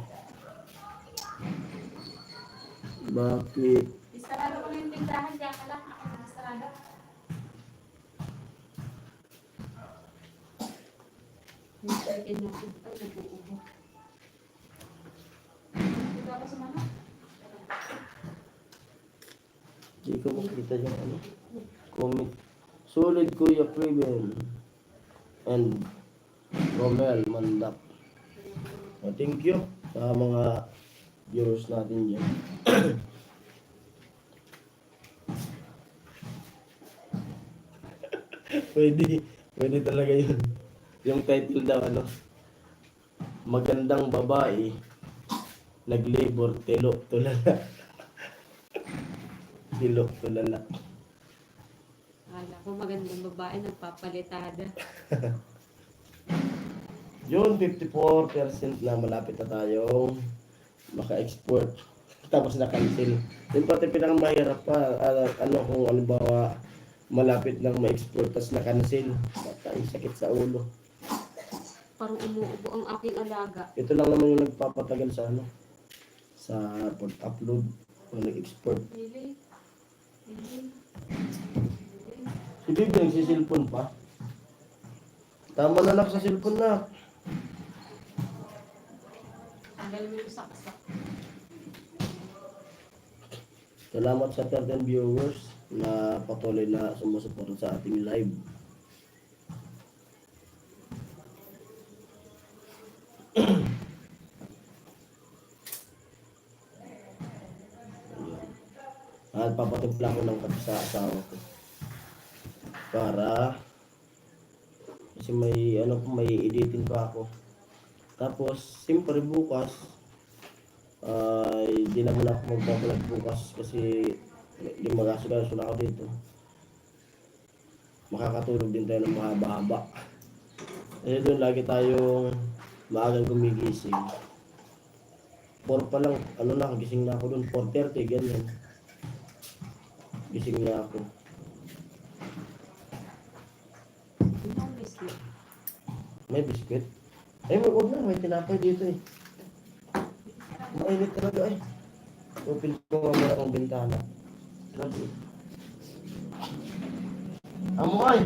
Bakit? Isarado ko na yung tindahan dyan ka lang. Ako na isarado. Yung chicken natin. Ay, nag-uubo. Dito ako sa mga ko makita yung ano. Comment. Solid Kuya Craven. And Romel Mandak. Thank you sa mga viewers natin dyan. Pwede talaga yun. Yung title daw, ano, magandang babae, nag-labor, tilo, tulala. Tilo, tulala. Akala ko magandang babae, nagpapalitada. Yun, 54% na malapit na tayong maka-export. Tapos na-cancel. Yung pati pinakamahirap pa, ano kung ano ba malapit nang ma-export tapos na-cancel. Patay, sakit sa ulo. Parang umuubo ang aking alaga. Ito lang naman yung nagpapatagal sa ano, sa pag-upload o nag-export. Really? Si Bibi nagsisilpon pa. Tama na lang sa cellphone na. Tanggal mo yung saksak. Salamat sa 13 viewers na patuloy na sumusuporta sa ating live. At papatimpla ko ng kape sa asawa ko. Para kasi may editing pa ako. Tapos siyempre bukas ay di naman ako magbablog bukas kasi di magasugaso na ako dito. Makakatulog din tayo ng mahaba-haba. Kasi doon lagi tayong maagang gumigising. 4 pa lang, ano na, gising na ako doon, 4:30, ganyan. Gising na ako. Yung biscuit. May biscuit? Ay, wag na, may tinapay dito eh. Mainit talaga eh. Open ko nga muna ang bintana. Grabe. Amoy!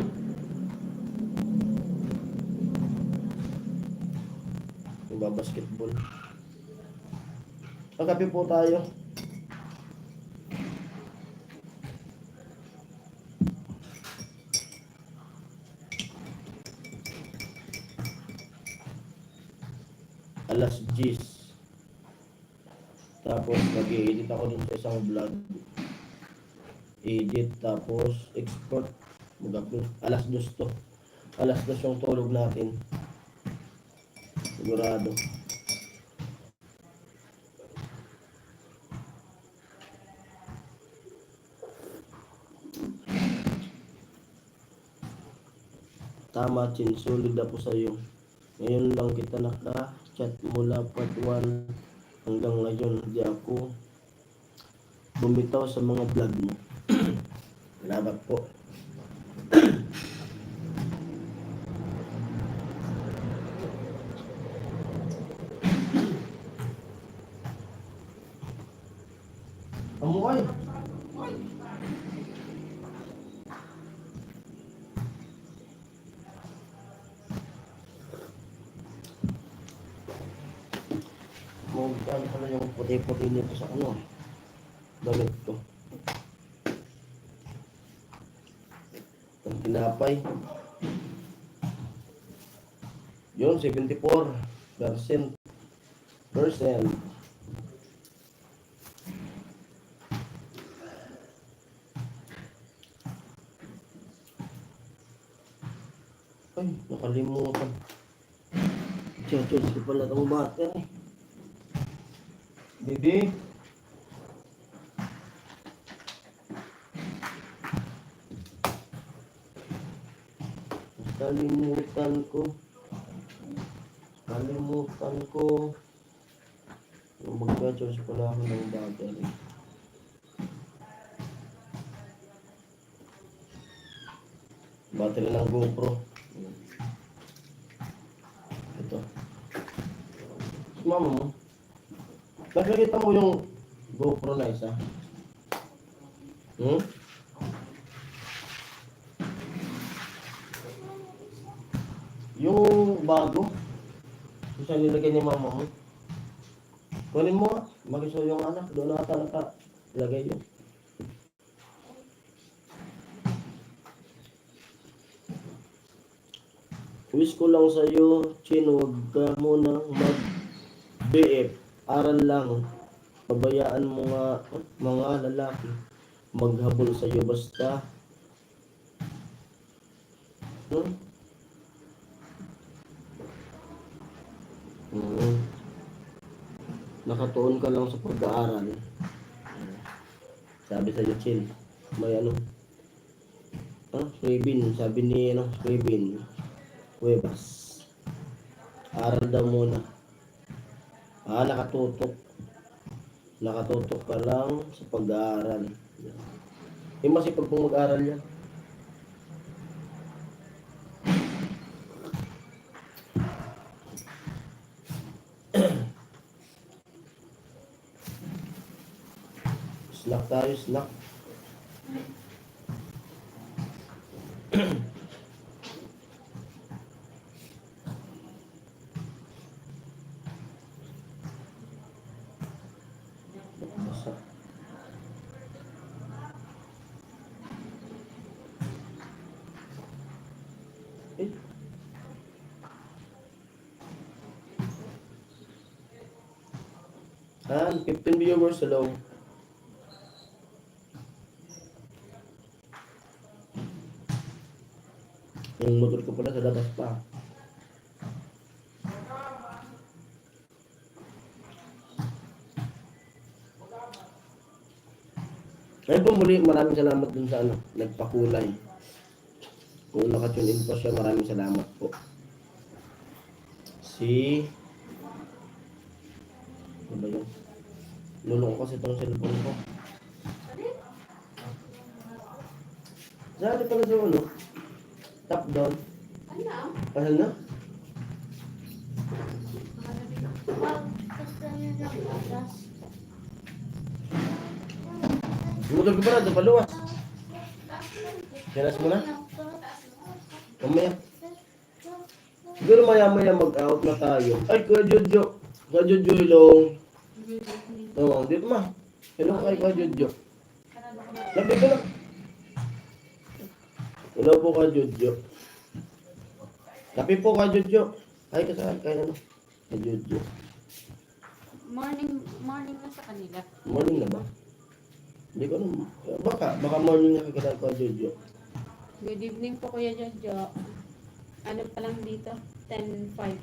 Basketball. Magkape po tayo. Alas 10. Tapos mag-i-edit ako dun sa isang vlog. Edit tapos export. Mag-upload. Alas 2 to. Alas 2 yung tulog natin. Sigurado. Tama, Chin. Solid ako sa iyo. Ngayon lang kita naka-chat mula part 1 hanggang ngayon. Hindi ako bumitaw sa mga vlog mo. Salamat po. Amoy! Ano pala yung puti-puti nito sa ano? Damit ko. Ang tinapay. Yun, 74%. Ay, nakalimutan. Charge ko pala itong battery. Bibi. Kalimutan ko. Mag-charge pala ako ng battery. Battery ng GoPro. Ito. Mama mo. Nakikita mo yung GoPro na isa? Yung bago. Yung saan nilagay ni mama mo? Kunin mo nga. Mag-iso yung anak. Doon na ata nakalagay yun. Wish ko lang sa'yo, Chin, huwag ka munang mag-BF. Aral lang. Pabayaan mo nga mga lalaki maghabol sa'yo basta. Hmm? Nakatuon ka lang sa pag-aaral. Sabi sa'yo, Chin. May ano? Swabin. Sabi ni, Swabin. Huwebas. Aral daw muna. Nakatutok. Nakatutok ka lang sa pag-aaral. Masipag pong mag-aaral yan. Snack tayo, snack. Eh. Han, 15 viewers, hello. Yung motor ko pala sa labas pa. Ayun po muli, maraming salamat dun sa nagpakulay. Kung nakatune in po siya, maraming salamat po. Ano ba yun? Lulong ko kasi itong cellphone ko. Saan pala sa top down? Pasal na? Gusto niyo ng atas. Lumutog ko pala, ito paluwas. Kinas mo na? Mamaya. Siguro maya-maya mag-out na tayo. Ay, Kuya Jojo. Kuya Jojo, hello. Oo, dito ma. Hello kay Kuya Jojo. Labi ko na. Hello po Kuya Jojo. Labi po Kuya Jojo. Ay, kasaan kay Kuya Jojo. Morning na sa kanila. Morning na ba? Hindi ko alam. Baka morning na kagad Kuya Jojo. Good evening po Kuya Jojo. Ano pa lang dito? 10:05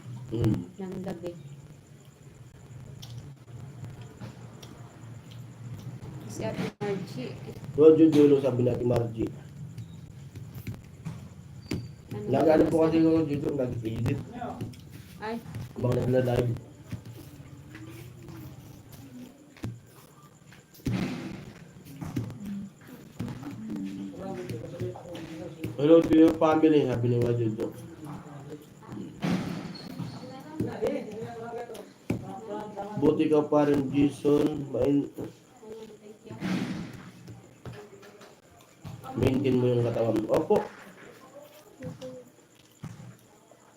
ng gabi. Si Ate Margie. Kuya Jojo, sabi natin Margie. Ano Nag-ano po kasi Kuya Jojo, nag-edit. Ay, Baka nag-live. Hello to your family, sabi ni Kuya Jojo. Buti ka pa rin, Jason. Maintain mo yung katawan mo. Opo.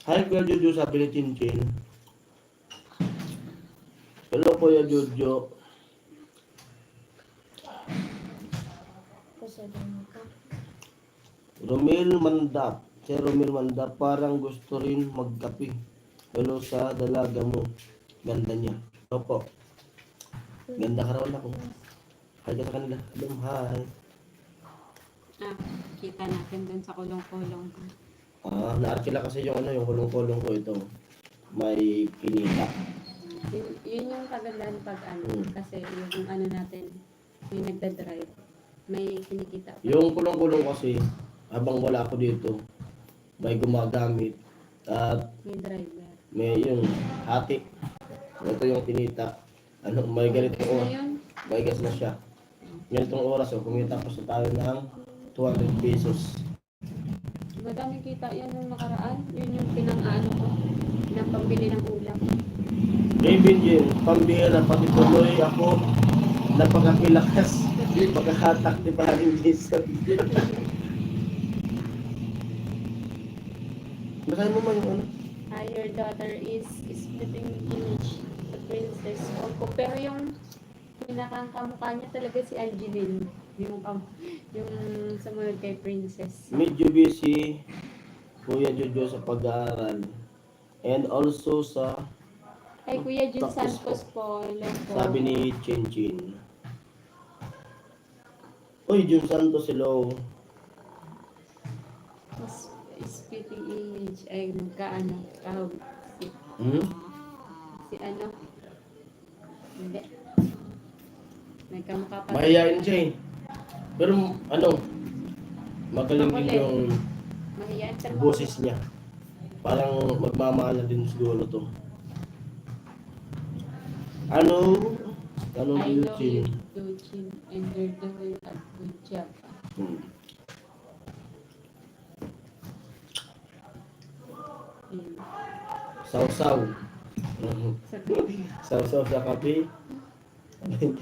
Hi, Kuya Jojo, sabi ni Chinchin. Hello, Kuya Jojo. Romel Mandap. Si Romel Mandap, parang gusto rin magkape. Hello sa dalaga mo. Ganda niya. Opo. Ganda ka raw ako. Hi ka sa kanila. Hello, hi. kita natin dun sa kulong-kulong ko. Naarkila kasi yung yung kulong-kulong ko ito. May kinita. Yun yung kagandahan pag kasi yung natin, may nagda-drive, may kinikita pa. Yung kulong-kulong kasi, habang wala ako dito, may gumagamit at May driver. may yung hati. Ito yung tinita. May ganitong oras. May gas na siya. Ganitong oras, kumita pa sa tayo ng 200 pesos. Madami kita yan nung nakaraan. Yun yung pinang-ano ko. Pambili ng ulam. David Jim, pambira, pati tuloy ako napakakilakas. Pagkakatak ni Paring Jason. Basahin mo man yung Your daughter is splitting image the princess. Opo, pero yung pinakang kamukha niya talaga si Angeline. Yung sumunod kay princess. Medyo busy. Kuya Jojo sa pag-aaral. And also sa Ay, Kuya Jun Tapos Santos po. Hello po. sabi ni Chin Chin. Uy, Jun Santos, hello. Speaking English ay magkaano. Si, Hmm? si ano? Hindi. May kamukha pa. Mahihain siya eh. Pero ano, magaling din Makulit. yung Mahiyain pero boses niya. Parang magmamahal na din siguro to. Ano? Ano I yun, know Chin? you do, Chin, and you're doing a good job. Hmm. Ayun. Sausaw. Mhm. Sa TV. Sausaw sa kape.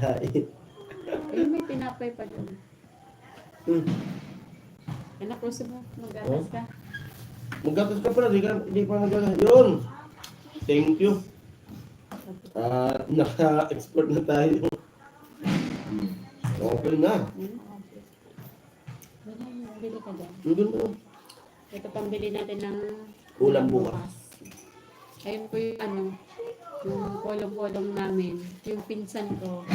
Kain. Eh, may tinapay pa doon. Hmm. Anak, gusto mo mag-atas ka? Magatas ka pala, di pa magatas. Yun! Thank you. Naka-export na tayo. Okay na. Hmm? Wala, bili ka dyan. Yun na. Ito pambili natin ng Ulam bukas. Ayun po yung ano, yung kolong-kolong namin. Yung pinsan ko,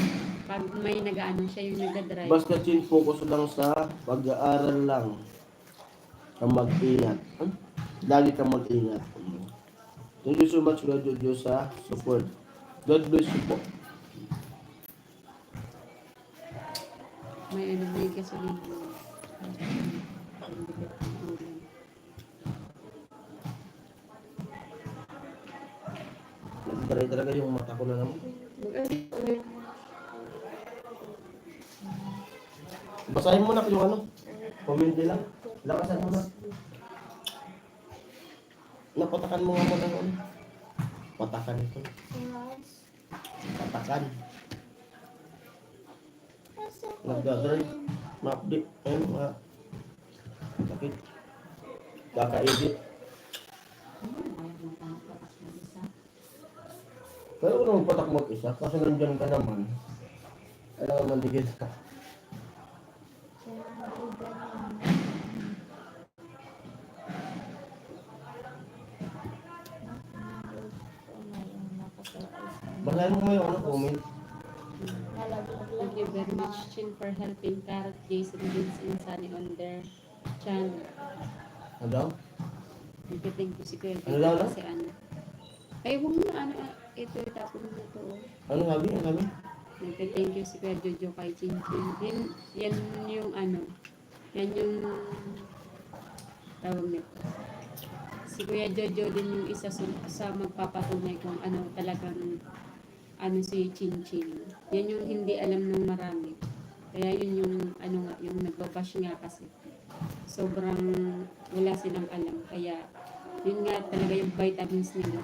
pag may nag-ano siya yung nag-drive. Basta Chin, focus lang sa pag-aaral lang. Kang mag-ingat. Lagi kang mag-ingat. Thank you so much, Lord Jojo, sa support. God bless you po. May ano, may gasolina. Nagtaray talaga yung mata ko na naman. Basahin mo na yung ano. Comment lang. Lakasan mo na. Napatakan mo nga mo ng ano. Patakan ito. Patakan. Nagdadrive. Ma-update. Ayun, mga sakit. Kaka-edit. Pero kung naman patak mag-isa, kasi nandyan ka naman. Kailangan mandigil ka. Basahin mo yung ano, comment. Thank you very much, Chin, for helping Carrot, Jason, Vince, and Sunny on their channel. Ano daw? Thank you si Kuya Ano daw, no? kasi ano. Ay, huwag mo ano, ito, itapon mo ito. Ano sabi? Ano sabi? Thank you si Kuya Jojo kay Chin Chin. Yan yung ano, yan yung tawag nito. Si Kuya Jojo din yung isa sa magpapatunay kung ano talagang ano si Chin Chin. Yan yung hindi alam ng marami. Kaya yun yung ano nga, yung nagbabash nga kasi. Sobrang wala silang alam. Kaya yun nga talaga yung vitamins nila.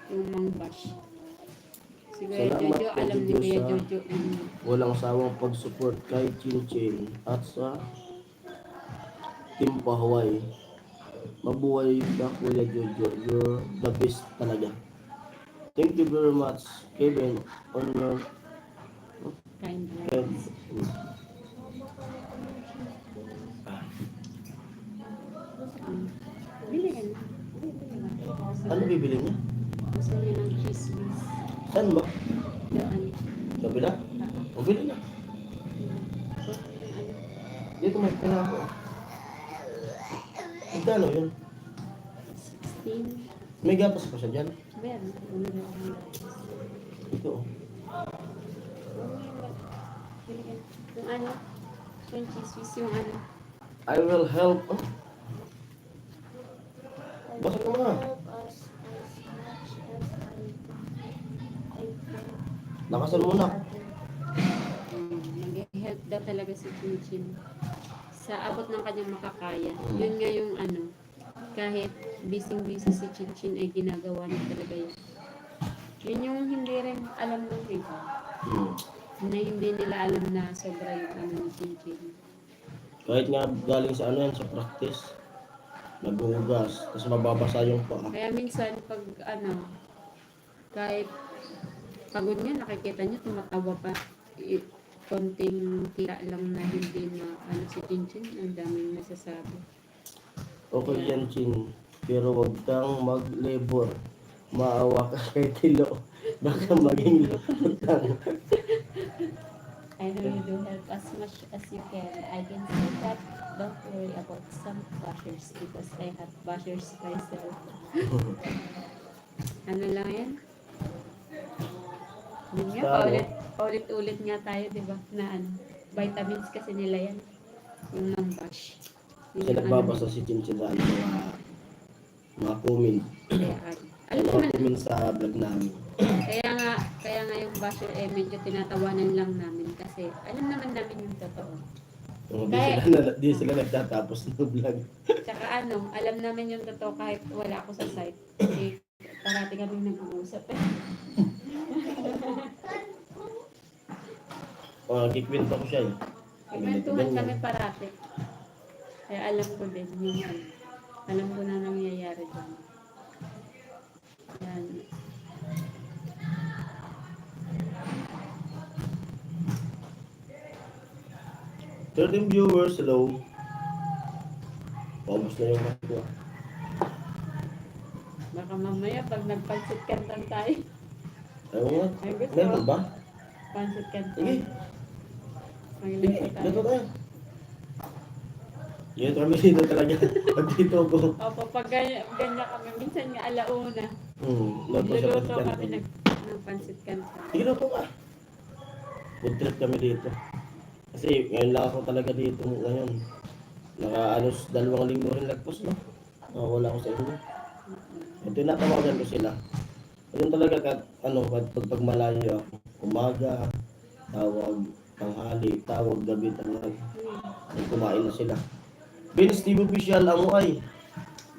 Yung mang bash. Si Kuya Salamat, Jojo, Kuya alam ni Jojo, Kuya sa Jojo yung walang sawang pag-support kay Chin Chin at sa Team Pahuay. Mabuhay ka, Kuya Jojo. You're the best talaga. Thank you very much, Kevin, on your kind head. words. Bili ka na. Ano bibili niya? Gusto niya ng chismis. Saan ba? Doon. Kabila? O, bili na. Dito may pera ako. Magkano yun? 16. May gatas pa siya dyan. Meron. Ito. Oh. Bili ka na. Yung ano? Yung chismis, yung ano? I will help. Oh. Basta ko nga. Lakasan mo na. Nag-help daw talaga si Chin Chin. Sa abot ng kanyang makakaya. Yun nga yung ano, kahit busy-busy si Chin Chin ay ginagawa niya talaga yun. Yun yung hindi rin alam ng iba. Na hindi nila alam na sobra yung ano ni Chin Chin. Kahit nga galing sa ano yan, sa practice. Naghuhugas. Tapos mababasa yung paa. Kaya minsan pag ano, kahit pagod niya, nakikita niyo tumatawa pa. Konting tira lang na hindi na ano si Chin Chin, ang daming nasasabi. Okay yan, Chin. Pero wag kang mag-labor. Maawa ka kay Tilo. Baka maging lutang. I know you do help as much as you can. I can see that. Don't worry about some bashers because I have bashers myself. Ano lang yan? Yun nga, paulit-ulit nga tayo, di ba? Na ano, vitamins kasi nila yan. Yung non-bash. Kasi nagbabasa si Chinchin sa mga comment. Alam Mga naman, comment sa vlog namin. kaya nga yung basher medyo tinatawanan lang namin kasi alam naman namin yung totoo. Di sila nagtatapos ng vlog. Tsaka alam namin yung totoo kahit wala ako sa site. Kasi parati kami nag-uusap eh. Kikwento ko siya eh. Kwentuhan kami parati. Kaya alam ko din yung alam ko na nangyayari dyan. Yan. Thirteen viewers, hello. Paubos na yung mga. Baka mamaya pag nagpansit kantan tayo. Ayaw nga. Ay, gusto. Meron ba? Pansit kantan. Sige. Magluto Sige, tayo. dito tayo. Dito kami dito talaga. Pag dito ko. Opo, pag ganyan kami, minsan nga alauna. Luto siya Nagluluto pansit kami canton. ng pansit kantan. Sige, luto ka. Food trip kami dito. Kasi ngayon lang ako talaga dito ngayon. Naka-alos 2 linggo rin lagpos, no? Wala ko sa inyo. Ito natawagan ko sila. Ayun talaga pag malayo ako. Umaga, tawag, tanghali, tawag, gabi, tanghali. Ay, kumain na sila. Vince TV Official, ang ay.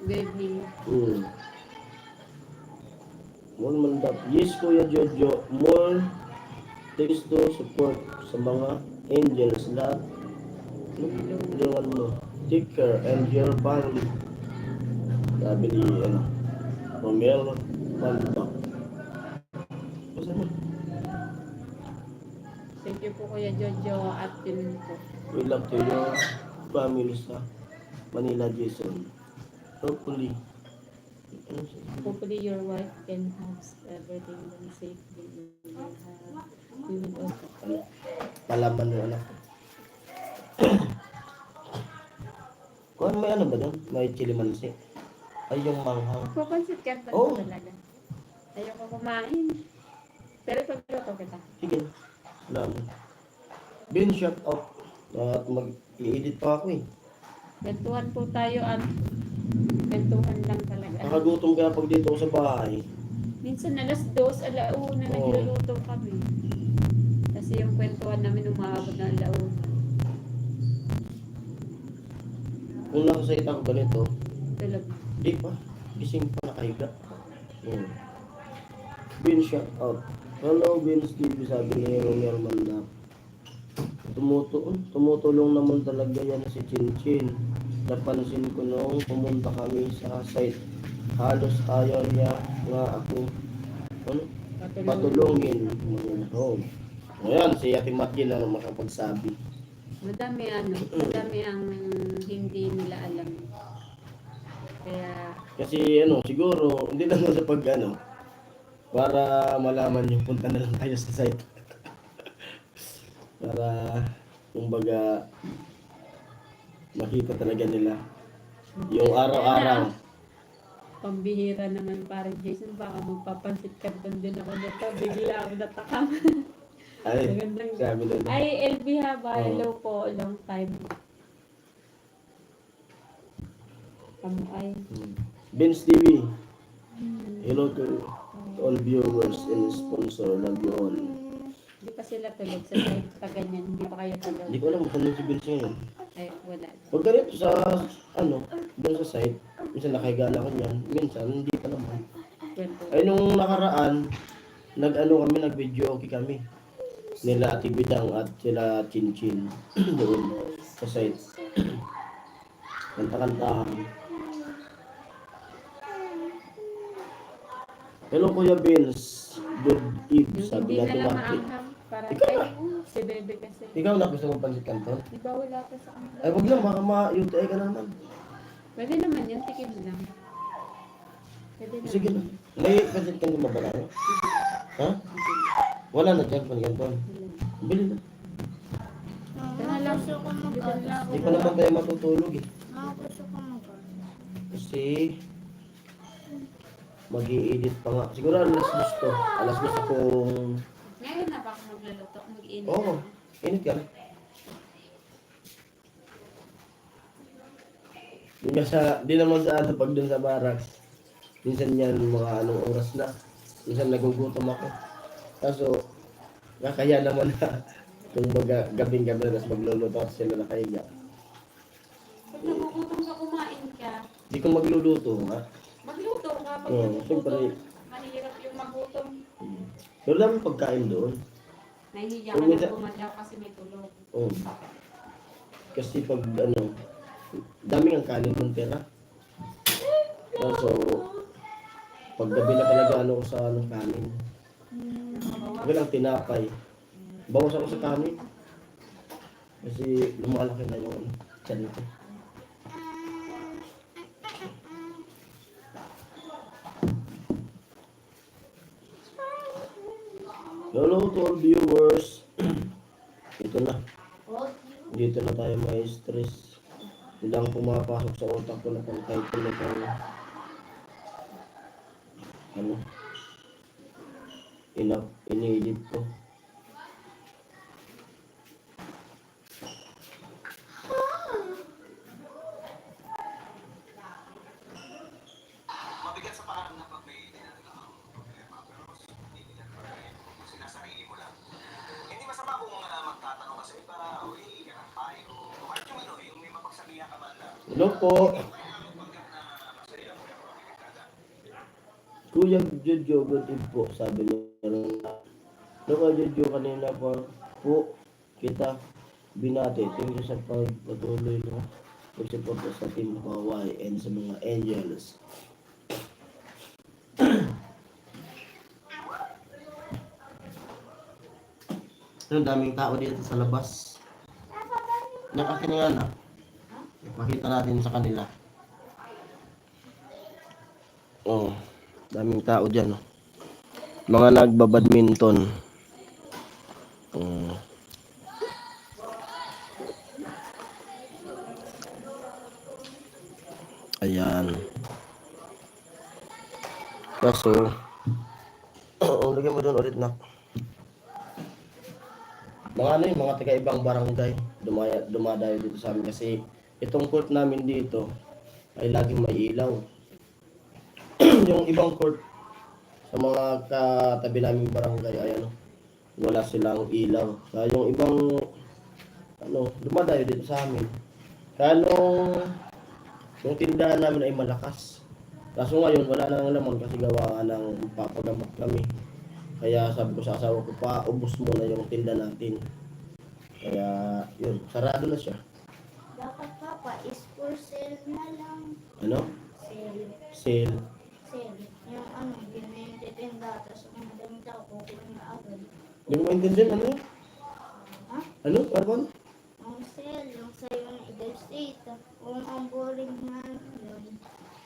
Good evening. More mandap. Yes, Kuya Jojo. More thanks to support sa mga angels lahat. Tulungan mo. Take care and your family. Sabi ni, Romel Mandap. Basta mo. Thank you po Kuya Jojo at din po. We love to your family sa Manila, Jason. Hopefully. Hopefully your wife can have everything done safely. You will also. Palaman yung anak ko. Kung may ba doon? May chili mansi. Ay, yung manghang. Papansit ka pa Oo. talaga. Ayoko kumain. Pero pagluto kita. Sige. Salamat. Bin shout out. At mag-i-edit pa ako eh. Kwentuhan po tayo at kwentuhan lang talaga. Nakagutom kaya pag dito ako sa bahay. Minsan alas 2, alauna Oo. nagluluto kami. Kasi yung kwentuhan namin umaabot na alauna. Kung nakasait ako ganito, Tulog. di pa. Gising pa nakahiga. Bin shout out. Hello, Vince TV, sabi ni Romel Mandap. Tumutulong naman talaga yan si Chinchin. Napansin ko noong pumunta kami sa site. Halos ayaw niya nga ako patulungin. Ngayon, si Ate Matkin na makapagsabi. Madami ang hindi nila alam. Kaya Kasi siguro, hindi lang sa pag para malaman yung punta na lang tayo sa site. Para, kumbaga, makita talaga nila. Yung araw-araw. pambihira naman parang Jason, baka magpapansit ka doon din ako nito. Bigla ako natakam. Ay, Magandang sabi na. Ay, LB Haba, hello po, long time. Ay. Vince TV. Hello to all viewers and sponsor. Love you all. Hindi pa sila tulog sa site pa ganyan, hindi pa kayo tulog. Hindi ko alam kung saan si Vince ngayon. Ay, wala. Pag ganito sa, doon sa site, minsan nakahiga na ako niyan, minsan hindi pa naman. Kwento. Ay, nung nakaraan, nag-video okay kami. Nila Ate Bidang at sila Chinchin doon sa site. Kanta-kantahan. Hello Kuya Vince. Good eve. Yung Sabi hindi natin na lang natin. maanghang. Parang, Ikaw ay, na. si Bebe kasi. Ikaw na gusto mong pansit kanton? Di ba wala pa sa kanila? Ay, wag lang. Baka ma-UTI ka naman. Pwede naman yan, tikim lang. Pwede na. Sige na. May budget kang lumabala. Ha? Wala na dyan, panigantuan. Bili na. Mama, gusto ko mag-alas. Hindi pa naman tayo matutulog eh. Mama, gusto ko mag-alas. Kasi mag-i-edit pa nga. Siguro alas gusto. Alas gusto kong... Ngayon na ba ako magluluto? Mag-init Oo, na. init ka na. Di naman sa ano, pag dun sa barracks. Minsan yan, mga anong oras na. Minsan nagugutom ako. Kaso, nakaya naman na kung gabing-gabi na tapos magluluto at sila nakahiga. Pag nagugutom ka, kumain ka. Di ko magluluto nga. Magluto ka. Pag Oo, nagugutom, siyempre. mahirap yung magutom. Pero dami pagkain doon. Nahihiya Pag ka minsan- na bumadyaw kasi may tulog. Oo. Kasi pag ano, dami ang kanin ng tira. Kaso, pag gabi na talaga ano ko sa anong kanin. Gabi lang tinapay. Bawas ako sa kanin. Kasi lumalaki na yung ano, tiyan ko. Hello to all viewers. Ito na. Dito na tayo may stress. Hindi lang pumapasok sa utak ko na pang title na pang ano ini-edit ko. Mabigat sa pakiramdam pag may dinadaga kang problema, pero hindi nila kung sinasarili mo lang. Hindi masama kung magtatanong kasi para humingi ka ng payo. O kahit yung ano, yung may mapagsabihan ka man lang. Hello po. Pagkat na masaya, pero delikada. Kuya Jojo, good evening po. Sabi niya rin na. Kuya Jojo, kanina po kita binati. Thank you sa pagpatuloy na pagsuporta sa Team Hawaii and sa mga Angels. Ang daming tao dito sa labas. Nakakin nga na. Ipakita natin sa kanila. Oh, daming tao dyan. Oh. Mga nagbabadminton. Oh. Ayan. Kaso, lagyan mo doon ulit na. Mga ano yung mga taga-ibang barangay dumadayo dito sa amin kasi itong court namin dito ay laging may ilaw. Yung ibang court sa mga katabi naming barangay ay ano, wala silang ilaw. Kaya yung ibang ano, dumadayo dito sa amin. Kaya yung tindahan namin ay malakas. Kaso ngayon wala nang laman kasi gawa ng papagamot kami. Kaya sabi ko sa asawa ko, paubos muna yung tinda natin. Kaya yun, sarado na siya. Dapat papa, is for sale na lang. Ano? Sale. Sale. Sale. Yung ano, binititinda, tapos kung madami tao, kukunin na agad. Hindi mo maintindihan ano? Ha? Ano? Pardon? Ang sale, yung sa'yo ng Edel State. Kung ang boring na yun,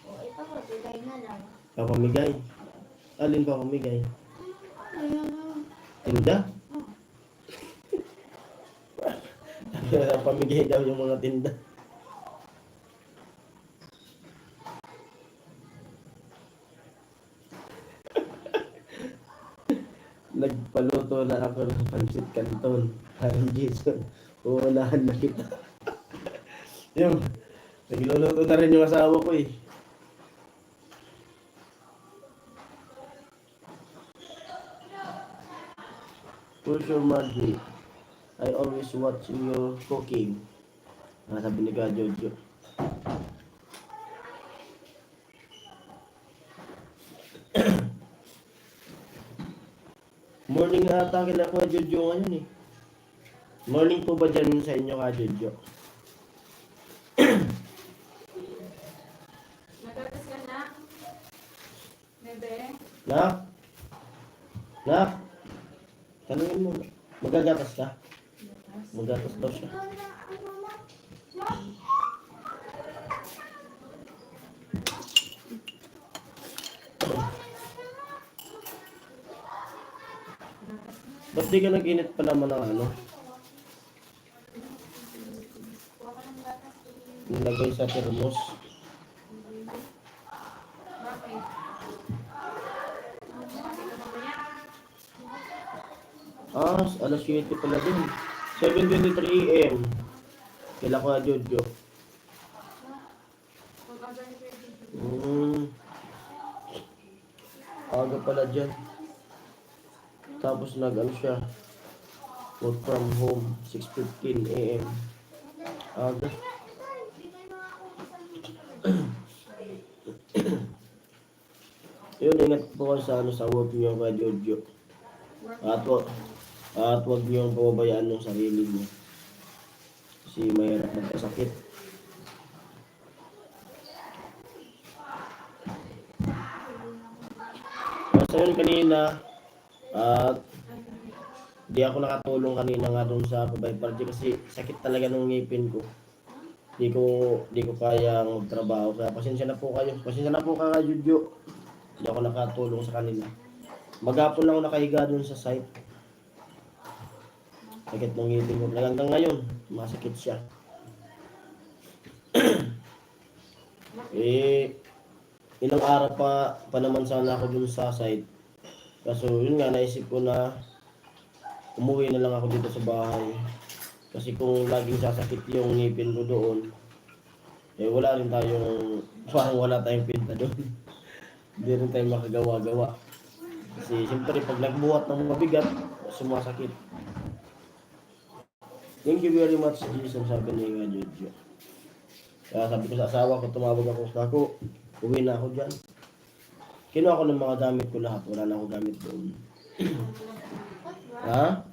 o ito ko, bigay na lang. Papamigay. Alin papamigay? Ano yun? Tinda? Oh. Pamigay daw yung mga tinda. Nagpaluto na ako ng pancit canton. Parang Jason, uunahan na kita. Yung, nagluluto na rin yung asawa ko eh. For sure, Margie. I always watch your cooking. Sabi ni Ka Jojo. Morning na ata kila Ka Jojo ngayon eh. Morning po ba dyan sa inyo, Ka Jojo? Nagagas ka na? Bebe? Nak? Nak? Tanungin mo. Magagatas ka? Magatas daw siya. Ba't di ka nag-init pa naman ng ano? Nilagay sa thermos. Alas 7 pala din. 7:23 AM. Kailan ko na Jojo. Aga pala dyan. Tapos nag-ano siya. Work from home. 6:15 AM. Aga. Yun, ingat po kayo sa ano sa work niyo kay Jojo. At wag niyo pababayaan ng sarili niyo. Kasi mahirap magkasakit. So yun kanina, at di ako nakatulong kanina nga dun sa Pabay Party kasi sakit talaga ng ngipin ko. Di ko kayang magtrabaho. Kaya pasensya na po kayo. Pasensya na po kayo, Jojo. Di ako nakatulong sa kanila. Maghapon lang ako nakahiga dun sa site. Sakit ng ngipin ko. Hanggang ngayon, masakit siya. Ilang araw pa naman sana ako dun sa site. Kaso yun nga, naisip ko na umuwi na lang ako dito sa bahay. Kasi kung laging sasakit yung ngipin ko doon, wala rin tayong, parang wala tayong pinta doon. Hindi rin tayo makagawa-gawa. Kasi siyempre pag nagbuhat ng mabigat, sumasakit. Thank you very much, Jason, sabi ni nga Jojo. Kaya sabi ko sa asawa ko, tumawag ako, uwi na ako dyan. Kinuha ko ng mga gamit ko lahat, wala na ako gamit doon. Ha?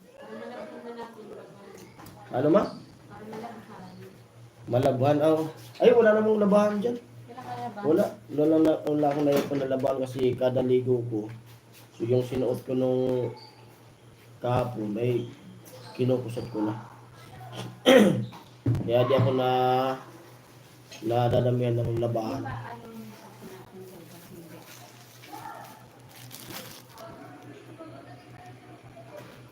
Ano ma? Malabhan ang... Ay, wala namang labahan dyan. Wala akong naipon na labahan kasi kada ligo ko. So yung sinuot ko nung kahapon ay kinukusot ko na. Kaya di ako nadadamihan ng labahan.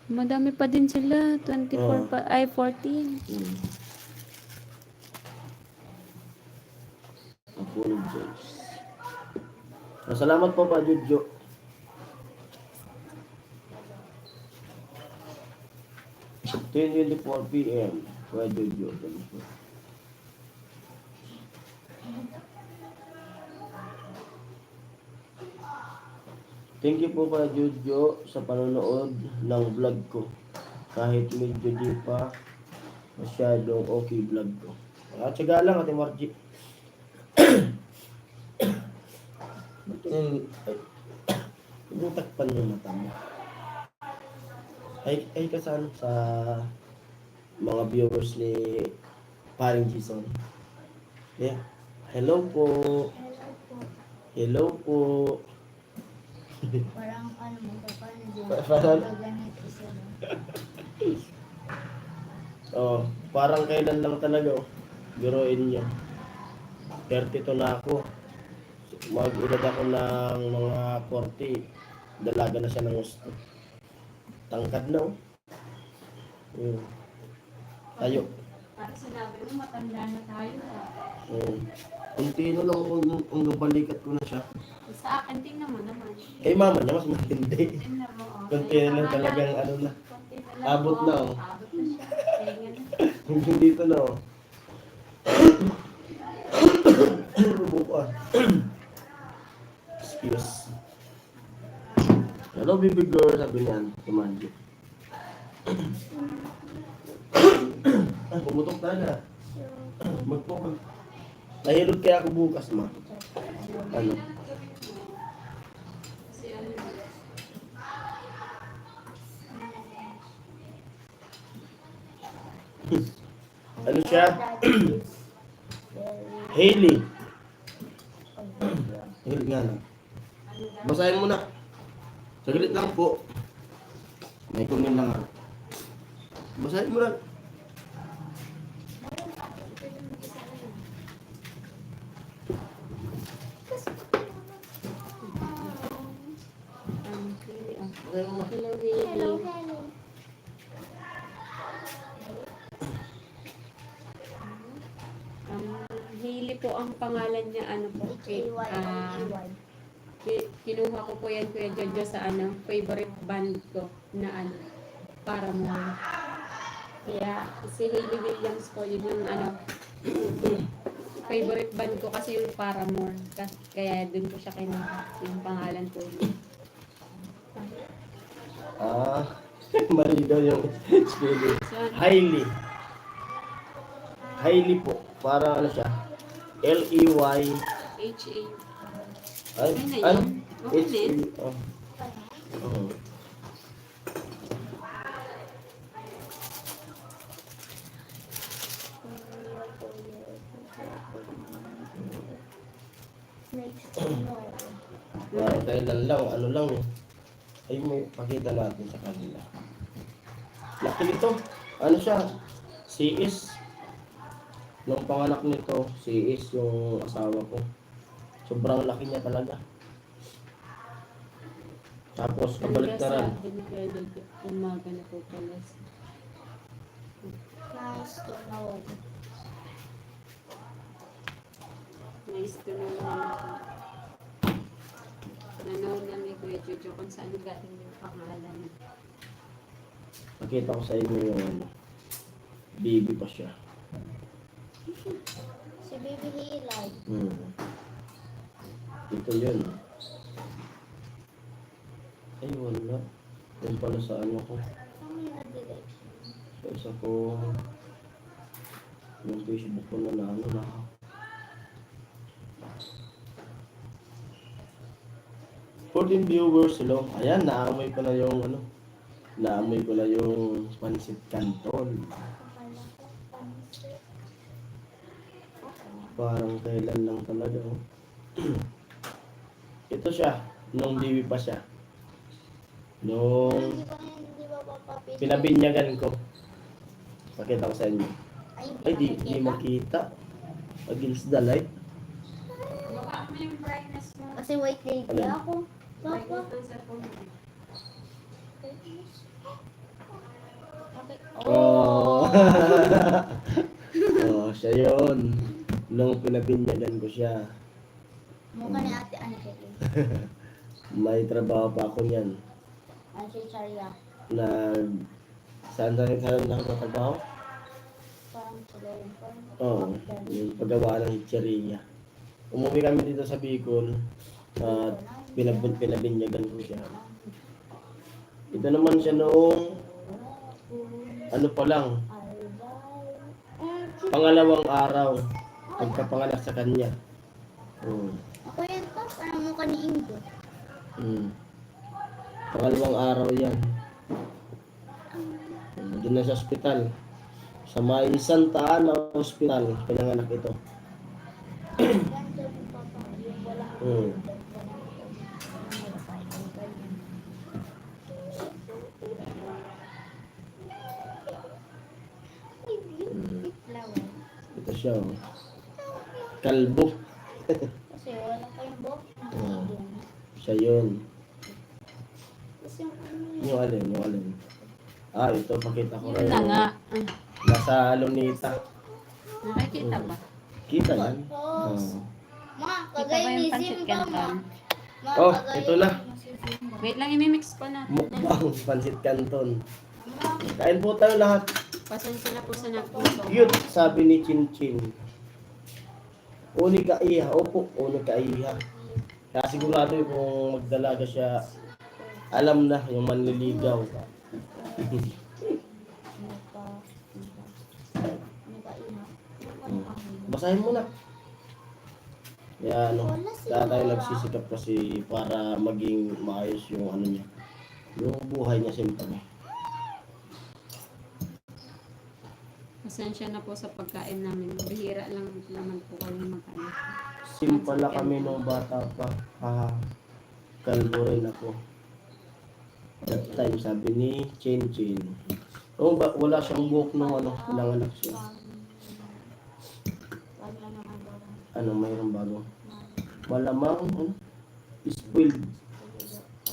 Madami pa din sila. 24 pa, ay 14. Apologize. Salamat po pa, Jojo. Ten 24 PM. Kaya Jojo. Thank you po kay Jojo sa panonood ng vlog ko. Kahit medyo di pa masyadong okay vlog ko. Tsaga lang, Ate Margie. Yung takpan yung mata mo. Ay ka sa mga viewers ni Paring Jason. Yeah. Hello po. Hello po. Parang ano mo, paano din? Parang- Ganito sila. Parang kailan lang talaga. Biruin niyo. 32 na ako. Mag-edad ako ng mga 40. Dalaga na siya ng gusto. Tangkad na Tayo. Parang sinabi mo, matanda na tayo. Kunti na lang kung balikat ko na siya. Sa akin, tingnan mo naman. Kay mama niya, mas matindi. Tingnan mo, oh. Kunti na lang talagang ano na. Konti na lang, Abot na, oh. Abot na siya. Tingnan na. Hanggang dito na Rubo ko Excuse. Hello, baby girl, sabi niyan. Tumanjo. Pumutok talaga. Magpukag. Nahilog kaya ako bukas, ma. Ano? Ano siya? Hailey. Hailey nga lang. Basahin mo na. Saglit lang po. May kunin lang ako. Basahin mo lang. Hello, baby. Hello, hello. ang pangalan niya, ano po, H-A-Y-L-A-Y. kinuha ko po yan, Kuya Jojo, sa favorite band ko na Paramore. Kaya, si Hayley Williams po, yun yung favorite band ko kasi yung Paramore. Kaya dun ko siya kinuha, yung pangalan ko. Mali daw yung spelling. So, Hailey po. Para ano siya? L-E-Y. H-A. Ay, Ano yun? ano? Okay H-A. din. Oh. Oh. Next no. Parang kailan lang, ano lang eh. Ay, may pakita natin sa kanila. Laki nito. Ano siya? CS. Nung panganak nito, CS yung asawa ko. Sobrang laki niya talaga. Tapos, kabaliktaran. Umaga na po pala. Nice to know. Nice to know naman. Nanood lang ni Kuya Jojo kung saan galing yung pangalan. Nakita ko sa inyo yung baby pa siya. Si Baby Hilay. Ito yun. Ay, wala. Yan pala sa ano ko. Ano yung na-delete? Sa isa ko. Yung Facebook ko na na. 14 viewers, hello. Ayan, naamoy ko na yung naamoy ko na yung pancit canton. Parang kailan lang talaga. Oh. Ito siya, nung diwi pa siya. Nung Hindi ba papapili? pinabinyagan ko. Pakita ko sa inyo. Ay, di makikita. makita. Against the light. Baka mo yung brightness mo. Kasi white lady Alin? ako. Papa. Okay. Oh. Oh, siya yun. Nung pinabinyagan ko siya. Mukha ni Ate Angeli. May trabaho pa ako niyan. Angel Charia. Saan nakatrabaho? Parang sila yun. Oo, yung paggawa ng chicheria. Umuwi kami dito sa Bicol at pinabinyagan ko siya. Ito naman siya noong ano pa lang, pangalawang araw pagkapanganak sa kanya. Ako yan pa. Parang mukha ni Ingo. Pangalawang araw yan. Doon na sa ospital. Sa may Santa Ana Hospital, pinanganak ito. Ganda mo papa. Yung wala. Ay, beauty flower. Ito siya. Oh. Kalbo. Kasi wala pa yung buhok. Siya yun. Kasi yung Yung alin. Ito, pakita ko Yun na nga. Nasa Lunita. Nakikita ba? Kita yan? Photos. Ma, Kita ba kagaya yung ni pancit Simba, ma. canton? Ma, Oh, kagaya ito na. ni Simba. Wait lang, imimix ko na. Mukbang, pancit canton. Ma, Kain po tayo lahat. Pasensya na po sa nagpuso. Cute, sabi ni Chin Chin. Uni ka iha. Opo, uni ka iha. Kaya sigurado kung magdalaga siya, alam na yung manliligaw. Basahin mo na. Kaya kaya tayo nagsisikap kasi para maging maayos yung niya. Yung buhay niya siyempre. Pasensya na po sa pagkain namin. Bihira lang naman po kami magkain. Simpala kami nung bata pa. Kalbo rin ako. That time, sabi ni Chin Chin. Oh, wala siyang buhok nung nanganak siya. Mayroong bago. Malamang, spoiled.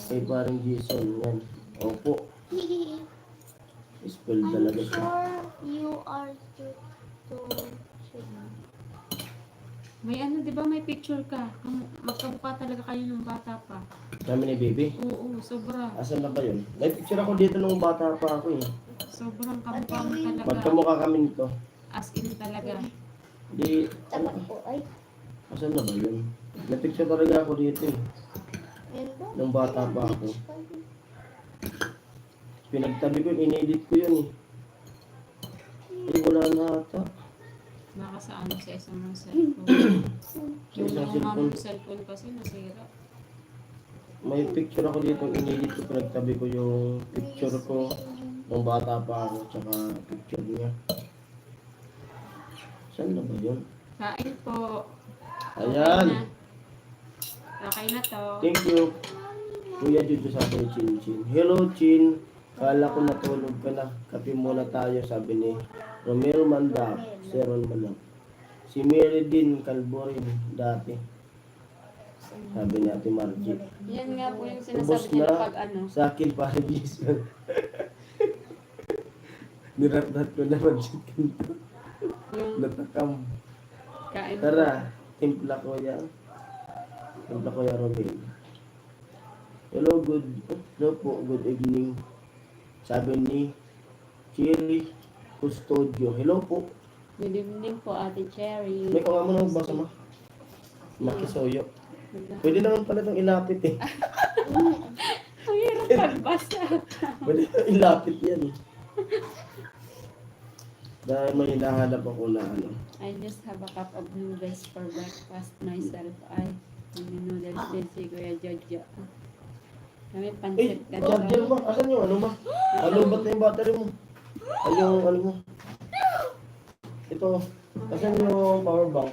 Kay parang Jason, yan. Opo, spoiled I'm talaga siya. sure you are too May ano, di ba may picture ka? Magkamukha talaga kayo nung bata pa. Kami ni baby. Oo, sobra. Asan na ba yun? May picture ako dito nung bata pa ako eh. Sobrang kamukha mo talaga. Magkamukha kami nito. As in talaga. Di, Tapat po ay. asan na ba yun? May picture talaga ako dito eh. Yan ba? Nung bata pa ako. Pinagtabi ko, inedit ko yun eh. Eh, wala na ata. Baka sa ano sa isang mga cellphone. Yung Sa isang mga cellphone. cellphone kasi nasira. May picture ako dito, inedit ko, pinagtabi ko yung picture ko nung bata pa ako, tsaka picture niya. Saan na ba yun? Kain po. Ayan! Okay na to. Thank you. Kuya Juju sabi ni Chin Chin. Hello Chin. Kala ko natulog ka na. Kape muna tayo sabi ni Romero Manda. Seron Manang. Si Mary din Calborin dati. Sabi ni Ate Margie. Yan nga po yung Ubos sinasabi niya na. pag ano. Sa akin para Jason. Nirat-rat ko na Margie. Yung Natakam. kain po. Tara. Timpla ko yan. Timpla ko yan Romero. Hello po, good evening. Sabi ni Cherry Custodio. Hello po. Good evening po, Ate Cherry. May kung mo nang basa mo. Makisoyo. Pwede naman pala itong ilapit eh. Ang hirap pagbasa. Pwede naman ilapit yan eh. Dahil may hinahanap ako na ano. I just have a cup of noodles for breakfast myself. Ay, may noodles din si Kuya Jojo. Kami Eh, pansit ka charger mo. Asan yung ano mo? Ano ba't na yung battery mo? Ay yung ano mo? Ito. Asan yung power bank?